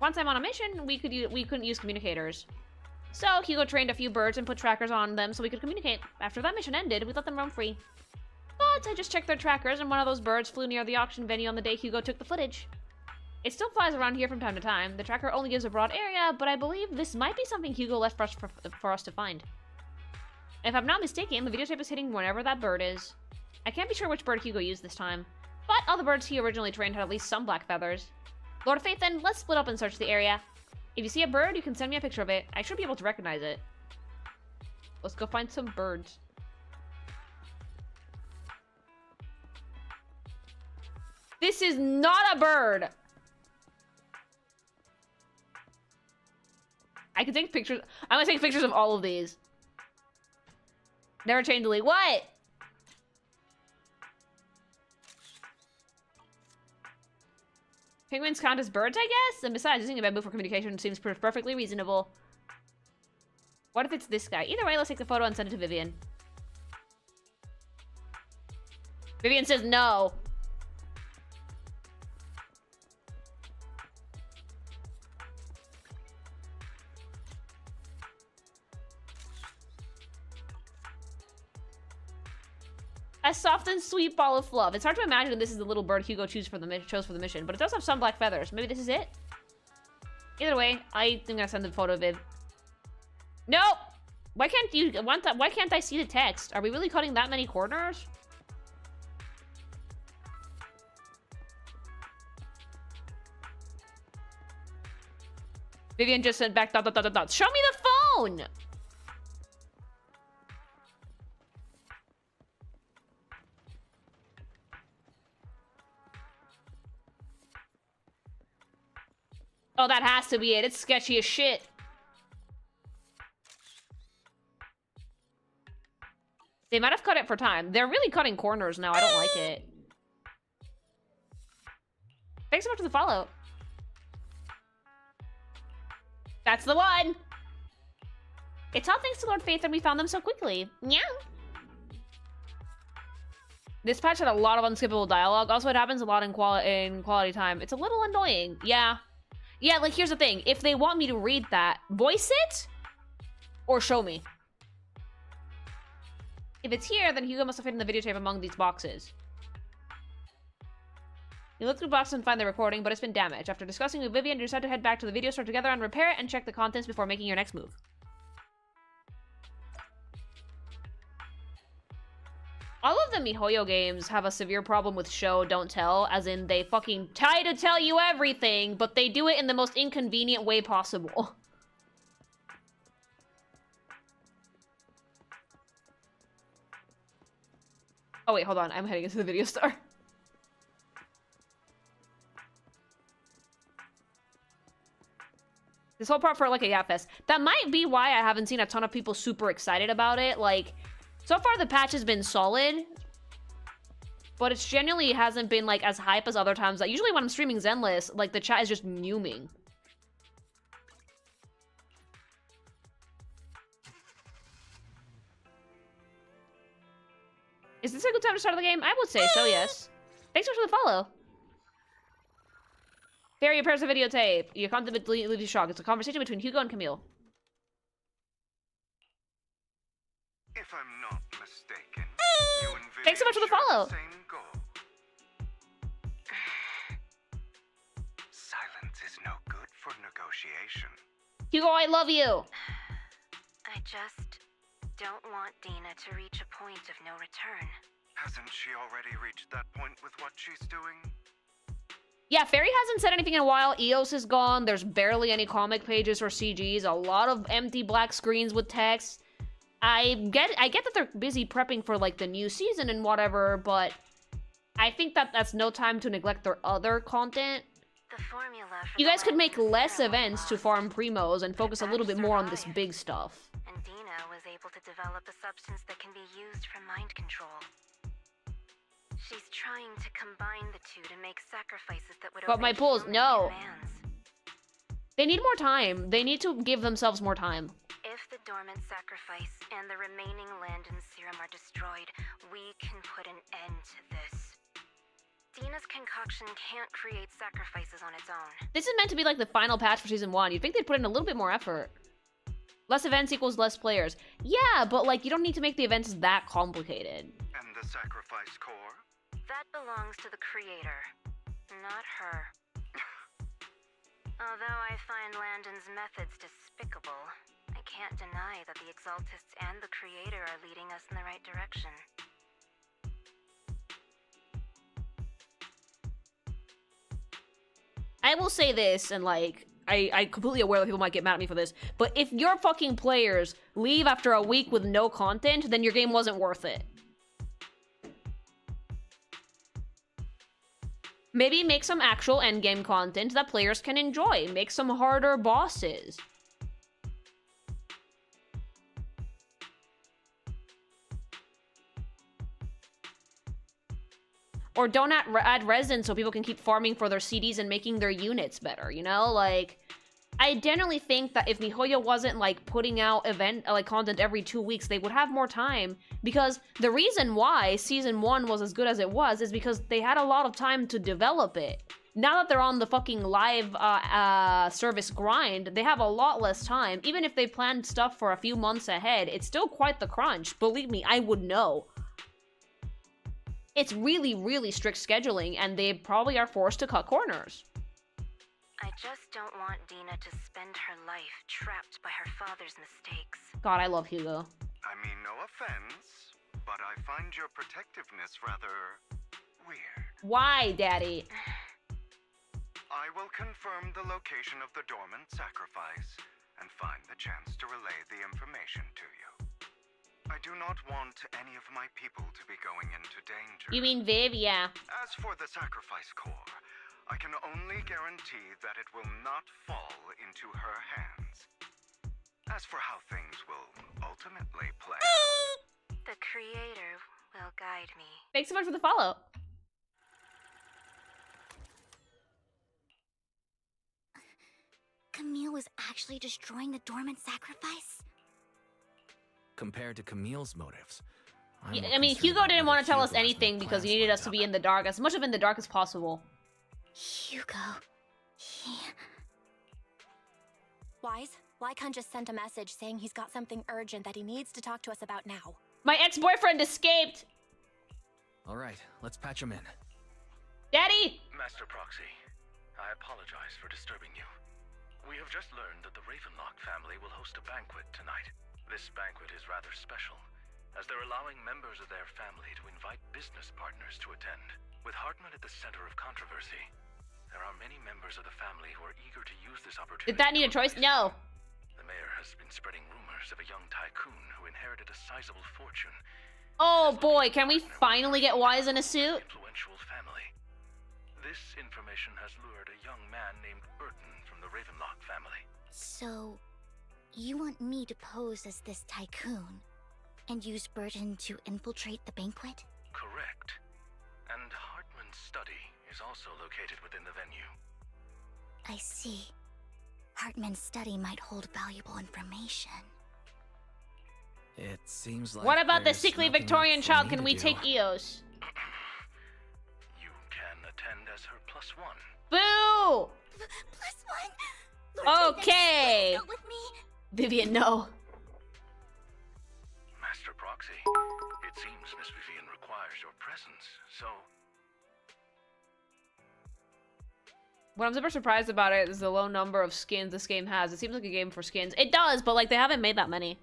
Once I'm on a mission, we couldn't use communicators. So, Hugo trained a few birds and put trackers on them so we could communicate. After that mission ended, we let them roam free. But I just checked their trackers and one of those birds flew near the auction venue on the day Hugo took the footage. It still flies around here from time to time. The tracker only gives a broad area, but I believe this might be something Hugo left for us to find. If I'm not mistaken, the videotape is hitting wherever that bird is. I can't be sure which bird Hugo used this time, but all the birds he originally trained had at least some black feathers. Lord Phaethon, let's split up and search the area. If you see a bird, you can send me a picture of it. I should be able to recognize it. Let's go find some birds. This is not a bird! I can take pictures. I'm gonna take pictures of all of these. Never change delete. What? Penguins count as birds, I guess? And besides, using a bamboo for communication seems perfectly reasonable. What if it's this guy? Either way, let's take the photo and send it to Vivian. Vivian says no. A soft and sweet ball of fluff. It's hard to imagine this is the little bird Hugo chose for the mission, but it does have some black feathers. Maybe this is it? Either way, I am gonna send the photo, Viv. Nope! Why can't you want that? Why can't I see the text? Are we really cutting that many corners? Vivian just sent back ... Show me the phone! Oh, that has to be it. It's sketchy as shit. They might have cut it for time. They're really cutting corners now. I don't like it. Thanks so much for the follow. That's the one. It's all thanks to Lord Phaethon we found them so quickly. Yeah. This patch had a lot of unskippable dialogue. Also, it happens a lot in quality time. It's a little annoying. Yeah. Yeah, like, here's the thing. If they want me to read that, voice it or show me. If it's here, then Hugo must have hidden the videotape among these boxes. You look through boxes and find the recording, but it's been damaged. After discussing with Vivian, you decide to head back to the video store together and repair it and check the contents before making your next move. All of the MiHoYo games have a severe problem with show, don't tell, as in they fucking try to tell you everything, but they do it in the most inconvenient way possible. Oh wait, hold on, I'm heading into the video store. This whole part felt like a Yap Fest. That might be why I haven't seen a ton of people super excited about it, like... So far, the patch has been solid, but it's genuinely hasn't been, like, as hype as other times. Like, usually when I'm streaming Zenless, like, the chat is just fuming. Is this a good time to start the game? I would say so, yes. Thanks so much for the follow. Fairy repairs a videotape. Your content leaves you shocked. It's a conversation between Hugo and Camille. If I'm not mistaken, you and Vivian Thanks so much for the follow. share the same goal. Silence is no good for negotiation. Hugo, I love you. I just don't want Dina to reach a point of no return. Hasn't she already reached that point with what she's doing? Yeah, Fairy hasn't said anything in a while. EOS is gone. There's barely any comic pages or CGs. A lot of empty black screens with text. I get that they're busy prepping for, like, the new season and whatever, but I think that that's no time to neglect their other content. The formula for You guys could make less events to farm primos and focus a little bit more on this big stuff. And Dina was able to develop a substance that can be used for mind control. She's trying to combine the two to make sacrifices that would But my obey pools, human no. commands. They need more time. They need to give themselves more time. If the dormant sacrifice and the remaining Landon serum are destroyed, we can put an end to this. Dina's concoction can't create sacrifices on its own. This is meant to be like the final patch for season 1. You'd think they'd put in a little bit more effort. Less events equals less players. Yeah, but like you don't need to make the events that complicated. And the sacrifice core? That belongs to the creator, not her. Although I find Landon's methods despicable, I can't deny that the Exaltists and the creator are leading us in the right direction. I will say this, and like, I'm completely aware that people might get mad at me for this, but if your fucking players leave after a week with no content, then your game wasn't worth it. Maybe make some actual endgame content that players can enjoy. Make some harder bosses. Or don't add resin so people can keep farming for their CDs and making their units better, you know? Like, I generally think that if MiHoYo wasn't, like, putting out content every 2 weeks, they would have more time. Because the reason why Season 1 was as good as it was is because they had a lot of time to develop it. Now that they're on the fucking live service grind, they have a lot less time. Even if they planned stuff for a few months ahead, it's still quite the crunch. Believe me, I would know. It's really, really strict scheduling, and they probably are forced to cut corners. I just don't want Dina to spend her life trapped by her father's mistakes. God, I love Hugo. I mean, no offense, but I find your protectiveness rather weird. Why, Daddy? I will confirm the location of the dormant sacrifice and find the chance to relay the information to you. I do not want any of my people to be going into danger. You mean Viv, yeah. As for the sacrifice core, I can only guarantee that it will not fall into her hands. As for how things will ultimately play out, The creator will guide me. Thanks so much for the follow. Camille was actually destroying the dormant sacrifice? Compared to Camille's motives, Yeah, I mean, Hugo didn't want to tell us anything because he needed us to be in the dark, as much of in the dark as possible. Hugo, Wise, Lycon just sent a message saying he's got something urgent that he needs to talk to us about now. My ex-boyfriend escaped! All right, let's patch him in. Daddy! Master Proxy, I apologize for disturbing you. We have just learned that the Ravenlock family will host a banquet tonight. This banquet is rather special, as they're allowing members of their family to invite business partners to attend. With Hartman at the center of controversy, there are many members of the family who are eager to use this opportunity. Did that need a choice? No. The mayor has been spreading rumors of a young tycoon who inherited a sizable fortune. Oh boy, can we finally get Wise in a suit? Influential family. This information has lured a young man named Burton from the Ravenlock family. So, you want me to pose as this tycoon and use Burton to infiltrate the banquet? Correct. And Hartman's study is also located within the venue. I see. Hartman's study might hold valuable information. It seems like. What about the there's sickly nothing Victorian left for child? me Can to we do. take Eos? You can attend as her +1. Boo! +1? Lord Okay. Go with me. Vivian, no. Master Proxy, it seems Miss Vivian requires your presence, so... What I'm super surprised about it is the low number of skins this game has. It seems like a game for skins. It does, but like they haven't made that many.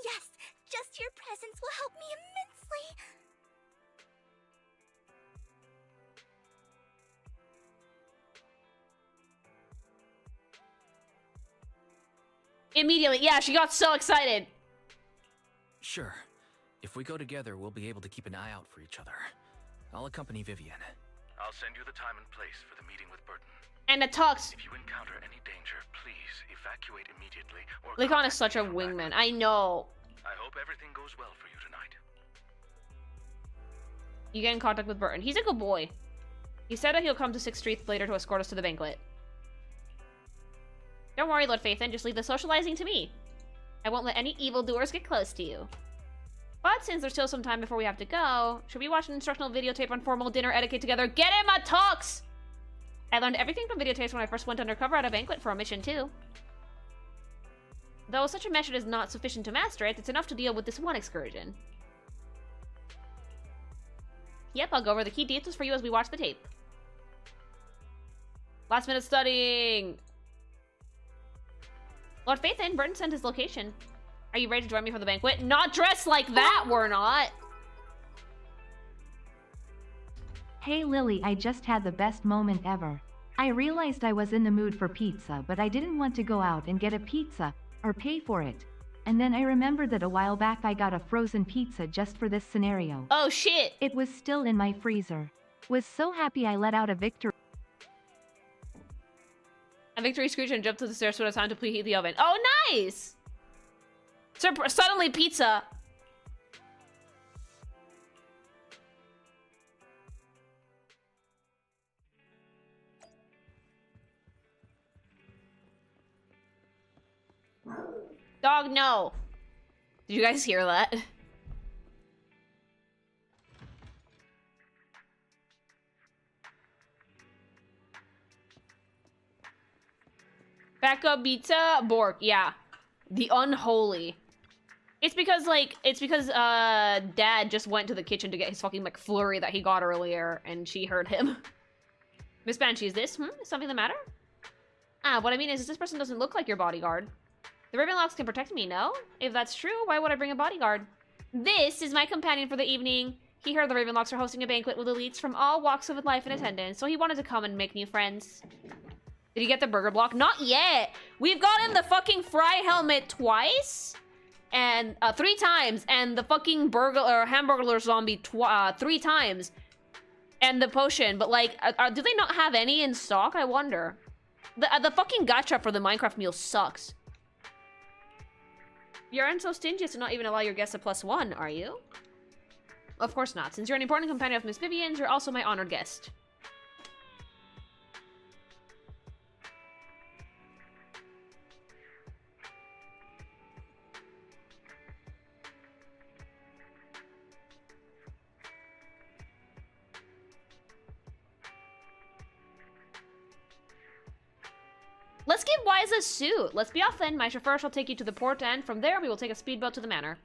Yes, just your presence will help me immensely. Immediately, yeah, she got so excited. Sure. If we go together, we'll be able to keep an eye out for each other. I'll accompany Vivian. I'll send you the time and place for the meeting with Burton. And a tux. If you encounter any danger, please evacuate immediately or Lycon is such a wingman. I know. I hope everything goes well for you tonight. You get in contact with Burton. He's a good boy. He said that he'll come to 6th Street later to escort us to the banquet. Don't worry, Lord Phaethon. Just leave the socializing to me. I won't let any evildoers get close to you. But since there's still some time before we have to go, should we watch an instructional videotape on formal dinner etiquette together? Get him a tux! I learned everything from videotapes when I first went undercover at a banquet for a mission, too. Though such a method is not sufficient to master it, it's enough to deal with this one excursion. Yep, I'll go over the key details for you as we watch the tape. Last minute studying! Lord Phaethon, Burton sent his location. Are you ready to join me for the banquet? Not dressed like that, we're not! Hey Lily, I just had the best moment ever. I realized I was in the mood for pizza, but I didn't want to go out and get a pizza, or pay for it. And then I remembered that a while back I got a frozen pizza just for this scenario. Oh shit! It was still in my freezer. Was so happy I let out a victory. A victory screech and jumped to the stairs so it had time to preheat the oven. Oh, nice! Suddenly pizza. Dog, no. Did you guys hear that? Backup pizza, Bork, yeah. The unholy. It's because, like, Dad just went to the kitchen to get his fucking McFlurry that he got earlier, and she heard him. Miss Banshee, is this, Is something the matter? What I mean is this person doesn't look like your bodyguard. The Ravenlocks can protect me, no? If that's true, why would I bring a bodyguard? This is my companion for the evening. He heard the Ravenlocks are hosting a banquet with elites from all walks of life in attendance, so he wanted to come and make new friends. Did he get the burger block? Not yet! We've gotten the fucking fry helmet twice? And, 3 times. And the fucking hamburger zombie 3 times. And the potion. But, like, do they not have any in stock? I wonder. The fucking gacha for the Minecraft meal sucks. You aren't so stingy as to not even allow your guests a +1, are you? Of course not. Since you're an important companion of Miss Vivian's, you're also my honored guest. Let's give Wise a suit. Let's be off then. My chauffeur shall take you to the port, and from there we will take a speedboat to the manor.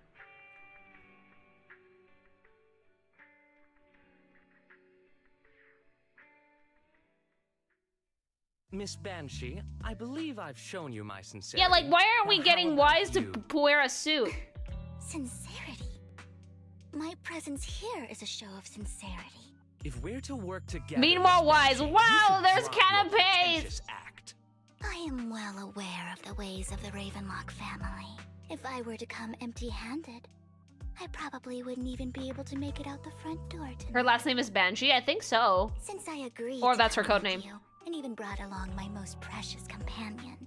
Miss Banshee, I believe I've shown you my sincerity. Yeah, like, why aren't we getting Wise to wear a suit? Sincerity? My presence here is a show of sincerity. If we're to work together... Meanwhile, Wise, wow, there's canapes! I am well aware of the ways of the Ravenlock family. If I were to come empty-handed, I probably wouldn't even be able to make it out the front door tonight. Her last name is Banshee? I think so. Since I agreed or that's her code name. And even brought along my most precious companion.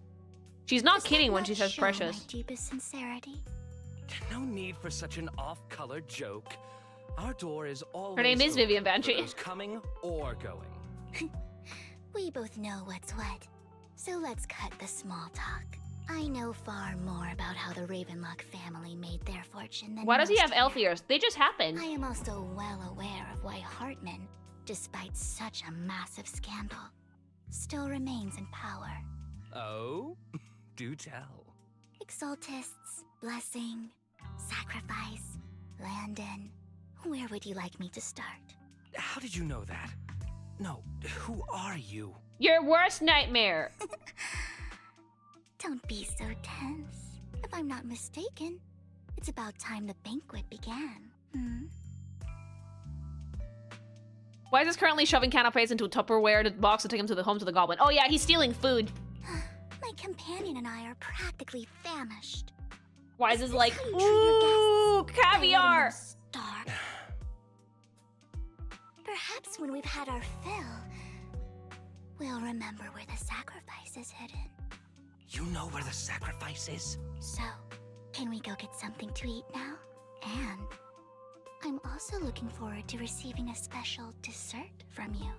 She's not kidding when she says precious. My deepest sincerity. No need for such an off-color joke. Our door is always her name is Vivian Banshee. For those coming or going. We both know what's what. So let's cut the small talk. I know far more about how the Ravenlock family made their fortune than why does he have most elf ears? They just happen. I am also well aware of why Hartman, despite such a massive scandal, still remains in power. Oh? Do tell. Exaltists, blessing, sacrifice, Landon. Where would you like me to start? How did you know that? No, who are you? Your worst nightmare. Don't be so tense. If I'm not mistaken, it's about time the banquet began. Why is this currently shoving canapes into a Tupperware box to take him to the home to the goblin? Oh yeah, he's stealing food. My companion and I are practically famished. Why is this like, ooh, caviar? Perhaps when we've had our fill, we'll remember where the sacrifice is hidden. You know where the sacrifice is? So, can we go get something to eat now? And I'm also looking forward to receiving a special dessert from you.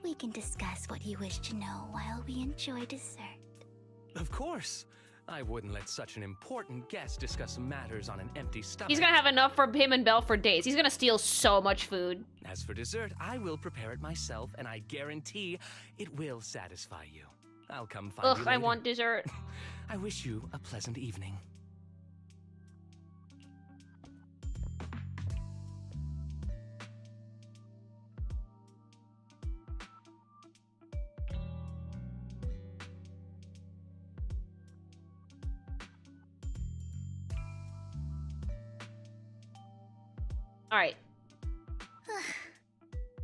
We can discuss what you wish to know while we enjoy dessert. Of course. I wouldn't let such an important guest discuss matters on an empty stomach. He's gonna have enough for him and Belle for days. He's gonna steal so much food. As for dessert, I will prepare it myself, and I guarantee it will satisfy you. I'll come find you later. I want dessert. I wish you a pleasant evening. All right.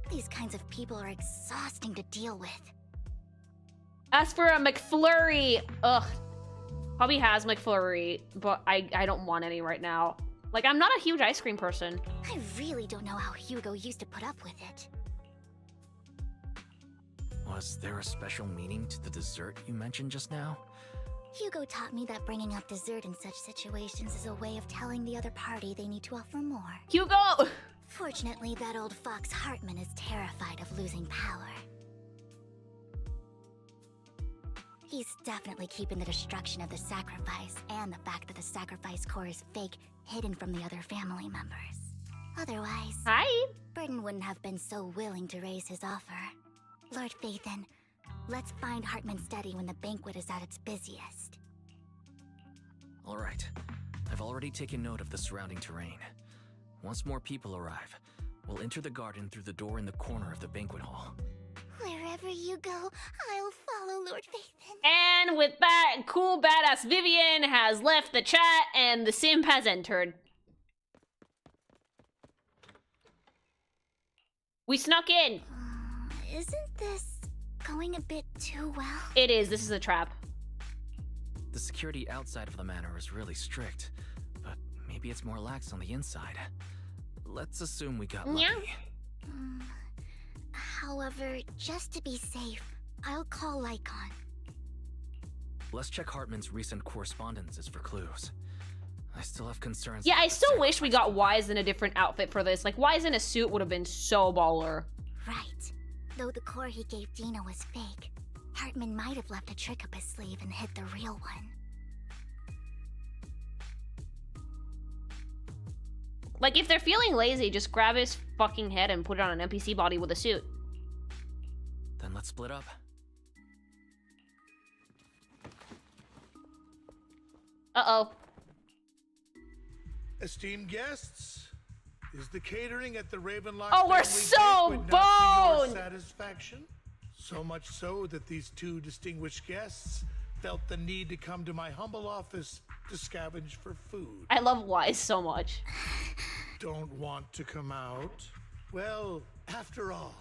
These kinds of people are exhausting to deal with. As for a McFlurry, Hubby has McFlurry, but I don't want any right now. Like, I'm not a huge ice cream person. I really don't know how Hugo used to put up with it. Was there a special meaning to the dessert you mentioned just now? Hugo taught me that bringing up dessert in such situations is a way of telling the other party they need to offer more. Hugo! Fortunately, that old fox Hartman is terrified of losing power. He's definitely keeping the destruction of the sacrifice and the fact that the sacrifice core is fake hidden from the other family members. Otherwise, Burden wouldn't have been so willing to raise his offer. Lord Phaethon, let's find Hartman's study when the banquet is at its busiest. All right. I've already taken note of the surrounding terrain. Once more people arrive, we'll enter the garden through the door in the corner of the banquet hall. Wherever you go, I'll follow Lord Phaethon. And with that, cool badass Vivian has left the chat and the simp has entered. We snuck in. Isn't this going a bit too well? It is. This is a trap. The security outside of the manor is really strict, but maybe it's more lax on the inside. Let's assume we got lucky. However, just to be safe, I'll call Lycon. Let's check Hartman's recent correspondences for clues. I still have concerns. Yeah, I still wish we got Wise in a different outfit for this. Like, Wise in a suit would have been so baller. Right. Though the core he gave Dina was fake, Hartman might have left a trick up his sleeve and hid the real one. Like, if they're feeling lazy, just grab his fucking head and put it on an NPC body with a suit. Then let's split up. Uh-oh. Esteemed guests, is the catering at the Ravenlock Oh, we're family so banquet not to your boned! satisfaction? So much so that these two distinguished guests felt the need to come to my humble office to scavenge for food. I love Wise so much. Don't want to come out? Well, after all,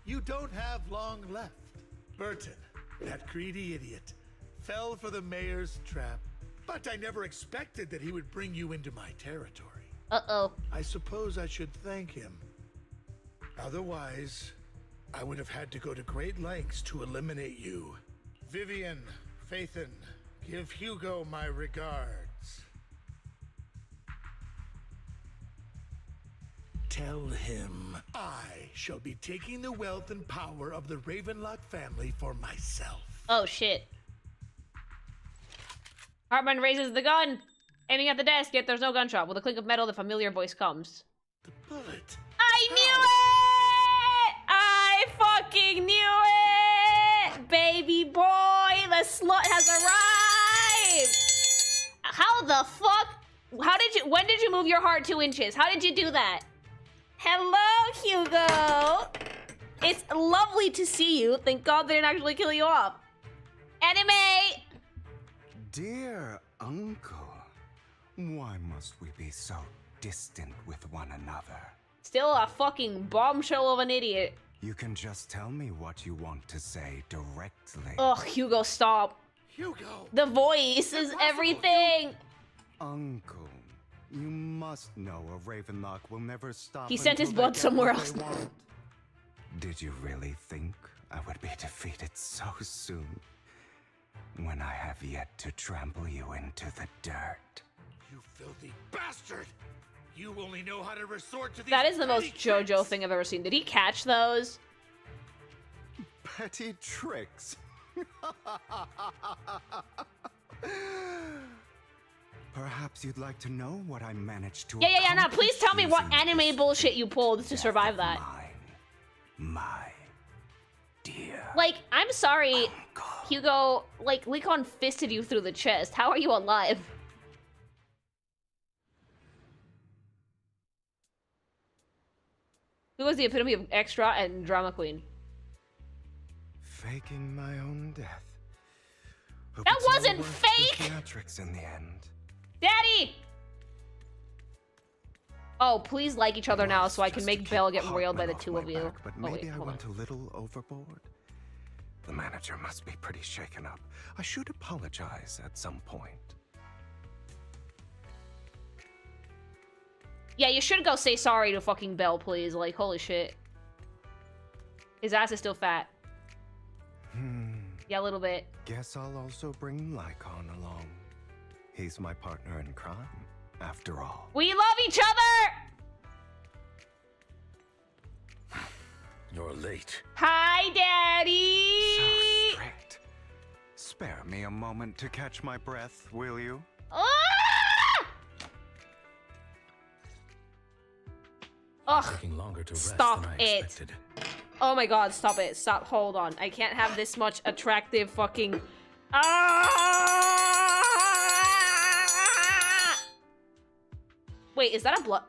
you don't have long left. Burton, that greedy idiot, fell for the mayor's trap, but I never expected that he would bring you into my territory. Uh-oh. I suppose I should thank him. Otherwise, I would have had to go to great lengths to eliminate you. Vivian, Phaethon, give Hugo my regards. Tell him I shall be taking the wealth and power of the Ravenlock family for myself. Oh, shit. Hartman raises the gun, aiming at the desk, yet there's no gunshot. With a clink of metal, the familiar voice comes. The bullet. I knew it! I fucking knew it! Baby boy, the slut has arrived! How the fuck? When did you move your heart 2 inches? How did you do that? Hello, Hugo! It's lovely to see you. Thank God they didn't actually kill you off. Anime! Dear uncle, why must we be so distant with one another? Still a fucking bombshell of an idiot. You can just tell me what you want to say directly. Ugh, Hugo, stop. Hugo! The voice is everything! Uncle, you must know a Ravenlock will never stop. He sent his until they blood get somewhere what else. they want. Did you really think I would be defeated so soon, when I have yet to trample you into the dirt. You filthy bastard! You only know how to resort to these That is the most petty JoJo thing I've ever seen. Did he catch those? Petty tricks. Perhaps you'd like to know what I managed to Yeah. Now, accomplish please tell me what using anime bullshit you pulled to survive that. my dear. Like, I'm sorry, Hugo. Like, Leekon fisted you through the chest. How are you alive? Who was the epitome of extra and drama queen? Faking my own death. Hope That it's all wasn't worth the fake! theatrics in the end. Daddy! Oh, please like each other now so I can make Belle get railed by the two of you. But Oh, maybe wait, I hold on. went a little overboard. The manager must be pretty shaken up. I should apologize at some point. Yeah, you should go say sorry to fucking Belle, please. Like, holy shit. His ass is still fat. Yeah, a little bit. Guess I'll also bring Lycon along. He's my partner in crime, after all. We love each other! You're late. Hi, Daddy! So strict. Spare me a moment to catch my breath, will you? Ah! Ugh. Taking longer to rest Stop than I it. expected. Oh my god, stop it. Stop. Hold on. I can't have this much attractive fucking... Ah! Wait, is that a blood...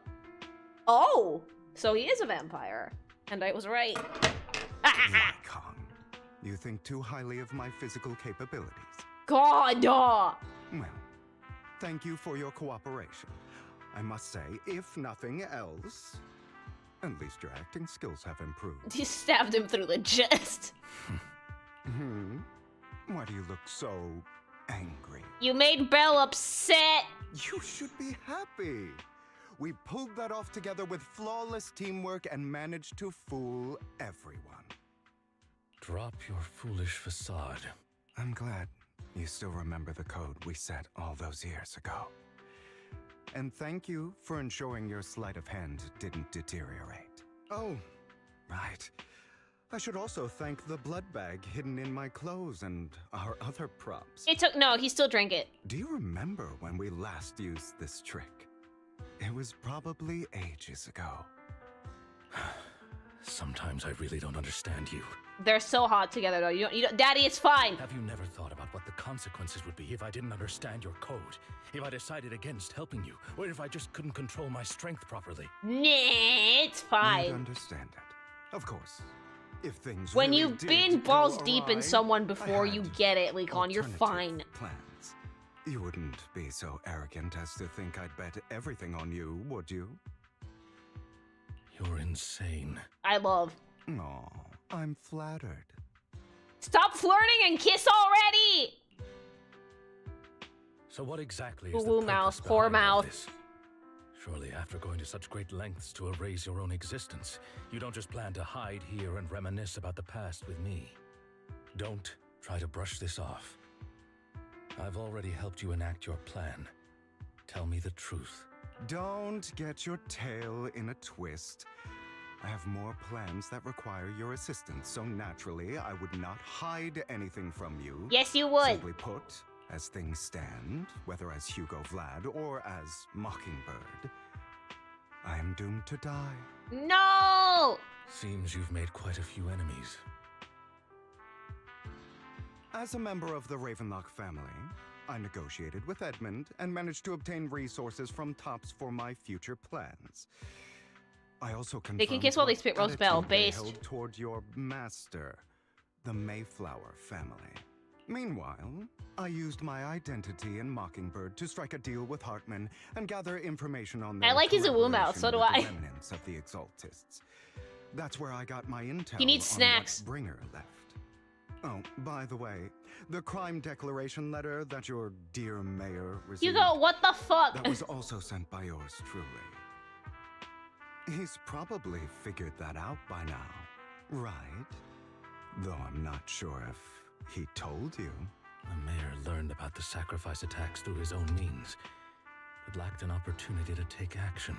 Oh! So he is a vampire. And I was right. Lycon, you think too highly of my physical capabilities. God! Well, thank you for your cooperation. I must say, if nothing else, at least your acting skills have improved. He stabbed him through the chest. Why do you look so angry? You made Belle upset. You should be happy. We pulled that off together with flawless teamwork and managed to fool everyone. Drop your foolish facade. I'm glad you still remember the code we set all those years ago. And thank you for ensuring your sleight of hand didn't deteriorate. Oh, right. I should also thank the blood bag hidden in my clothes and our other props. It took... No, he still drank it. Do you remember when we last used this trick? It was probably ages ago. Sometimes I really don't understand you. They're so hot together, though. You don't... Daddy, it's fine. Have you never thought about what the consequences would be if I didn't understand your code? If I decided against helping you? Or if I just couldn't control my strength properly? Nah, it's fine. You'd understand it. Of course. If things When really you've did been go balls deep in awry, someone I before you had get it, Leekon, you're alternative fine. Plans. You wouldn't be so arrogant as to think I'd bet everything on you, would you? You're insane. I love. Aw, I'm flattered. Stop flirting and kiss already! So what exactly is Woo the mouth, purpose whore behind all mouth. this? Surely after going to such great lengths to erase your own existence, you don't just plan to hide here and reminisce about the past with me. Don't try to brush this off. I've already helped you enact your plan. Tell me the truth. Don't get your tail in a twist. I have more plans that require your assistance, so naturally I would not hide anything from you. Yes, you would. Simply put, as things stand, whether as Hugo Vlad or as Mockingbird, I am doomed to die. No! Seems you've made quite a few enemies. As a member of the Ravenlock family, I negotiated with Edmund and managed to obtain resources from Tops for my future plans. I also confirmed They can kiss while they what spit roast Belle, attitude they based. held toward your master, the Mayflower family. Meanwhile, I used my identity in Mockingbird to strike a deal with Hartman and gather information on their I like his woo mouth, so do collaboration I. with the remnants of the Exaltists. That's where I got my intel. He needs on snacks. what Bringer left. Oh, by the way, the crime declaration letter that your dear mayor received. Hugo, what the fuck? That was also sent by yours truly. He's probably figured that out by now, right? Though I'm not sure if he told you. The mayor learned about the sacrifice attacks through his own means, but lacked an opportunity to take action.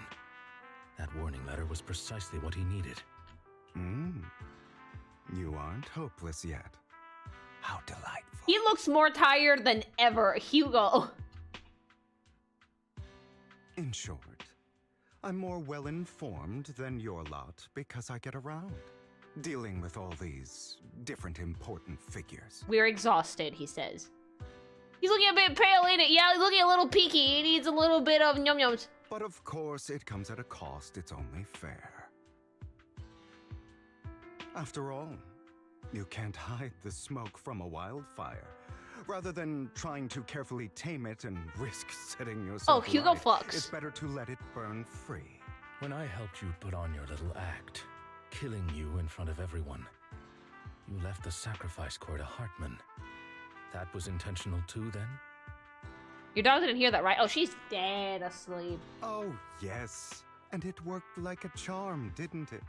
That warning letter was precisely what he needed. You aren't hopeless yet. How delightful. He looks more tired than ever, Hugo. In short, I'm more well-informed than your lot because I get around, dealing with all these different important figures. We're exhausted, he says. He's looking a bit pale, ain't it? Yeah, he's looking a little peaky. He needs a little bit of yum-yums. But of course, it comes at a cost. It's only fair. After all, you can't hide the smoke from a wildfire. Rather than trying to carefully tame it and risk setting yourself Oh, Hugo alight, fucks. it's better to let it burn free. When I helped you put on your little act, killing you in front of everyone, you left the sacrifice core to Hartman. That was intentional too, then? Your dog didn't hear that, right? Oh, she's dead asleep. Oh, yes. And it worked like a charm, didn't it?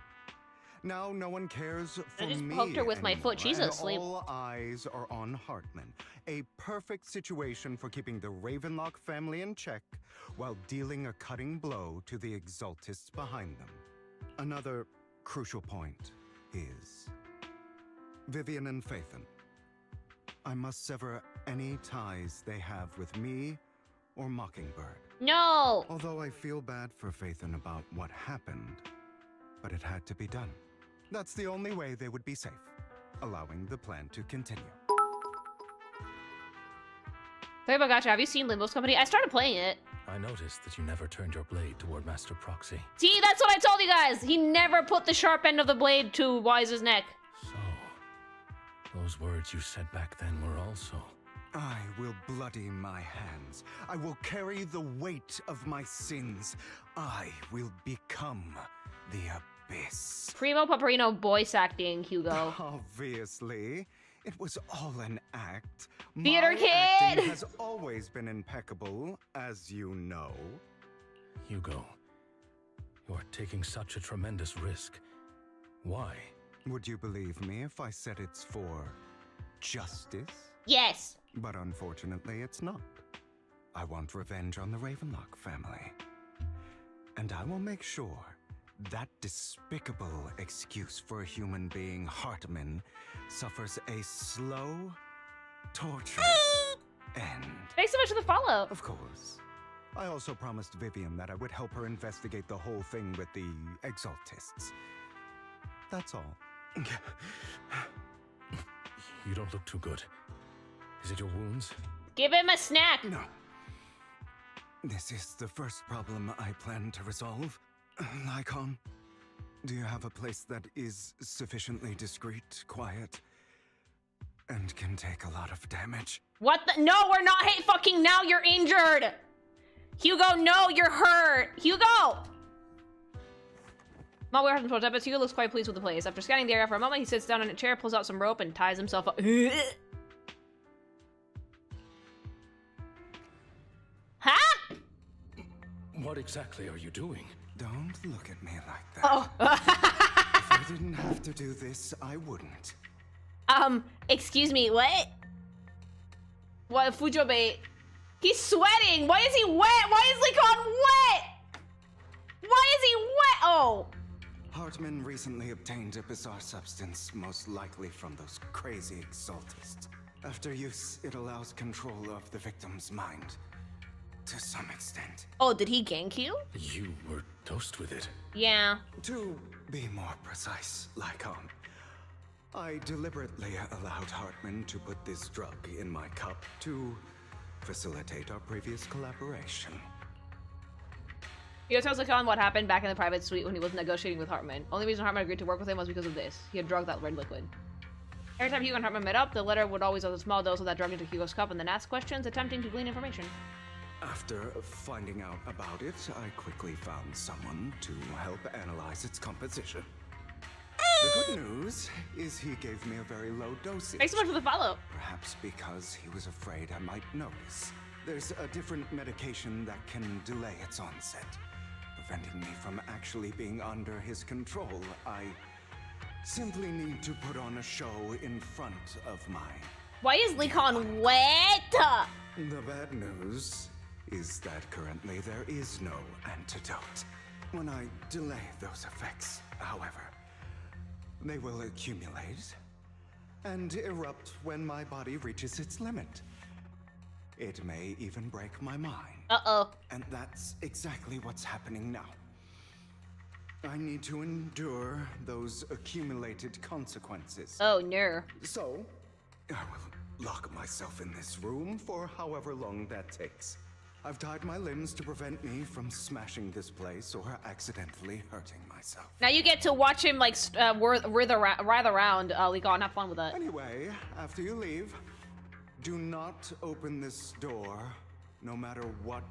Now no one cares for me I just poked her with my foot. She's and asleep. all eyes are on Hartman. A perfect situation for keeping the Ravenlock family in check while dealing a cutting blow to the Exaltists behind them. Another crucial point is Vivian and Phaethon. I must sever any ties they have with me or Mockingbird. No! Although I feel bad for Phaethon about what happened, but it had to be done. That's the only way they would be safe, allowing the plan to continue. Gotcha. Have you seen Limbo's Company? I started playing it. I noticed that you never turned your blade toward Master Proxy. See, that's what I told you guys. He never put the sharp end of the blade to Wise's neck. So, those words you said back then were also... I will bloody my hands. I will carry the weight of my sins. I will become the abyss. Primo Paparino voice acting, Hugo. Obviously. It was all an act. Theater My kid! acting has always been impeccable, as you know. Hugo, you're taking such a tremendous risk. Why? Would you believe me if I said it's for justice? Yes. But unfortunately, it's not. I want revenge on the Ravenlock family. And I will make sure that despicable excuse for a human being, Hartman, suffers a slow, torturous end. Thanks so much for the follow. Of course. I also promised Vivian that I would help her investigate the whole thing with the Exaltists. That's all. You don't look too good. Is it your wounds? Give him a snack. No. This is the first problem I plan to resolve. Lycon, do you have a place that is sufficiently discreet, quiet, and can take a lot of damage? What the? No, we're not. Hey, fucking now you're injured. Hugo, no, you're hurt. Hugo! Not aware of the prototype, but Hugo looks quite pleased with the place. After scanning the area for a moment, he sits down in a chair, pulls out some rope, and ties himself up. Huh? What exactly are you doing? Don't look at me like that. Oh. If I didn't have to do this, I wouldn't. Excuse me, what? What, Fujobe? He's sweating! Why is he wet? Why is Lycon wet? Why is he wet? Oh. Hartman recently obtained a bizarre substance, most likely from those crazy Exaltists. After use, it allows control of the victim's mind. To some extent. Oh, did he gank you? You were dosed with it. Yeah. To be more precise, Lycon, I deliberately allowed Hartman to put this drug in my cup to facilitate our previous collaboration. Hugo tells Lycon what happened back in the private suite when he was negotiating with Hartman. Only reason Hartman agreed to work with him was because of this. He had drugged that red liquid. Every time Hugo and Hartman met up, the letter would always have a small dose of that drug into Hugo's cup and then ask questions, attempting to glean information. After finding out about it, I quickly found someone to help analyze its composition. The good news is he gave me a very low dosage. Thanks so much for the follow. Perhaps because he was afraid I might notice. There's a different medication that can delay its onset, preventing me from actually being under his control. I simply need to put on a show in front of mine. Why is Licon wet? The bad news is that currently there is no antidote. When I delay those effects, however, they will accumulate and erupt when my body reaches its limit. It may even break my mind. Uh-oh. And that's exactly what's happening now. I need to endure those accumulated consequences. Oh, no. So, I will lock myself in this room for however long that takes. I've tied my limbs to prevent me from smashing this place or accidentally hurting myself. Now you get to watch him, like, writhe around, Licon. Have fun with that. Anyway, after you leave, do not open this door, no matter what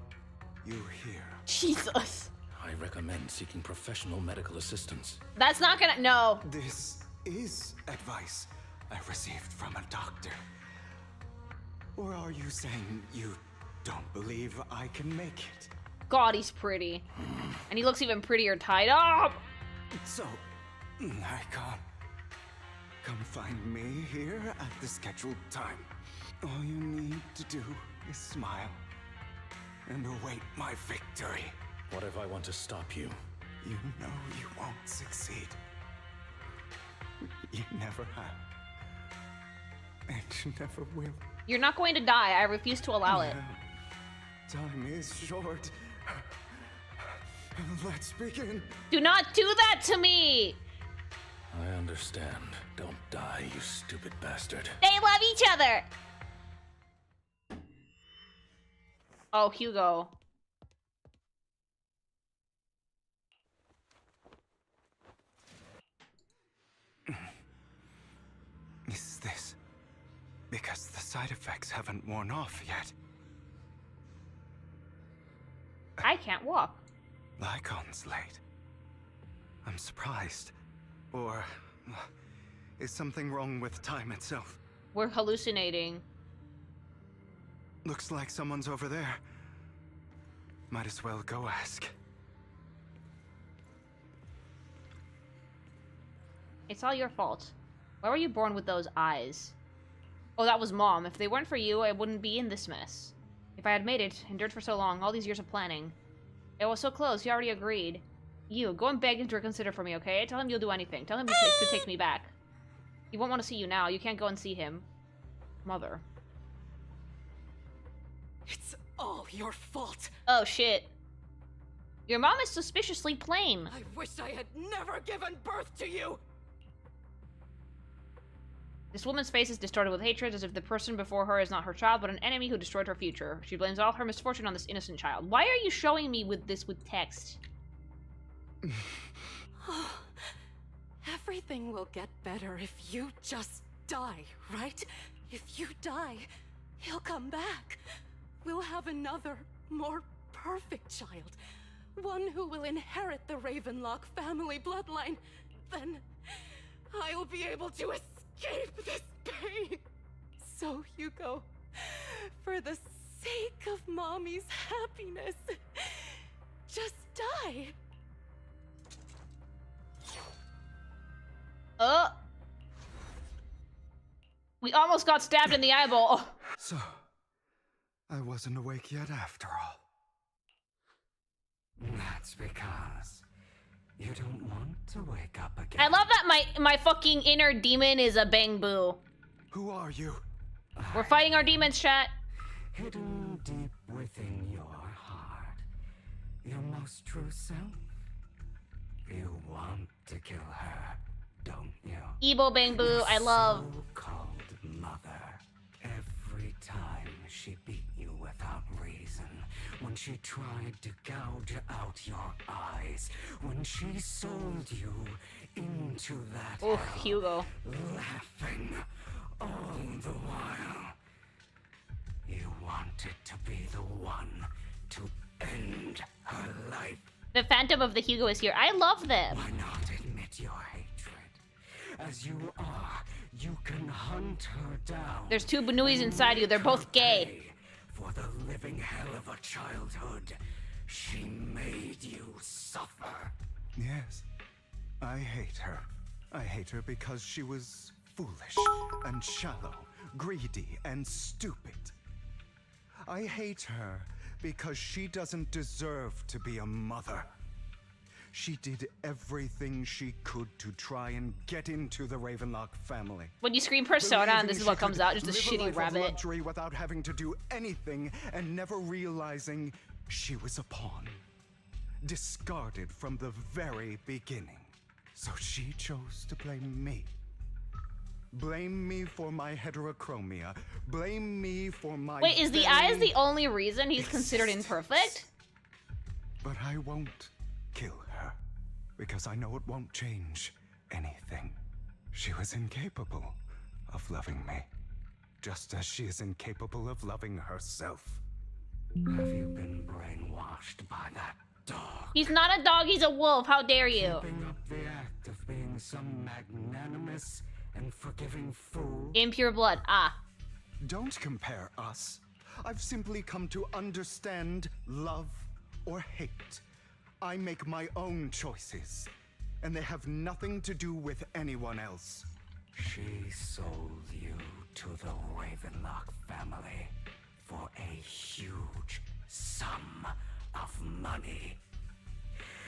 you hear. Jesus. I recommend seeking professional medical assistance. That's not gonna... No. This is advice I received from a doctor. Or are you saying you don't believe I can make it? God, he's pretty. And he looks even prettier tied up. So, I can't. Come find me here at the scheduled time. All you need to do is smile and await my victory. What if I want to stop you? You know you won't succeed. You never have. And you never will. You're not going to die. I refuse to allow it. Time is short. Let's begin. Do not do that to me! I understand. Don't die, you stupid bastard. They love each other! Oh, Hugo. Is this because the side effects haven't worn off yet? I can't walk. Lycon's late. I'm surprised. Or is something wrong with time itself? We're hallucinating. Looks like someone's over there. Might as well go ask. It's all your fault. Why were you born with those eyes? Oh, that was Mom. If they weren't for you, I wouldn't be in this mess. If I had made it, endured for so long, all these years of planning. It was so close, he already agreed. You, go and beg him to reconsider for me, okay? Tell him you'll do anything. Tell him to take me back. He won't want to see you now. You can't go and see him. Mother. It's all your fault. Oh, shit. Your mom is suspiciously plain. I wish I had never given birth to you. This woman's face is distorted with hatred, as if the person before her is not her child, but an enemy who destroyed her future. She blames all her misfortune on this innocent child. Why are you showing me with text? Everything will get better if you just die, right? If you die, he'll come back. We'll have another, more perfect child. One who will inherit the Ravenlock family bloodline. Then I'll be able to escape this pain. So, Hugo, for the sake of Mommy's happiness, just die. We almost got stabbed in the eyeball. So, I wasn't awake yet after all. That's because you don't want to wake up again. I love that my fucking inner demon is a bang boo. Who are you? We're fighting our demons, chat. Hidden deep within your heart, your most true self. You want to kill her, don't you? Ebo bang boo, I love. So-called mother. Every time she beat you without reason, when she tried to gouge out your eyes, when she sold you into that Oh, hell, Hugo. laughing all the while. You wanted to be the one to end her life. The Phantom of the Hugo is here. I love them. Why not admit your hatred? As you are, you can hunt her down. There's two Banuis inside you. They're both gay. For the living hell of a childhood she made you suffer. Yes, I hate her. I hate her because she was foolish and shallow, greedy and stupid. I hate her because she doesn't deserve to be a mother. She did everything she could to try and get into the Ravenlock family. When you scream Persona and this is what comes out, just a Live shitty life of rabbit. luxury without having to do anything and never realizing she was a pawn. Discarded from the very beginning. So she chose to blame me. Blame me for my heterochromia. Blame me for my... Wait, is the eyes the only reason he's considered imperfect? But I won't kill her, because I know it won't change anything. She was incapable of loving me, just as she is incapable of loving herself. Have you been brainwashed by that dog? He's not a dog, he's a wolf. How dare you? Keeping up the act of being some magnanimous and forgiving fool? Impure blood. Ah. Don't compare us. I've simply come to understand love or hate. I make my own choices, and they have nothing to do with anyone else. She sold you to the Ravenlock family for a huge sum of money.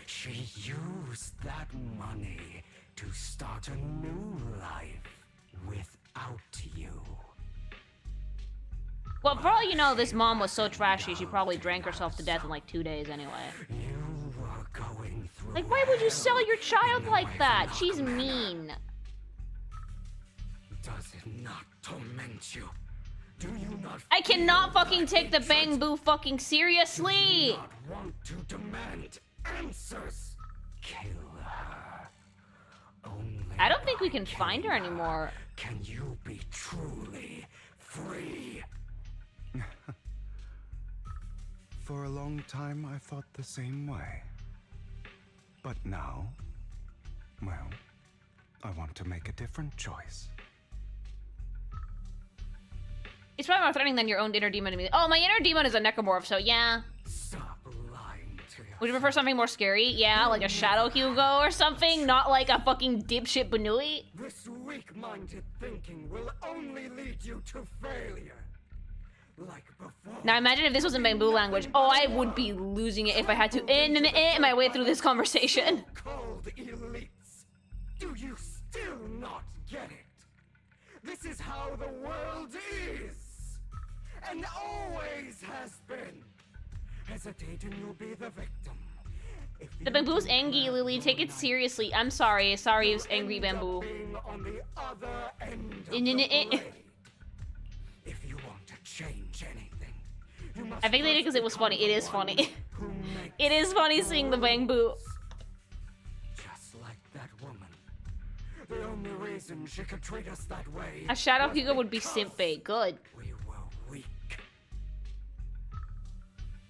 She used that money to start a new life without you. Well, for all you know, this mom was so trashy, she probably drank herself to death in like 2 days anyway. You were going through... Like, why would you sell your child like that? She's mean. Does it not torment you? Do you not... I cannot fucking take the Bang Boo fucking seriously! Do you not want to demand answers? Kill her. Only I don't think we can find her anymore. Can you be truly free? For a long time, I thought the same way. But now, well, I want to make a different choice. It's probably more threatening than your own inner demon to me. Oh, my inner demon is a necromorph, so yeah. Stop lying to yourself. Would you prefer something more scary? Yeah, like a Shadow Hugo or something? Not like a fucking dipshit Banui? This weak-minded thinking will only lead you to failure. Like before. Now imagine if this was in Bamboo language. Oh, I would be losing it if I had to my way through this conversation. Called elites. Do you still not get it? This is how the world is. And always has been. Hesitate and you'll be the victim. The Bamboo's angry, Lily. Take it seriously. I'm sorry. Sorry, it's angry Bamboo. On the other end of the blade. If you want to change anything, you must... I think they did because it was funny. It is funny. It is funny seeing the Bamboo. Just like that woman. The only reason she could treat us that way... A Shadow Hugo would be simp bait. Good. We were weak.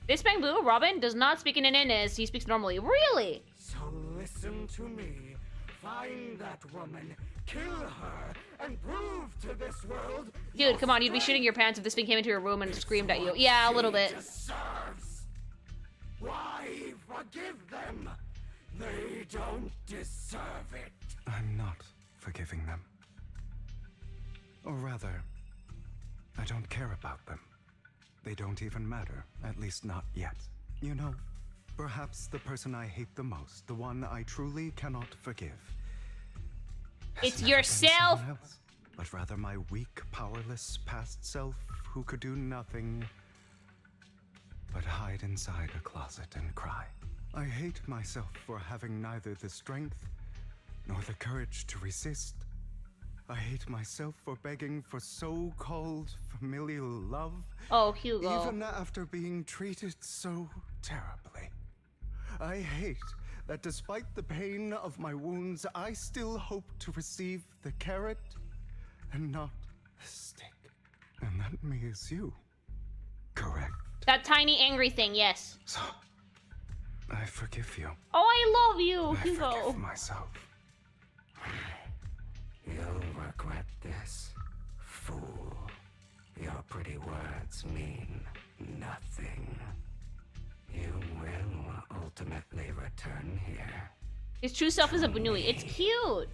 This Bamboo, Robin, does not speak in Innes. He speaks normally. Really? So listen to me. Find that woman, kill her, and prove to this world... Dude, come on, you'd be shitting your pants if this thing came into your room and screamed at you. Yeah, a little bit. Deserves. Why forgive them? They don't deserve it. I'm not forgiving them. Or rather, I don't care about them. They don't even matter, at least not yet. You know, perhaps the person I hate the most, the one I truly cannot forgive, it's yourself! else, but rather my weak, powerless past self who could do nothing but hide inside a closet and cry. I hate myself for having neither the strength nor the courage to resist. I hate myself for begging for so-called familial love. Oh, Hugo. Even after being treated so terribly. I hate that despite the pain of my wounds, I still hope to receive the carrot and not the stick. And that me is you. Correct. That tiny angry thing, yes. So, I forgive you. Oh, I love you, I Hugo. forgive myself. You'll regret this, fool. Your pretty words mean nothing. You will ultimately return here. His true self is a Banui. It's cute.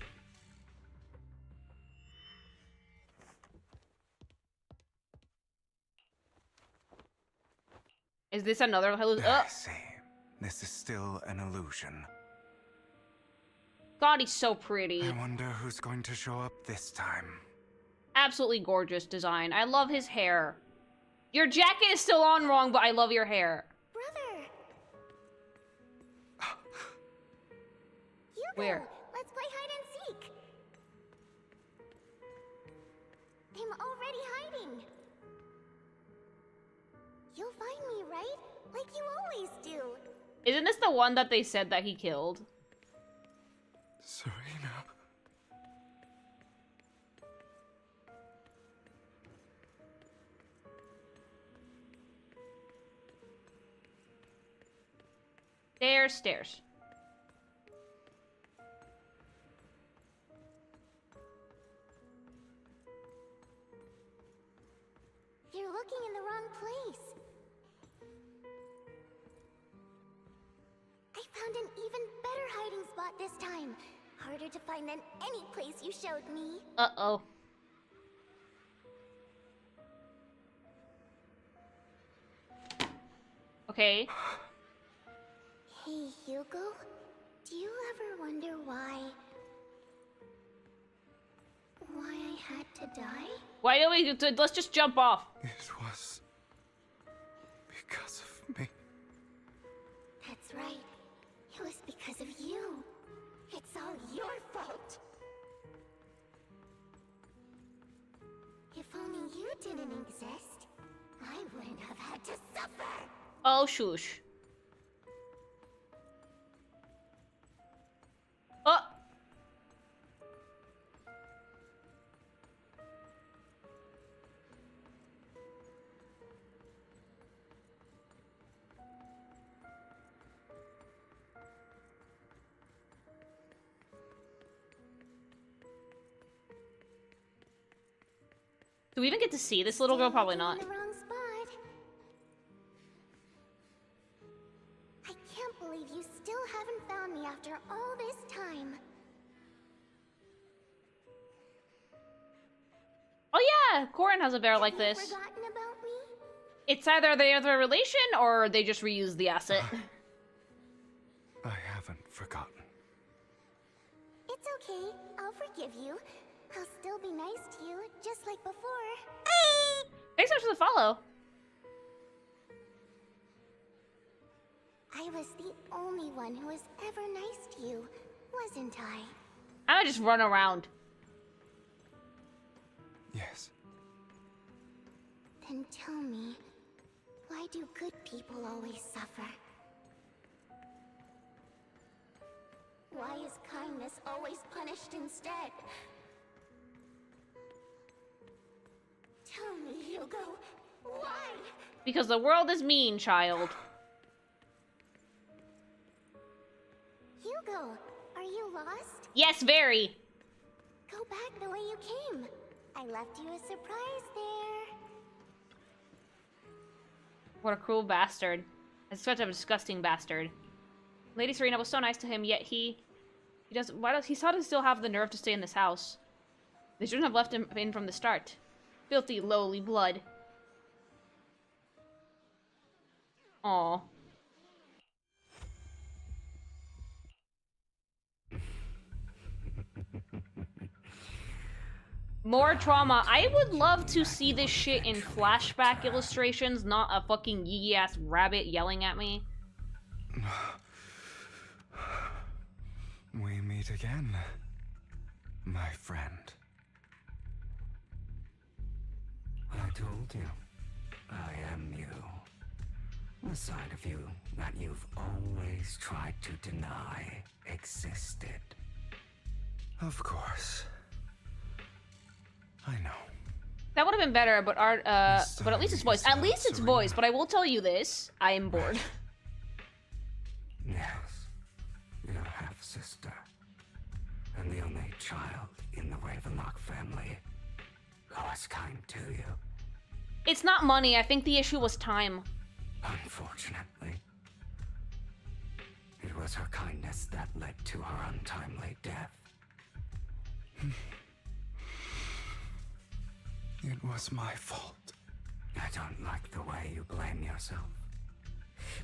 Is this another hallucination? I see. This is still an illusion. God, he's so pretty. I wonder who's going to show up this time. Absolutely gorgeous design. I love his hair. Your jacket is still on wrong, but I love your hair. Brother! Hugo, Where? let's play hide and seek. I'm already hiding. You'll find me, right? Like you always do. Isn't this the one that they said that he killed? Serena. Stairs. You're looking in the wrong place. I found an even better hiding spot this time. Harder to find than any place you showed me. Uh-oh. Okay. Hey, Hugo. Do you ever wonder why I had to die? Why don't we... Let's just jump off. It was because of me. That's right. It was because of you. It's all your fault. If only you didn't exist, I wouldn't have had to suffer. Oh, shush. Oh! Do we even get to see this little girl? Probably not. In the wrong spot. I can't believe you still haven't found me after all this time. Oh yeah, Corin has a bear like this. Forgotten about me? It's either they have a relation or they just reuse the asset. I haven't forgotten. It's okay. I'll forgive you. I'll still be nice to you, just like before. Thanks so much for the follow. I was the only one who was ever nice to you, wasn't I? I'm gonna just run around. Yes. Then tell me, why do good people always suffer? Why is kindness always punished instead? Tell me, Hugo, why? Because the world is mean, child. Hugo, are you lost? Yes, very. Go back the way you came. I left you a surprise there. What a cruel bastard. That's such a disgusting bastard. Lady Serena was so nice to him, yet he doesn't. Why does he still have the nerve to stay in this house? They shouldn't have left him in from the start. Filthy, lowly blood. Aw. More trauma. I would love to see this shit in flashback illustrations, not a fucking yee-ass rabbit yelling at me. We meet again, my friend. I told you, I am you. A side of you that you've always tried to deny existed. Of course. I know. That would have been better, but but at least it's voiced. At least it's voiced, but I will tell you this. I am bored. Yes, your half-sister, and the only child in the Ravenlock family who was kind to you. It's not money. I think the issue was time. Unfortunately, it was her kindness that led to her untimely death. It was my fault. I don't like the way you blame yourself.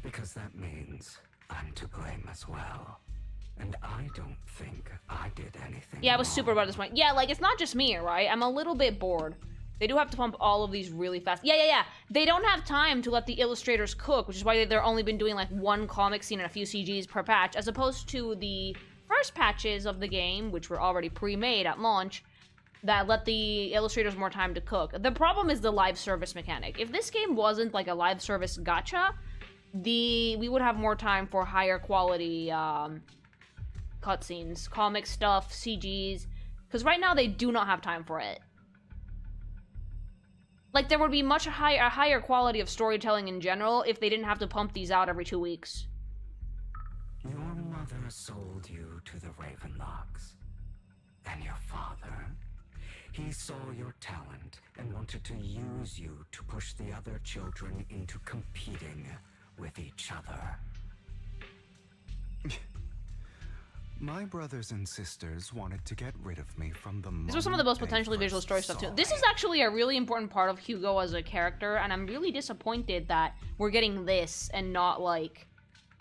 because that means I'm to blame as well. And I don't think I did anything Yeah, I was wrong. super bored at this point. Yeah, like, it's not just me, right? I'm a little bit bored. They do have to pump all of these really fast. Yeah. They don't have time to let the illustrators cook, which is why they're only been doing, like, one comic scene and a few CGs per patch, as opposed to the first patches of the game, which were already pre-made at launch, that let the illustrators more time to cook. The problem is the live service mechanic. If this game wasn't, like, a live service gacha, we would have more time for higher quality, cutscenes, comic stuff, CGs, because right now they do not have time for it. Like, there would be a higher quality of storytelling in general if they didn't have to pump these out every 2 weeks. Your mother sold you to the Ravenlocks. And your father? He saw your talent and wanted to use you to push the other children into competing with each other. My brothers and sisters wanted to get rid of me from the moment This was some of the most they potentially visual first story stuff saw too. This me. is actually a really important part of Hugo as a character, and I'm really disappointed that we're getting this and not, like,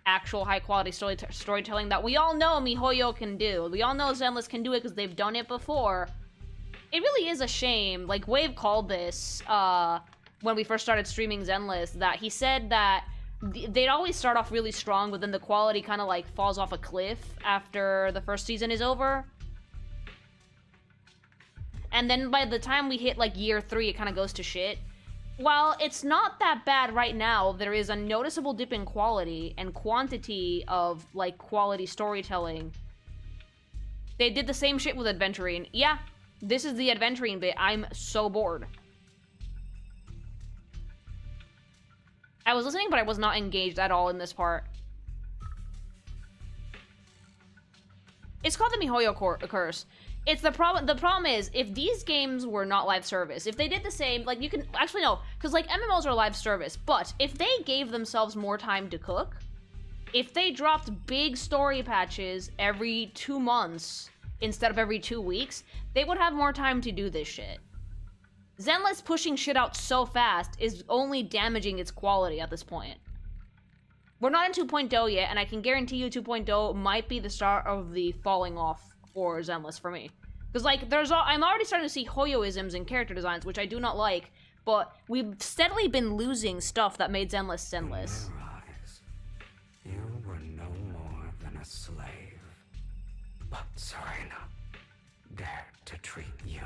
actual high-quality storytelling that we all know MiHoYo can do. We all know Zenless can do it because they've done it before. It really is a shame. Like, Wave called this, when we first started streaming Zenless, that he said that they'd always start off really strong, but then the quality kind of, like, falls off a cliff after the first season is over. And then by the time we hit, like, year 3, it kind of goes to shit. While it's not that bad right now, there is a noticeable dip in quality and quantity of, like, quality storytelling. They did the same shit with Adventuring. Yeah, this is the Adventuring bit. I'm so bored. I was listening, but I was not engaged at all in this part. It's called the MiHoYo curse. It's the problem. The problem is, if these games were not live service, if they did the same, like, you can actually no, because, like, MMOs are live service, but if they gave themselves more time to cook, if they dropped big story patches every 2 months instead of every 2 weeks, they would have more time to do this shit. Zenless pushing shit out so fast is only damaging its quality at this point. We're not in 2.0 yet, and I can guarantee you 2.0 might be the start of the falling off for Zenless for me. Because, like, I'm already starting to see Hoyoisms in character designs, which I do not like, but we've steadily been losing stuff that made Zenless Zenless. In their eyes, you were no more than a slave. But Serena dared to treat you,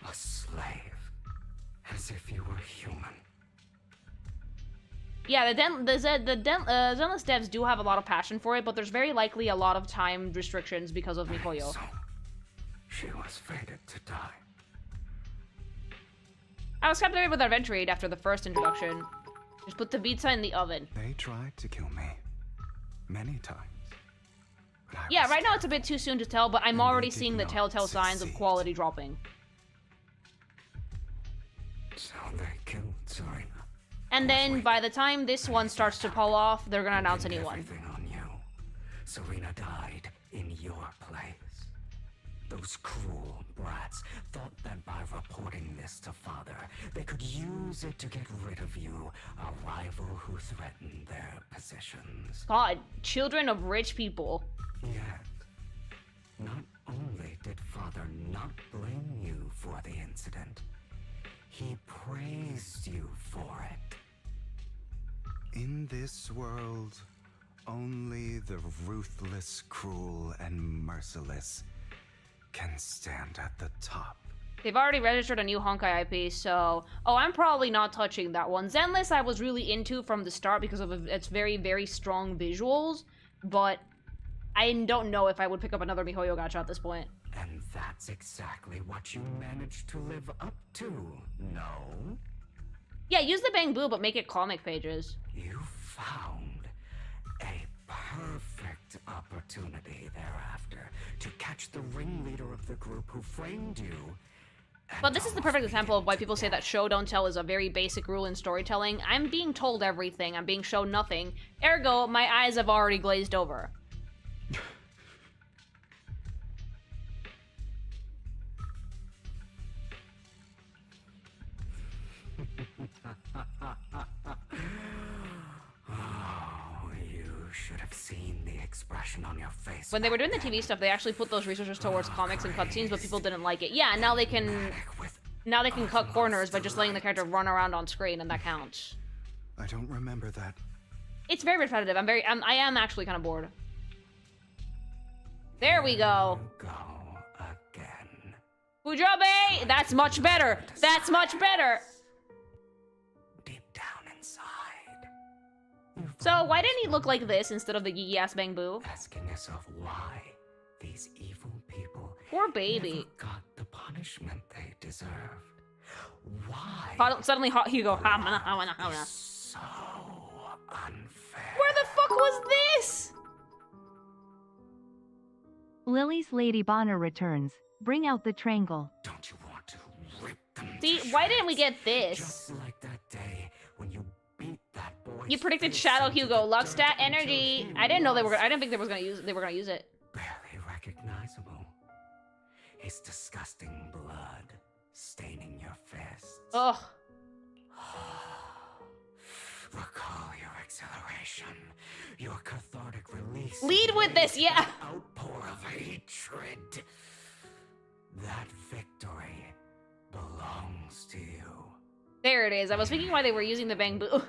a slave, as if you were human. Yeah, the Zenless devs do have a lot of passion for it, but there's very likely a lot of time restrictions because of MiHoYo. So, she was fated to die. I was captivated with Adventuring after the first introduction. Just put the pizza in the oven. They tried to kill me many times. Yeah, right now it's a bit too soon to tell, but I'm already seeing the telltale signs of quality dropping. So they killed Serena. And then, by the time this one starts to pull off, they're gonna announce a new one. Everything on you. Serena died in your place. Those cruel brats thought that by reporting this to Father, they could use it to get rid of you, a rival who threatened their positions. God, children of rich people. Yet, not only did Father not blame you for the incident, he praised you for it. In this world, only the ruthless, cruel, and merciless can stand at the top. They've already registered a new Honkai IP, so... Oh, I'm probably not touching that one. Zenless I was really into from the start because of its very, very strong visuals, but I don't know if I would pick up another MiHoYo gacha at this point. And that's exactly what you managed to live up to, no? Yeah, use the Bang Boo, but make it comic pages. You found a perfect opportunity thereafter to catch the ringleader of the group who framed you. But this is the perfect example of why people say that show don't tell is a very basic rule in storytelling. I'm being told everything, I'm being shown nothing. Ergo, my eyes have already glazed over. expression on your face. When they were doing the TV stuff, they actually put those resources towards comics and cutscenes, but people didn't like it. Yeah, now they can cut corners by just letting the character run around on screen, and that counts. I don't remember that. It's very repetitive. I am actually kind of bored. There we go. Fujobe! That's much better. That's much better. Deep down inside. So why didn't he look like this instead of the geeky ass Bang Boo? Asking yourself why these evil people Poor baby. never got the punishment they deserved. Why? Suddenly Hugo. So unfair. Where the fuck was this? Lily's Lady Bonner returns. Bring out the triangle. Don't you want to rip them? See, why didn't we get this? Just like that day when you beat that boy. You predicted Shadow Hugo, Luckstat energy. I didn't know they were. I didn't think they were gonna use it. Barely recognizable. His disgusting blood staining your fists. Ugh. Recall your exhilaration, your cathartic release. Lead with this, yeah. Outpour of hatred. That victory belongs to you. There it is. I was thinking why they were using the Bang Boo.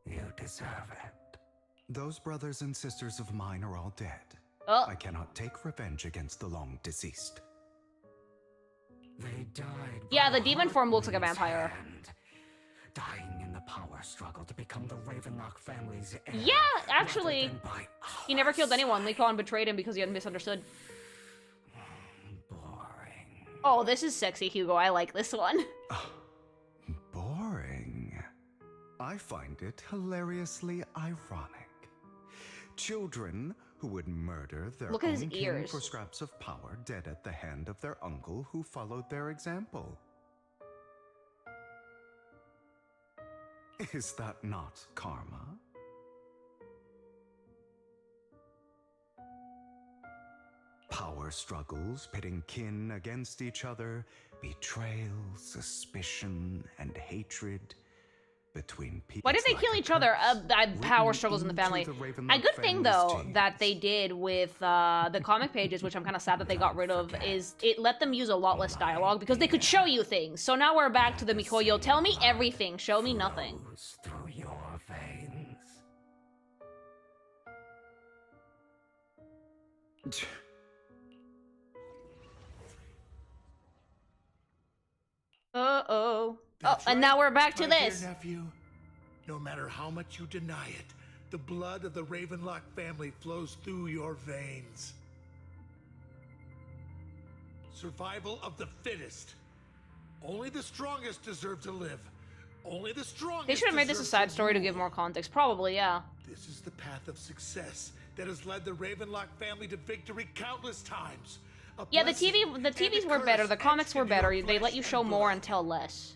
You deserve it. Those brothers and sisters of mine are all dead. Oh. I cannot take revenge against the long deceased. They died. Yeah, the demon form looks like a vampire. Dying in the power struggle to become the Ravenlock family's heir. Yeah, actually, he never killed anyone. Lee Kwan betrayed him because he had misunderstood. Boring. Oh, this is sexy, Hugo. I like this one. Boring. I find it hilariously ironic. Children who would murder their Look at his own king ears. for scraps of power dead at the hand of their uncle who followed their example. Is that not karma? Power struggles pitting kin against each other, betrayal, suspicion, and hatred between people. Why did they kill each other? Power struggles in the family. A good thing, though, that they did with the comic pages, which I'm kind of sad that they got rid of, is it let them use a lot less dialogue because they could show you things. So now we're back to the Mikoyo. Tell me everything. Show me nothing. Through your veins. Uh-oh. That's and right, now we're back to my dear this. nephew. No matter how much you deny it, the blood of the Ravenlock family flows through your veins. Survival of the fittest. Only the strongest deserve to live. Only the strongest. They should have made this a side story to give more context. Probably, yeah. This is the path of success that has led the Ravenlock family to victory countless times. Yeah, the TVs were better. The comics were better. They let you show more and tell less.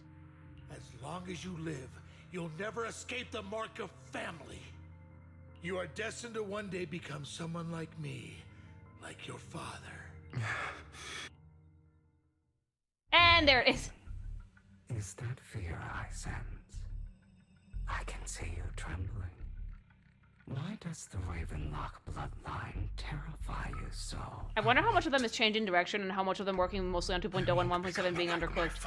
As long as you live, you'll never escape the mark of family. You are destined to one day become someone like me, like your father. And there it is. Is that fear I sense? I can see you trembling. Why does the Ravenlock bloodline terrify you so? I wonder how much of them is changing direction and how much of them working mostly on 2.0 and 1.7 being undercooked.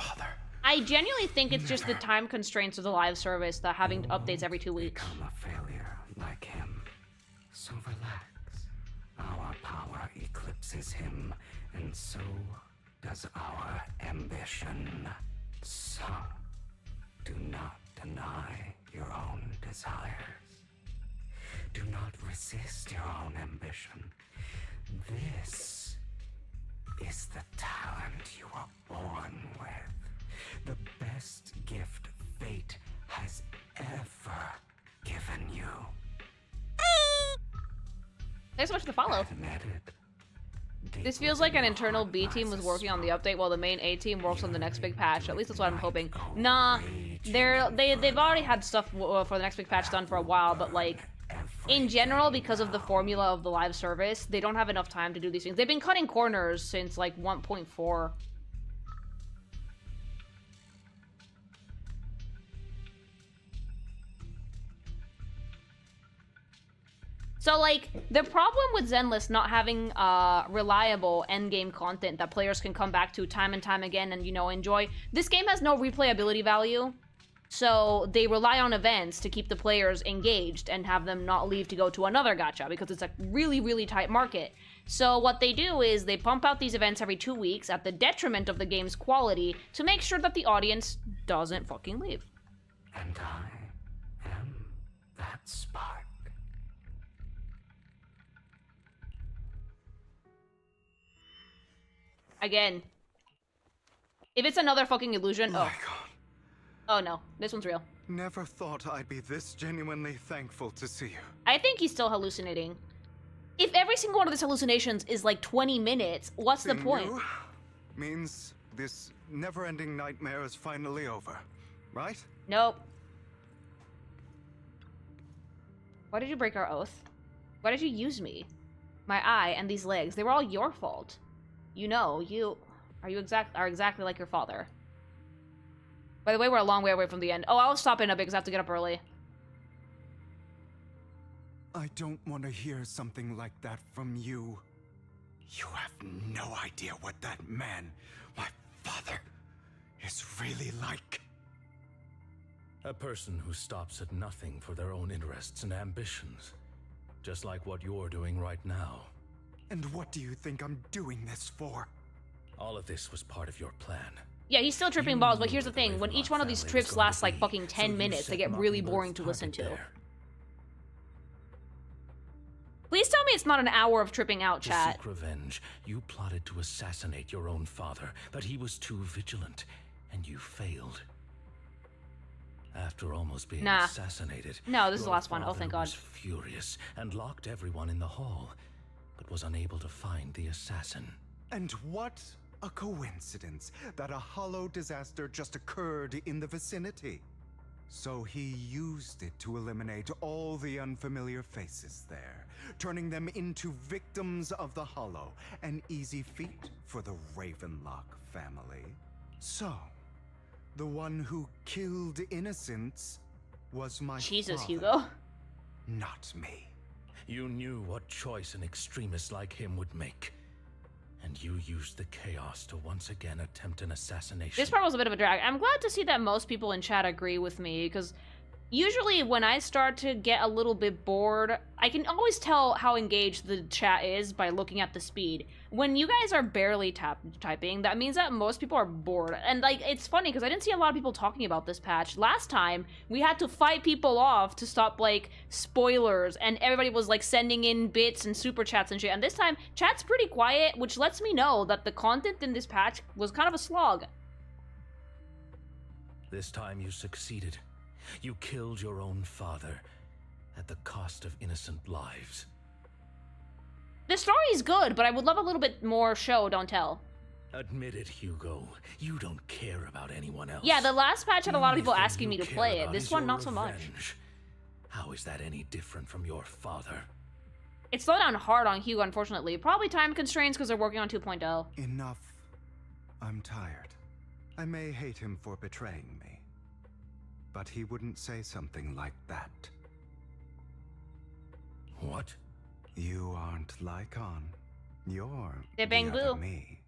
I genuinely think it's just the time constraints of the live service, that having updates every 2 weeks. Become a failure like him. So relax. Our power eclipses him, and so does our ambition. So, do not deny your own desires. Do not resist your own ambition. This is the talent you are born with. The best gift fate has ever given you. Thanks so much for the follow. This feels like an internal B team was working on the update while the main A team works on the next big patch. At least that's what I'm hoping. Nah, they've already had stuff for the next big patch done for a while, but like, in general, because of the formula of the live service, they don't have enough time to do these things. They've been cutting corners since like 1.4. So, like, the problem with Zenless not having reliable endgame content that players can come back to time and time again and, you know, enjoy, this game has no replayability value. So they rely on events to keep the players engaged and have them not leave to go to another gacha because it's a really, really tight market. So what they do is they pump out these events every 2 weeks at the detriment of the game's quality to make sure that the audience doesn't fucking leave. And I am that spark. Again. If it's another fucking illusion, My oh. God. Oh no, this one's real. Never thought I'd be this genuinely thankful to see you. I think he's still hallucinating. If every single one of these hallucinations is like 20 minutes, what's the Seeing point? you means this never-ending nightmare is finally over, right? Nope. Why did you break our oath? Why did you use me? My eye and these legs, they were all your fault. You know, you are exactly like your father. By the way, we're a long way away from the end. Oh, I'll stop in a bit because I have to get up early. I don't want to hear something like that from you. You have no idea what that man, my father, is really like. A person who stops at nothing for their own interests and ambitions. Just like what you're doing right now. And what do you think I'm doing this for? All of this was part of your plan. Yeah, he's still tripping balls, but here's the thing. When each one of these trips lasts like fucking 10 minutes, they get really boring to listen to. Please tell me it's not an hour of tripping out, chat. To seek revenge, you plotted to assassinate your own father, but he was too vigilant, and you failed. After almost being assassinated, no, this is the last one. Oh, thank God. Was furious and locked everyone in the hall, but was unable to find the assassin. And what a coincidence that a hollow disaster just occurred in the vicinity. So he used it to eliminate all the unfamiliar faces there, turning them into victims of the hollow, an easy feat for the Ravenlock family. So, the one who killed innocents was my Jesus, father, Hugo. not me. You knew what choice an extremist like him would make. And you used the chaos to once again attempt an assassination. This part was a bit of a drag. I'm glad to see that most people in chat agree with me, because usually when I start to get a little bit bored, I can always tell how engaged the chat is by looking at the speed. When you guys are barely typing, that means that most people are bored. And like, it's funny because I didn't see a lot of people talking about this patch. Last time, we had to fight people off to stop like spoilers, and everybody was like sending in bits and super chats and shit. And this time, chat's pretty quiet, which lets me know that the content in this patch was kind of a slog. This time you succeeded. You killed your own father at the cost of innocent lives. The story is good, but I would love a little bit more show, don't tell. Admit it, Hugo. You don't care about anyone else. Yeah, the last patch had a lot of people Only thing asking me you to care play it. about This is one, your not so much. revenge. How is that any different from your father? It's slowed down hard on Hugo, unfortunately. Probably time constraints because they're working on 2.0. Enough. I'm tired. I may hate him for betraying me, but he wouldn't say something like that. What? You aren't Lycon. You're the other me,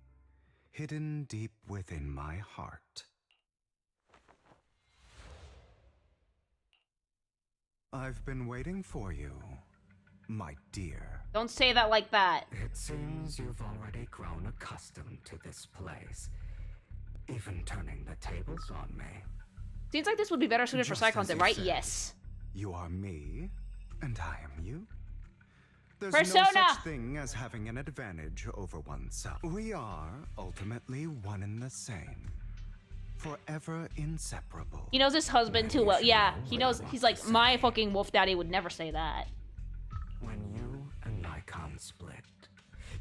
hidden deep within my heart. I've been waiting for you, my dear. Don't say that like that. It seems you've already grown accustomed to this place, even turning the tables on me. Seems like this would be better suited for side Just as content, you right? said. Yes. You are me, and I am you. There's Persona! no such thing as having an advantage over oneself. We are ultimately one and the same. Forever inseparable. He knows his husband too well. Yeah, he knows. He's like, my fucking wolf daddy would never say that. When you and Lycon split,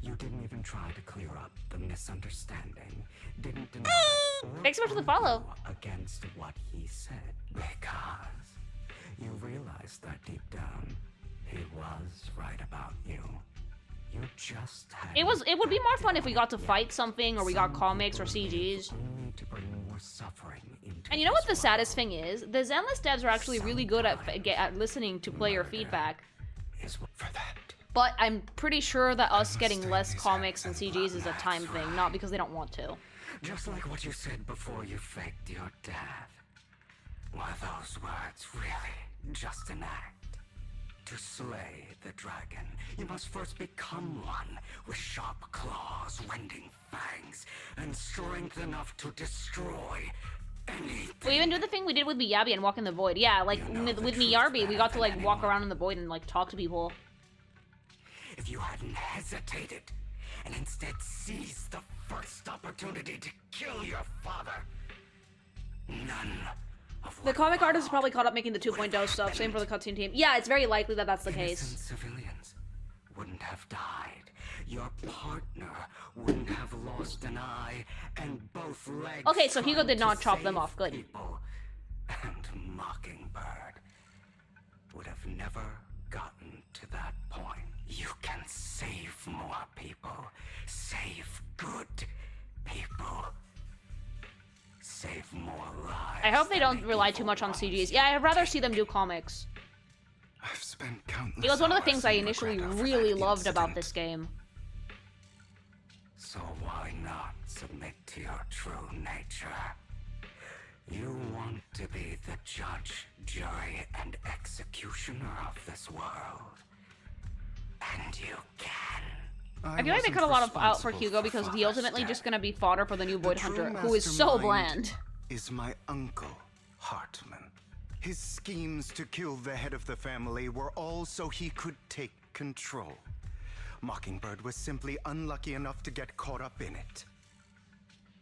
you didn't even try to clear up the misunderstanding. Didn't deny Thanks so much for the follow. against what he said. Because you realized that deep down, he was right about you. You just had It would be more fun if we got to fight something, or we got comics or CGs. only to bring more suffering into And you know what the saddest thing is? The Zenless devs are actually really good at listening to player feedback. is for that. But I'm pretty sure that us getting less comics and CGs is a time thing, not because they don't want to. Just like what you said before you faked your death. Were those words really just an act? To slay the dragon, you must first become one with sharp claws, rending fangs, and strength enough to destroy anything. We even do the thing we did with Miyabi and Walk in the Void. Yeah, like with Miyabi, we got to like walk around in the void and like talk to people. If you hadn't hesitated and instead seized the first opportunity to kill your father, none of The comic artist is probably caught up making the 2.0 stuff. Same for the cutscene team. Yeah, it's very likely that that's the case. Civilians wouldn't have died. Your partner wouldn't have lost an eye and both legs. Okay, so Hugo did not chop them off. Good. And Mockingbird would have never gotten to that point. You can save more people. Save good people. Save more lives. I hope they don't rely too much on CGs. Yeah, I'd rather see them do comics. I've spent countless It was one of the hours things I in initially regret over really that loved about incident. this game. So why not submit to your true nature? You want to be the judge, jury, and executioner of this world. And you can. I feel like they cut a lot of out for Hugo because he's ultimately just gonna be fodder for the new Void Hunter, who is so bland. Is my uncle, Hartman. His schemes to kill the head of the family were all so he could take control. Mockingbird was simply unlucky enough to get caught up in it.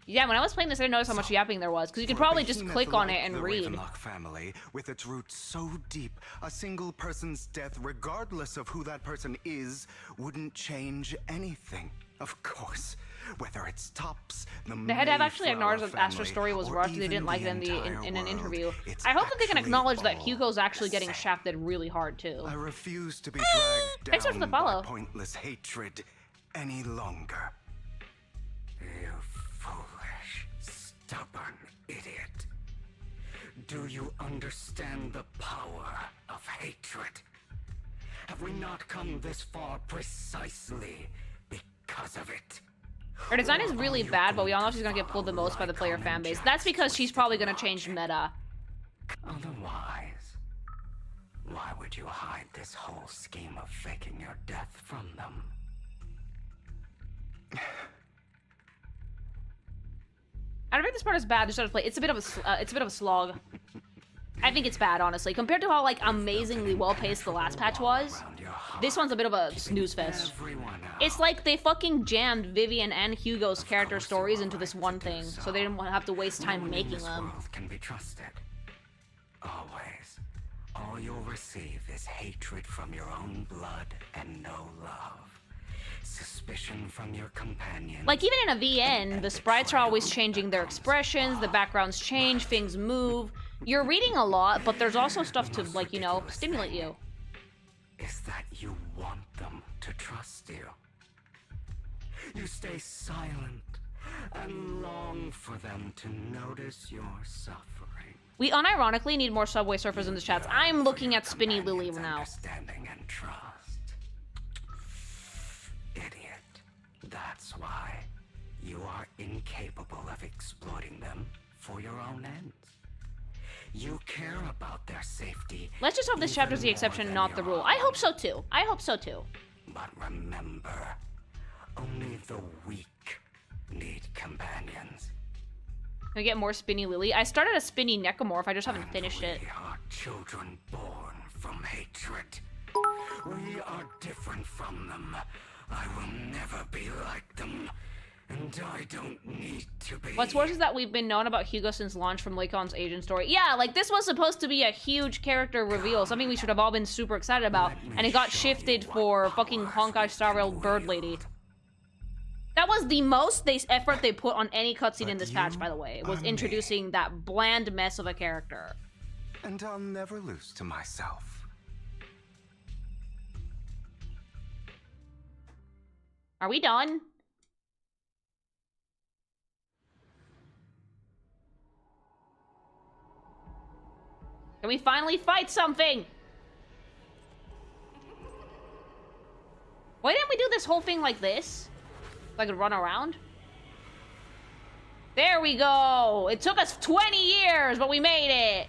Yeah, when I was playing this, I didn't notice how much yapping there was, because you could probably just click on it and the read. Ravenlock family, with its roots so deep, a single person's death, regardless of who that person is, wouldn't change anything. Of course, whether it's Tops, The head have actually acknowledged that Astra's story was rushed. They didn't like it in an interview. I hope that they can acknowledge that Hugo's actually getting shafted really hard too. I refuse to be dragged Thanks so much for the down by follow. pointless hatred any longer. You foolish, stubborn idiot. Do you understand the power of hatred? Have we not come this far precisely because of it? Her design is really bad, but we all know she's gonna get pulled the most by the player fan base. That's because she's probably gonna change meta. Otherwise, why would you hide this whole scheme of faking your death from them? I don't think this part is bad to start to play. It's a bit of a slog. I think it's bad, honestly. Compared to how like amazingly well paced the last patch was, this one's a bit of a snooze fest. It's like they fucking jammed Vivian and Hugo's character stories into this one thing, so they didn't have to waste time making them. Can be trusted. Always. All you'll receive is hatred from your own blood and no love. Suspicion from your companion. Like, even in a VN, the sprites are always changing their expressions, the backgrounds change, things move. You're reading a lot, but there's also stuff to, like, you know, stimulate you. Is that you want them to trust you. You stay silent and long for them to notice your suffering. We unironically need more Subway Surfers in the chats. I'm looking at Spinny Lily now. Understanding and trust. Idiot. That's why you are incapable of exploiting them for your own ends. You care about their safety. Let's just hope this chapter's the exception, not the rule. I hope so too. I hope so too. But remember, only the weak need companions. Can we get more Spinny Lily? I started a Spinny Necromorph, I just haven't finished it. We are children born from hatred. We are different from them. I will never be like them. And I don't need to be. What's worse is that we've been known about Hugo since launch from Lakon's agent story. Yeah, like, this was supposed to be a huge character reveal, something we should have all been super excited about, and it got shifted for fucking Honkai Star Rail Bird Lady. That was the most effort they put on any cutscene in this patch, by the way, was introducing that bland mess of a character. And I'll never lose to myself. Are we done? Can we finally fight something? Why didn't we do this whole thing like this? So I could run around? There we go! It took us 20 years, but we made it!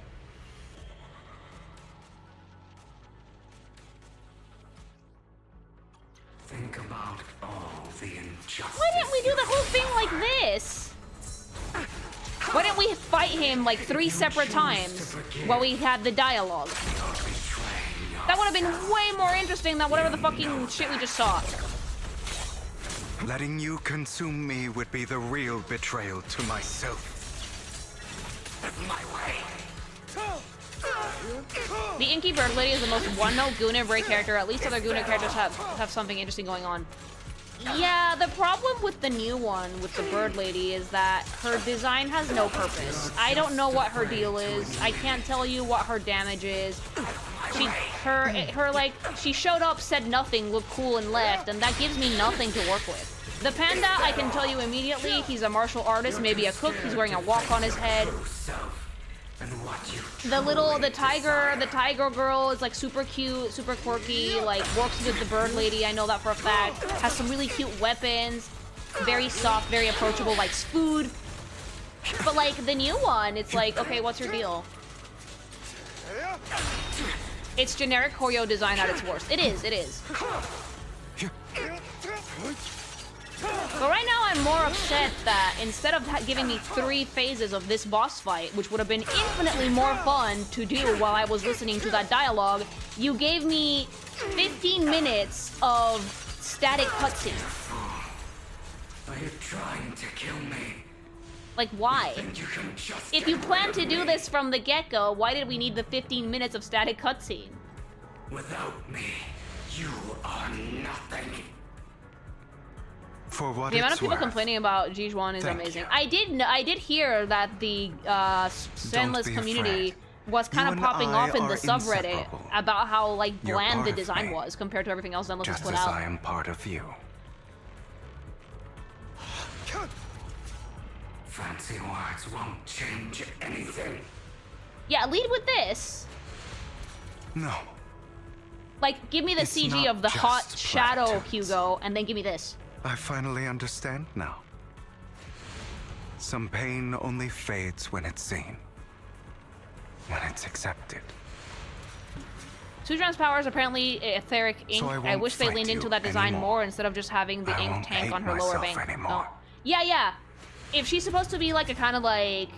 Think about all the injustice. Why didn't we do the whole thing like this? Why didn't we fight him like 3 separate times while we had the dialogue? That would have been way more interesting than whatever the fucking shit we just saw. Letting you consume me would be the real betrayal to myself. My way. The Inky Bird Lady is the most one-note Guna Bray character. At least other Guna characters have something interesting going on. Yeah, the problem with the new one, with the Bird Lady, is that her design has no purpose. I don't know what her deal is. I can't tell you what her damage is. She showed up, said nothing, looked cool, and left, and that gives me nothing to work with. The panda, I can tell you immediately, he's a martial artist, maybe a cook, he's wearing a walk on his head. The tiger girl is like super cute, super quirky, like works with the bird lady, I know that for a fact. Has some really cute weapons, very soft, very approachable, likes food. But like the new one, it's like, okay, what's your deal? It's generic choreo design at its worst. It is. But right now I'm more upset that instead of giving me 3 phases of this boss fight, which would have been infinitely more fun to do while I was listening to that dialogue, you gave me 15 minutes of static cutscene. Are you trying to kill me? Like, why? If you plan to do this from the get-go, why did we need the 15 minutes of static cutscene? Without me, you are nothing. For what the amount of it's people worth. complaining about Jijuan is amazing. I did hear that the Zenless community was kind of popping off in the subreddit about how like bland the design was compared to everything else Zenless has put out. Just as I am part of you. Fancy words won't change anything. Yeah, lead with this. No. Like, give me the It's CG not of the just hot shadow platitudes. Hugo, and then give me this. I finally understand now. Some pain only fades when it's seen. When it's accepted. Suzerain's power is apparently etheric ink. So I I won't wish they fight leaned into you that design anymore. more instead of just having the I ink won't tank hate on her lower myself bank. anymore. Oh. Yeah. If she's supposed to be like a kind of like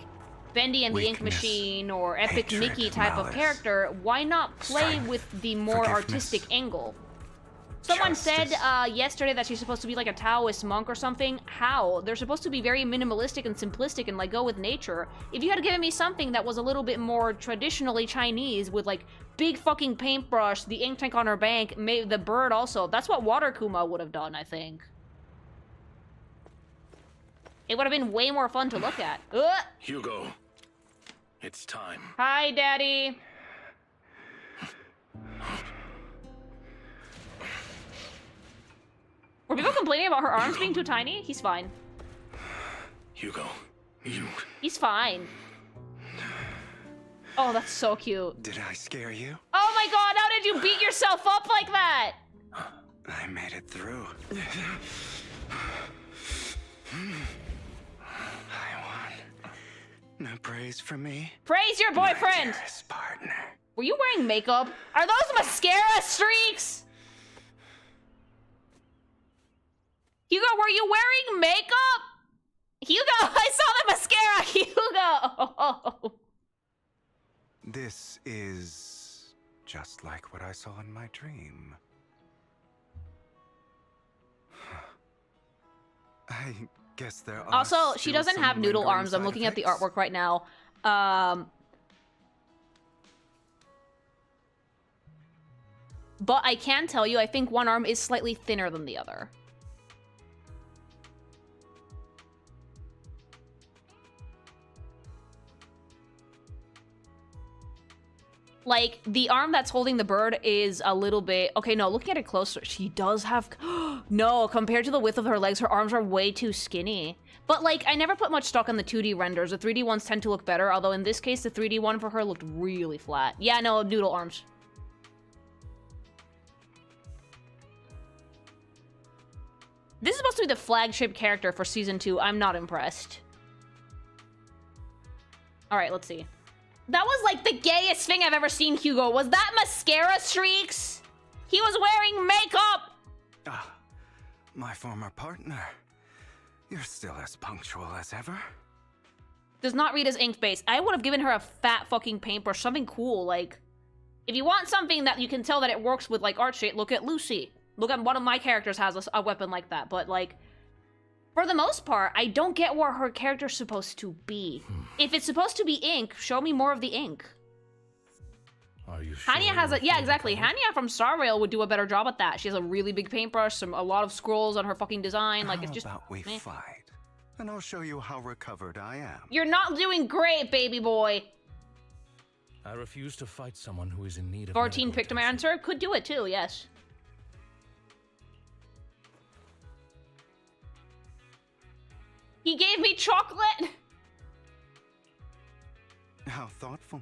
Bendy and the Ink Weakness, Machine or Epic hatred, Mickey type of malice, character, why not play strength, with the more forgiveness, artistic angle? Someone said yesterday that she's supposed to be like a Taoist monk or something. How? They're supposed to be very minimalistic and simplistic and like go with nature. If you had given me something that was a little bit more traditionally Chinese with like big fucking paintbrush, the ink tank on her bank, maybe the bird also. That's what Water Kuma would have done, I think. It would have been way more fun to look at. Ugh! Hugo, it's time. Hi, Daddy. Were people complaining about her arms being too tiny? He's fine. Hugo, you... He's fine. Oh, that's so cute. Did I scare you? Oh my god, how did you beat yourself up like that? I made it through. I won. No praise for me. Praise your boyfriend! Dearest partner. Were you wearing makeup? Are those mascara streaks? Hugo, were you wearing makeup? Hugo, I saw the mascara, Hugo! This is just like what I saw in my dream. I guess there are Also, she still doesn't some have noodle lingering arms. I'm side looking at the effects. artwork right now. But I can tell you, I think one arm is slightly thinner than the other. Like, the arm that's holding the bird is a little bit... Okay, no, looking at it closer, she does have... No, compared to the width of her legs, her arms are way too skinny. But, like, I never put much stock on the 2D renders. The 3D ones tend to look better, although in this case, the 3D one for her looked really flat. Yeah, no, noodle arms. This is supposed to be the flagship character for season 2. I'm not impressed. All right, let's see. That was like the gayest thing I've ever seen, Hugo. Was that mascara streaks? He was wearing makeup! Ah, my former partner. You're still as punctual as ever. Does not read as ink base. I would have given her a fat fucking paintbrush, something cool, like... If you want something that you can tell that it works with, like, art shade, look at Lucy. Look at one of my characters has a weapon like that, but, like... For the most part, I don't get where her character's supposed to be. If it's supposed to be ink, show me more of the ink. Are you sure? Hania has a... Yeah, exactly. Hania from Star Rail would do a better job at that. She has a really big paintbrush, a lot of scrolls on her fucking design. Like, it's just... How about we fight? And I'll show you how recovered I am. You're not doing great, baby boy. I refuse to fight someone who is in need of 14 Pictomancer could do it too, yes. He gave me chocolate! How thoughtful.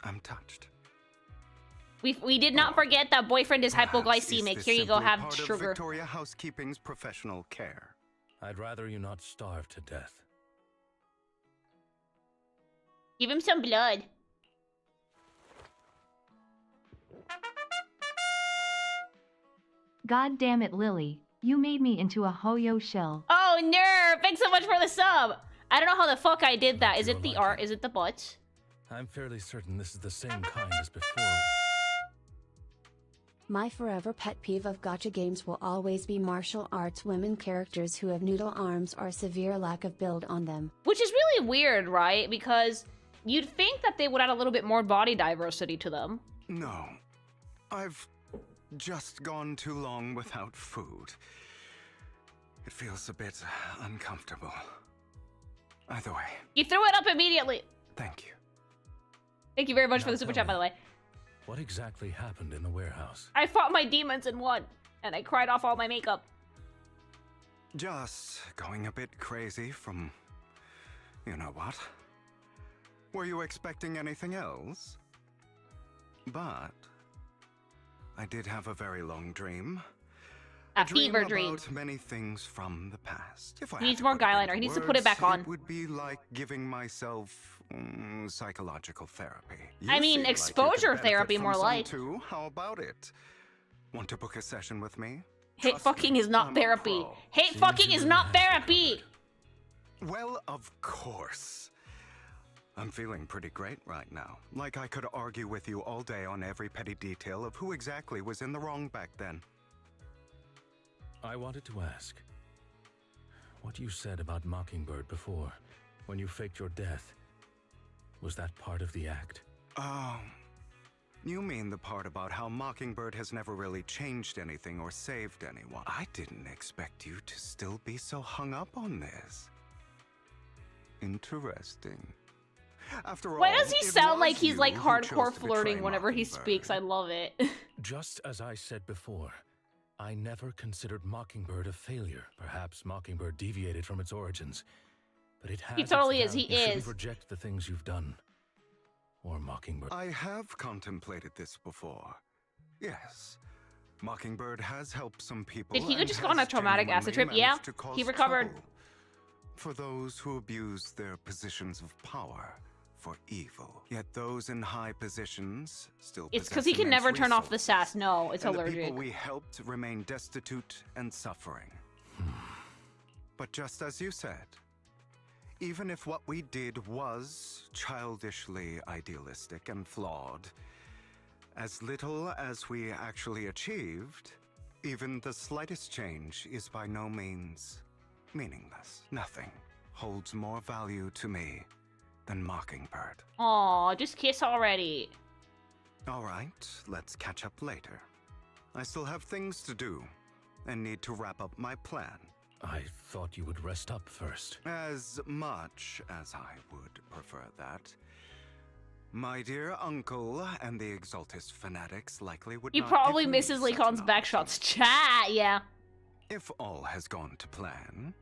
I'm touched. We did not forget that boyfriend is hypoglycemic. Here you go, have part sugar. Of Victoria Housekeeping's professional care. I'd rather you not starve to death. Give him some blood. God damn it, Lily. You made me into a Hoyo shell. Oh, nerd! Thanks so much for the sub! I don't know how the fuck I did that. Is it the art? Is it the butts? I'm fairly certain this is the same kind as before. My forever pet peeve of gacha games will always be martial arts women characters who have noodle arms or severe lack of build on them. Which is really weird, right? Because you'd think that they would add a little bit more body diversity to them. No. I've just gone too long without food. It feels a bit uncomfortable. Either way. You threw it up immediately! Thank you. Thank you very much for the super chat, by the way. What exactly happened in the warehouse? I fought my demons and won, and I cried off all my makeup. Just going a bit crazy from... you know what? Were you expecting anything else? But... I did have a very long dream. A fever dream. About many things from the past. If I He needs more guyliner. He needs to put it back on. It would be like giving myself psychological therapy. I mean, exposure therapy, more like. Too. How about it? Want to book a session with me? Hate fucking is not therapy. Hate fucking is not therapy. Well, of course. I'm feeling pretty great right now. Like I could argue with you all day on every petty detail of who exactly was in the wrong back then. I wanted to ask, what you said about Mockingbird before, when you faked your death, was that part of the act? Oh, you mean the part about how Mockingbird has never really changed anything or saved anyone. I didn't expect you to still be so hung up on this. Interesting. After all, why does he sound like he's like who hardcore chose to flirting betray whenever he Mockingbird. speaks? I love it. Just as I said before, I never considered Mockingbird a failure. Perhaps Mockingbird deviated from its origins, but it has. He totally its is. He value. You shouldn't is. reject the things you've done, or Mockingbird. I have contemplated this before. Yes. Mockingbird has helped some people. Did Hugo and just go on a has traumatic acid trip? genuinely Yeah, managed to cause he recovered. trouble for those who abuse their positions of power for evil. Yet those in high positions still It's because possess he can never immense turn off the resources, sass. No, it's and allergic. The people we helped remain destitute and suffering. But just as you said, even if what we did was childishly idealistic and flawed, as little as we actually achieved, even the slightest change is by no means meaningless. Nothing holds more value to me than Mockingbird. Aw, just kiss already. All right, let's catch up later. I still have things to do and need to wrap up my plan. I thought you would rest up first. As much as I would prefer that. My dear uncle and the Exaltist fanatics likely would He not probably give me misses such Lacon's an backshots. Chat, yeah. If all has gone to plan,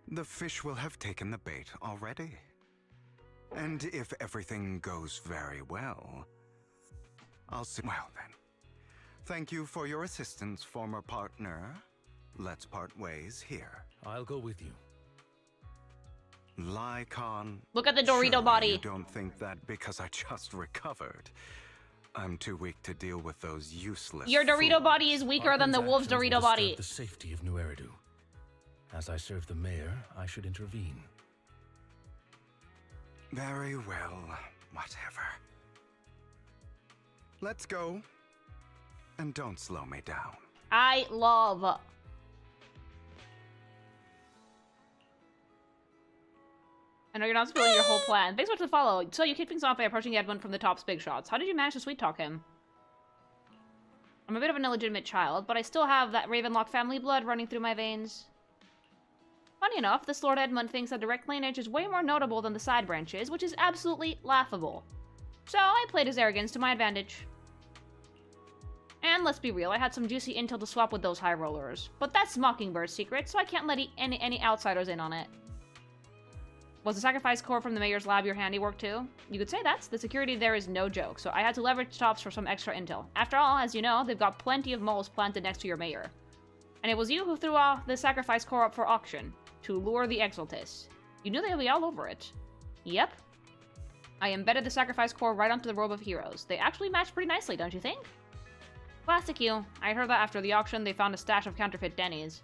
the fish will have taken the bait already. And if everything goes very well, I'll see. Well then, thank you for your assistance, former partner. let's part ways here. I'll go with you. Lycon. Look at the Surely Dorito body. You don't think that because I just recovered, I'm too weak to deal with those useless. Your Dorito body is weaker than the wolf's Actions will Dorito body. disturb the safety of New Eridu. As I serve the mayor, I should intervene. Very well, whatever. Let's go. And don't slow me down. I love. I know you're not spoiling your whole plan. Thanks so much for the follow. So you kicked things off by approaching Edmund from the top's big shots. How did you manage to sweet talk him? I'm a bit of an illegitimate child, but I still have that Ravenlock family blood running through my veins. Funny enough, this Lord Edmund thinks that direct lineage is way more notable than the side branches, which is absolutely laughable. So I played his arrogance to my advantage. And let's be real, I had some juicy intel to swap with those high rollers. But that's Mockingbird's secret, so I can't let any outsiders in on it. Was the sacrifice core from the mayor's lab your handiwork too? You could say that's. The security there is no joke, so I had to leverage tops for some extra intel. After all, as you know, they've got plenty of moles planted next to your mayor. And it was you who threw the sacrifice core up for auction, to lure the Exaltists. You knew they'd be all over it. Yep. I embedded the sacrifice core right onto the robe of heroes. They actually match pretty nicely, don't you think? Classic you. I heard that after the auction they found a stash of counterfeit Denny's.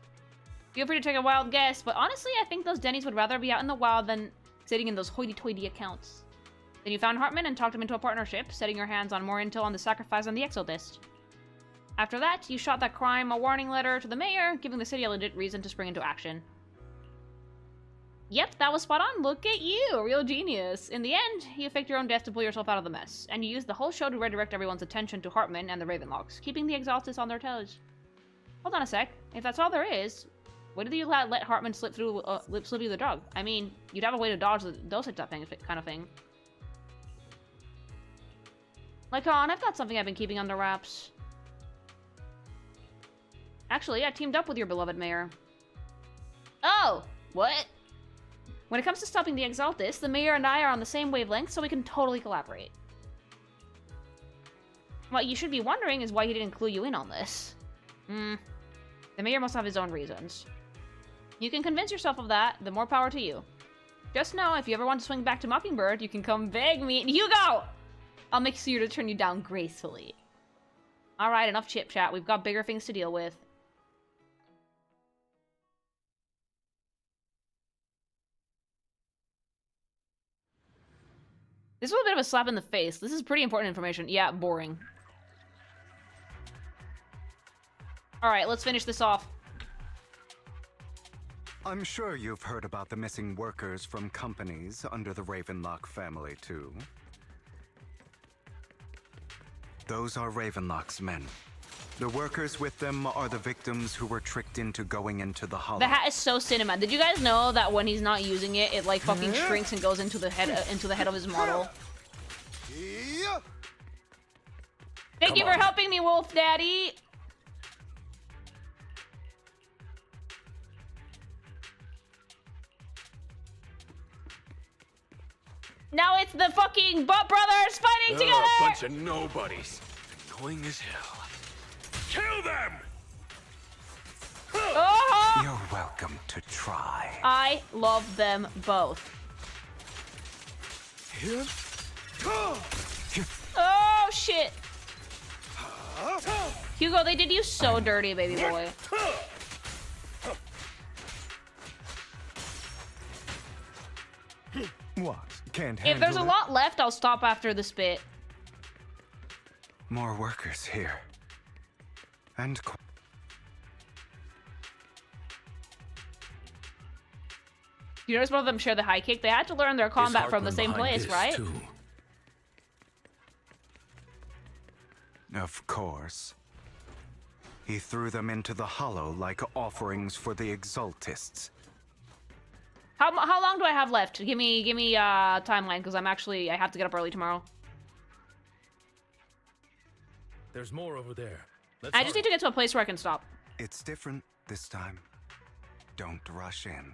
Feel free to take a wild guess, but honestly I think those Denny's would rather be out in the wild than sitting in those hoity-toity accounts. Then you found Hartman and talked him into a partnership, setting your hands on more intel on the sacrifice and the Exaltist. After that, you shot that crime a warning letter to the mayor, giving the city a legit reason to spring into action. Yep, that was spot on. Look at you, real genius. In the end, you faked your own death to pull yourself out of the mess, and you used the whole show to redirect everyone's attention to Hartman and the Ravenlocks, keeping the Exaltists on their toes. Hold on a sec. If that's all there is, why did you let Hartman slip through the drug? I mean, you'd have a way to dodge the dosage that thing, kind of thing. Lycon, I've got something I've been keeping under wraps. Actually, I teamed up with your beloved mayor. Oh, what? When it comes to stopping the Exaltists, the mayor and I are on the same wavelength, so we can totally collaborate. What you should be wondering is why he didn't clue you in on this. The mayor must have his own reasons. You can convince yourself of that, the more power to you. Just know, if you ever want to swing back to Mockingbird, you can come beg me and Hugo! I'll make sure to turn you down gracefully. Alright, enough chit-chat. We've got bigger things to deal with. This was a bit of a slap in the face. This is pretty important information. Yeah, boring. Alright, let's finish this off. I'm sure you've heard about the missing workers from companies under the Ravenlock family, too. Those are Ravenlock's men. The workers with them are the victims who were tricked into going into the Hollow. The hat is so cinema. Did you guys know that when he's not using it, it like fucking shrinks and goes into the head of his model? Thank you for helping me, Wolf Daddy. Now it's the fucking Butt Brothers fighting together! A bunch of nobodies. Annoying as hell. Kill them! Oh! You're welcome to try. I love them both. Oh, shit. Hugo, they did you so dirty, baby boy. What? Can't If handle there's a it? lot left, I'll stop after the spit. More workers here. And You notice both of them share the high kick? They had to learn their combat from the same place, right? Of course. He threw them into the Hollow like offerings for the Exaltists. How long do I have left? Give me timeline, because I have to get up early tomorrow. There's more over there. I just need to get to a place where I can stop. It's different this time. Don't rush in.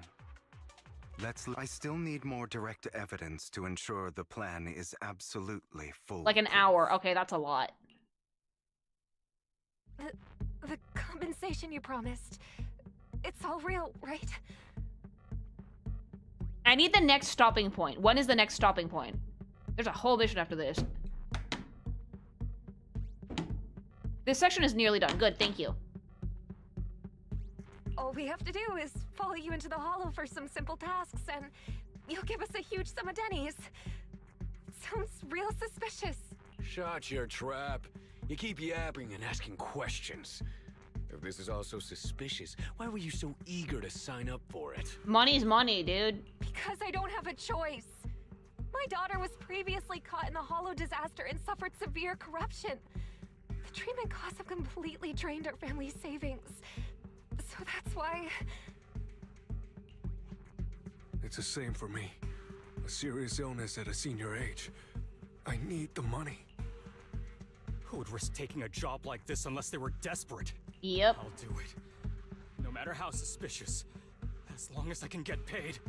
I still need more direct evidence to ensure the plan is absolutely full. Like an hour. Okay, that's a lot. The compensation you promised. It's all real, right? I need the next stopping point. When is the next stopping point? There's a whole mission after this. This section is nearly done. Good, thank you. All we have to do is follow you into the hollow for some simple tasks, and you'll give us a huge sum of dennies. Sounds real suspicious. Shut your trap. You keep yapping and asking questions. If this is all so suspicious, why were you so eager to sign up for it? Money's money, dude. Because I don't have a choice. My daughter was previously caught in the hollow disaster and suffered severe corruption. The treatment costs have completely drained our family's savings. So that's why... It's the same for me. A serious illness at a senior age. I need the money. Who would risk taking a job like this unless they were desperate? Yep. I'll do it. No matter how suspicious. As long as I can get paid,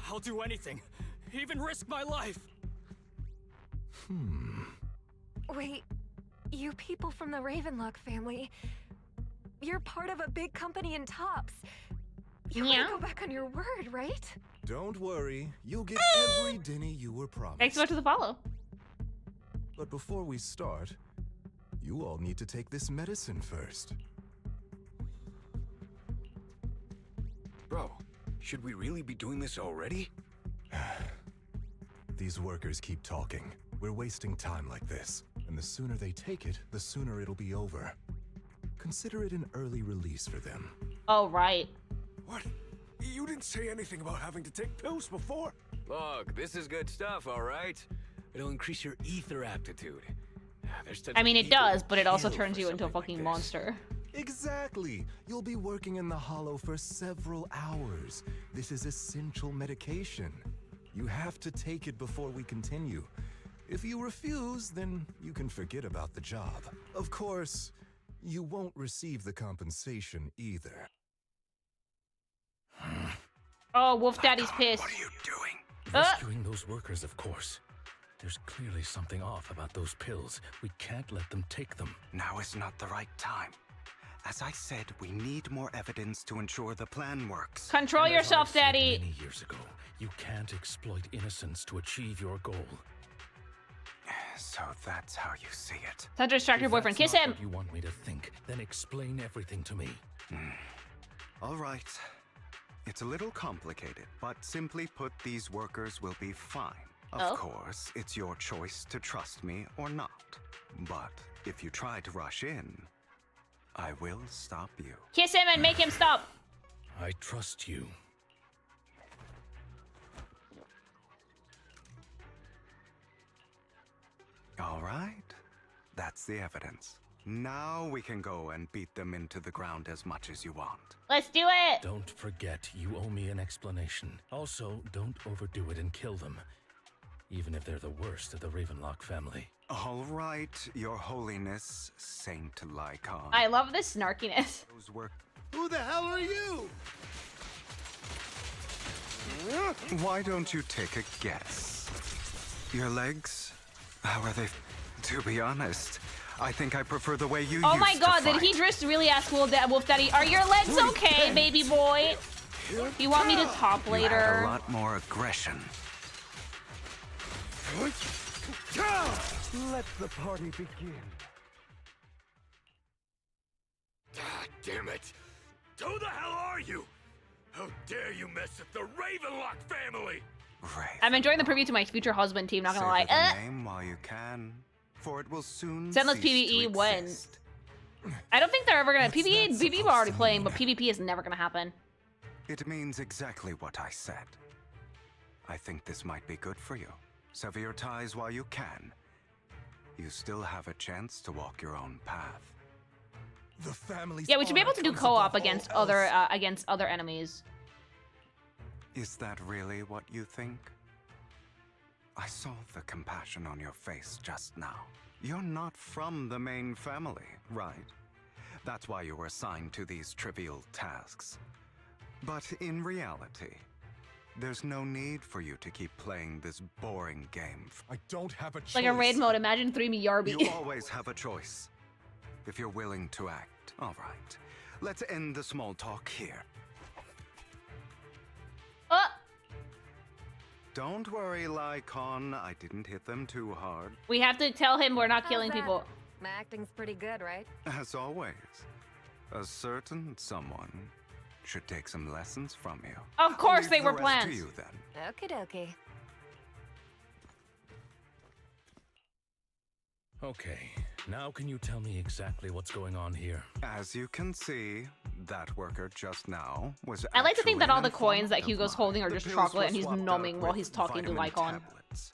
I'll do anything. Even risk my life. Wait, you people from the Ravenlock family, you're part of a big company in Tops. You want to go back on your word, right? Don't worry, you'll get every denny you were promised. Thanks so much for the follow. But before we start, you all need to take this medicine first. Bro, should we really be doing this already? These workers keep talking. We're wasting time like this. And the sooner they take it, the sooner it'll be over. Consider it an early release for them. Oh, right. What? You didn't say anything about having to take pills before. Look, this is good stuff, all right? It'll increase your ether aptitude. I mean, it does, but it also turns you into a fucking monster. Exactly. You'll be working in the hollow for several hours. This is essential medication. You have to take it before we continue. If you refuse, then you can forget about the job. Of course, you won't receive the compensation either. Oh, Wolf Daddy's pissed. What are you doing? Rescuing those workers, of course. There's clearly something off about those pills. We can't let them take them. Now is not the right time. As I said, we need more evidence to ensure the plan works. Control yourself, Daddy. Many years ago, you can't exploit innocence to achieve your goal. So that's how you see it. Time to distract your boyfriend. Kiss him. What you want me to think? Then explain everything to me. All right. It's a little complicated, but simply put, these workers will be fine. Of course, it's your choice to trust me or not. But if you try to rush in, I will stop you. Kiss him and make him stop. I trust you. All right. That's the evidence. Now we can go and beat them into the ground as much as you want. Let's do it. Don't forget, you owe me an explanation. Also, don't overdo it and kill them. Even if they're the worst of the Ravenlock family. All right, Your Holiness, Saint Lycon. I love this snarkiness. Those were... Who the hell are you? Why don't you take a guess? Your legs? How are they? To be honest, I think I prefer the way you Oh used my god, to did fight. he just really ask Wolf Daddy, are your legs okay, baby boy? You want me to top You had later? a lot more aggression. Let the party begin. Ah, damn it! Who the hell are you? How dare you mess with the Ravenlock family? I'm enjoying the preview to my future husband team, not gonna lie. Savor the name while you can, for it will soon Zenless cease PvE to when? exist. I don't think they're ever gonna PvE we're already playing, but PvP is never gonna happen. It means exactly what I said. I think this might be good for you. Sever your ties while you can. You still have a chance to walk your own path. The family's Yeah, we should be able to do honor co-op comes against above all else. against other enemies. Is that really what you think? I saw the compassion on your face just now. You're not from the main family, right? That's why you were assigned to these trivial tasks. But in reality, there's no need for you to keep playing this boring game. I don't have a choice. Like a raid mode, imagine 3 Yarby. You always have a choice. If you're willing to act. All right. Let's end the small talk here. Don't worry, Lycon. I didn't hit them too hard. We have to tell him we're not killing people. My acting's pretty good, right? As always, a certain someone should take some lessons from you. Of course they I'll were leave the rest planned. to you then. Okie dokie. Okay, now can you tell me exactly what's going on here? As you can see, that worker just now was I like to think that all the actually coins that Hugo's holding are The just pills chocolate were and he's swapped out numbing while with he's talking to vitamin Lycon. tablets.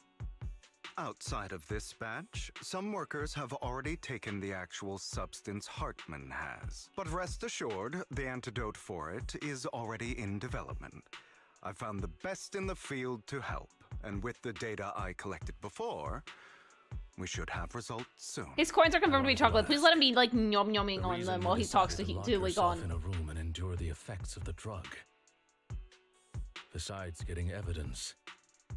Outside of this batch, some workers have already taken the actual substance Hartman has. But rest assured, the antidote for it is already in development. I found the best in the field to help, and with the data I collected before, we should have results soon. His coins are confirmed to be chocolate. Please let him be like numbing on them while he talks to yourself Lycon. in a room and endure the effects of the drug. Besides getting evidence,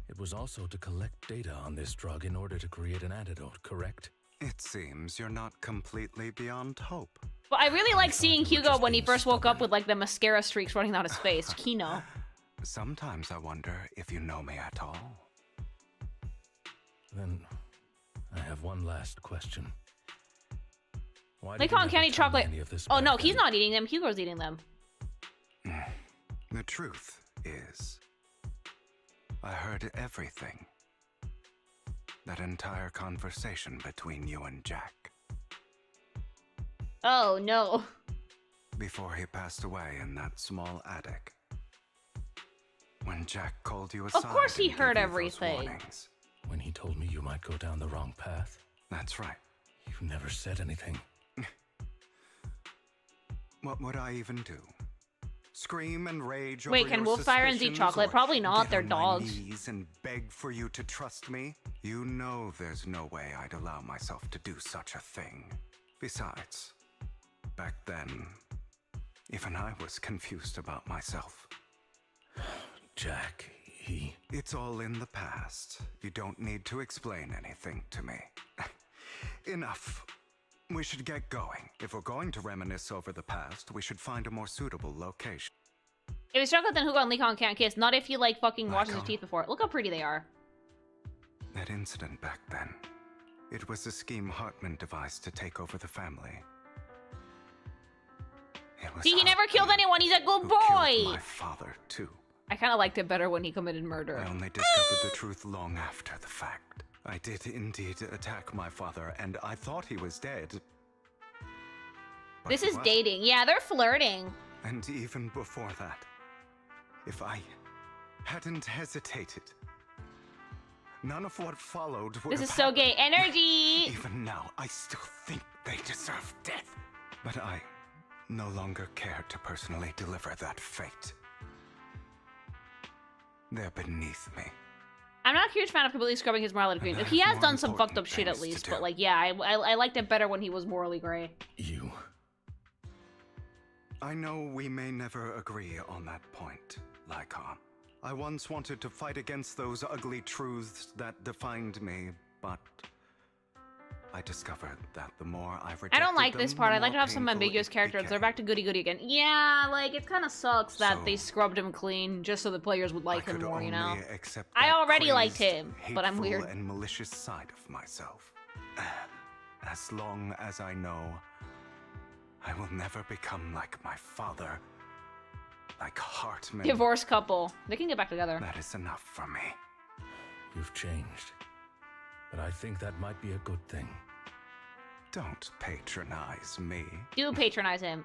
it was also to collect data on this drug in order to create an antidote, correct? It seems you're not completely beyond hope. But I really like seeing Hugo when he first woke up with like the mascara streaks running down his face. Kino. Sometimes I wonder if you know me at all. Then I have one last question. Why did you Lycon never can't eat tell me chocolate. any of this Oh no, back he's then? not eating them. Hugo's eating them. The truth is, I heard everything. That entire conversation between you and Jack. Oh no. Before he passed away in that small attic. When Jack called you aside. Of course he and heard gave you those everything. warnings. When he told me you might go down the wrong path. That's right. You never said anything. What would I even do? Scream and rage Wait, over can your wolf sirens eat suspicions, chocolate? or Probably not, get they're on my dogs. knees and beg for you to trust me? You know there's no way I'd allow myself to do such a thing. Besides, back then, even I was confused about myself. Jack, he... It's all in the past. You don't need to explain anything to me. Enough. We should get going. If we're going to reminisce over the past, we should find a more suitable location. If it's chocolate, then Hugo and Lycon can't kiss. Not if he like fucking washes his Lycon. teeth before. Look how pretty they are. That incident back then, it was a scheme Hartman devised to take over the family. It was See, he never killed anyone. He's a good who boy. killed my father, too. I kind of liked it better when he committed murder. I only discovered the truth long after the fact. I did indeed attack my father, and I thought he was dead. But This he is wasn't. dating. Yeah, they're flirting. And even before that, if I hadn't hesitated, none of what followed would This have is so gay. happened. Energy! Even now, I still think they deserve death. But I no longer care to personally deliver that fate. They're beneath me. I'm not a huge fan of completely scrubbing his morality green. He has done some fucked up shit at least, but like, yeah, I liked it better when he was morally gray. You... I know we may never agree on that point, Lycon. I once wanted to fight against those ugly truths that defined me, but I discovered that the more I rejected I don't like them, this part. the I'd like to more have some painful ambiguous it characters. became. They're back to goody goody again. Yeah, like, it kind of sucks that So, they scrubbed him clean just so the players would like him could more, you know? only accept I that already liked crazed, him, but I'm hateful, weird. and malicious side of myself. As long as I know, I will never become like my father, like Hartman. Divorced couple. They can get back together. That is enough for me. You've changed. But I think that might be a good thing. Don't patronize me. Do patronize him.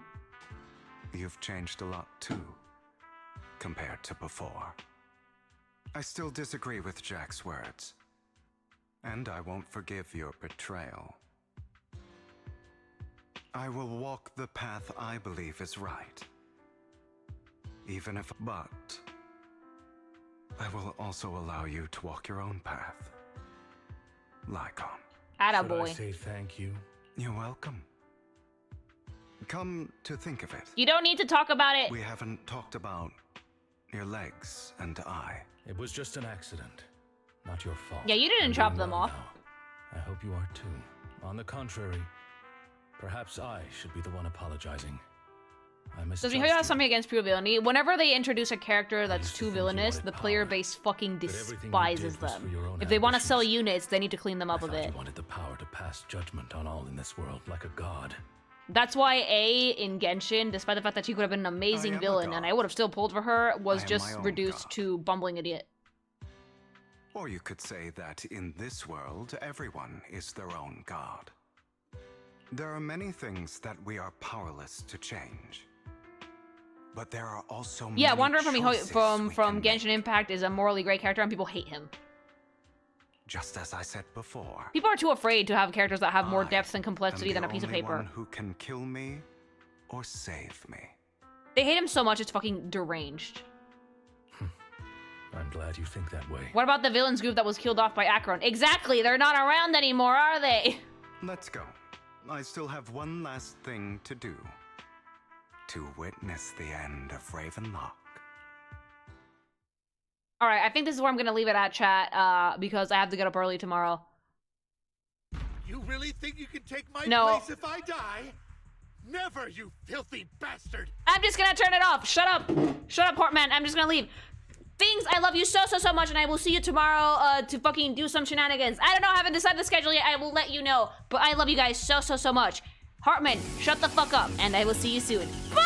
You've changed a lot too, compared to before. I still disagree with Jack's words, and I won't forgive your betrayal. I will walk the path I believe is right. Even if... But... I will also allow you to walk your own path. Lycon. Attaboy. Should I say thank you? You're welcome. Come to think of it, You don't need to talk about it. we haven't talked about your legs and eye. It was just an accident. Not your fault. Yeah, you didn't I'm chop doing them well off. now. I hope you are too. On the contrary, perhaps I should be the one apologizing. I Does misjudged Mihoyo have you. something against pure villainy? Whenever they introduce a character that's too villainous, the player base fucking despises them. If they want to sell units, they need to clean them up a bit. You wanted the power to pass judgment on all in this world like a god. That's why A in Genshin, despite the fact that she could have been an amazing villain and I would have still pulled for her, was just reduced to bumbling idiot. Or you could say that in this world, everyone is their own god. There are many things that we are powerless to change. But there are also many Wanderer from choices from Genshin Impact is a morally great character and people hate him. Just as I said before. People are too afraid to have characters that have more depth and complexity than a piece of paper. One who can kill me or save me. They hate him so much it's fucking deranged. I'm glad you think that way. What about the villains group that was killed off by Akron? Exactly, they're not around anymore, are they? Let's go. I still have one last thing to do. To witness the end of Ravenlock. Alright, I think this is where I'm gonna leave it at, chat, because I have to get up early tomorrow. You really think you can take my No. place if I die? Never, you filthy bastard! I'm just gonna turn it off. Shut up. Shut up, Hartman. I'm just gonna leave. Things, I love you so much, and I will see you tomorrow to fucking do some shenanigans. I don't know, I haven't decided the schedule yet. I will let you know. But I love you guys so much. Hartman, shut the fuck up, and I will see you soon. Bye!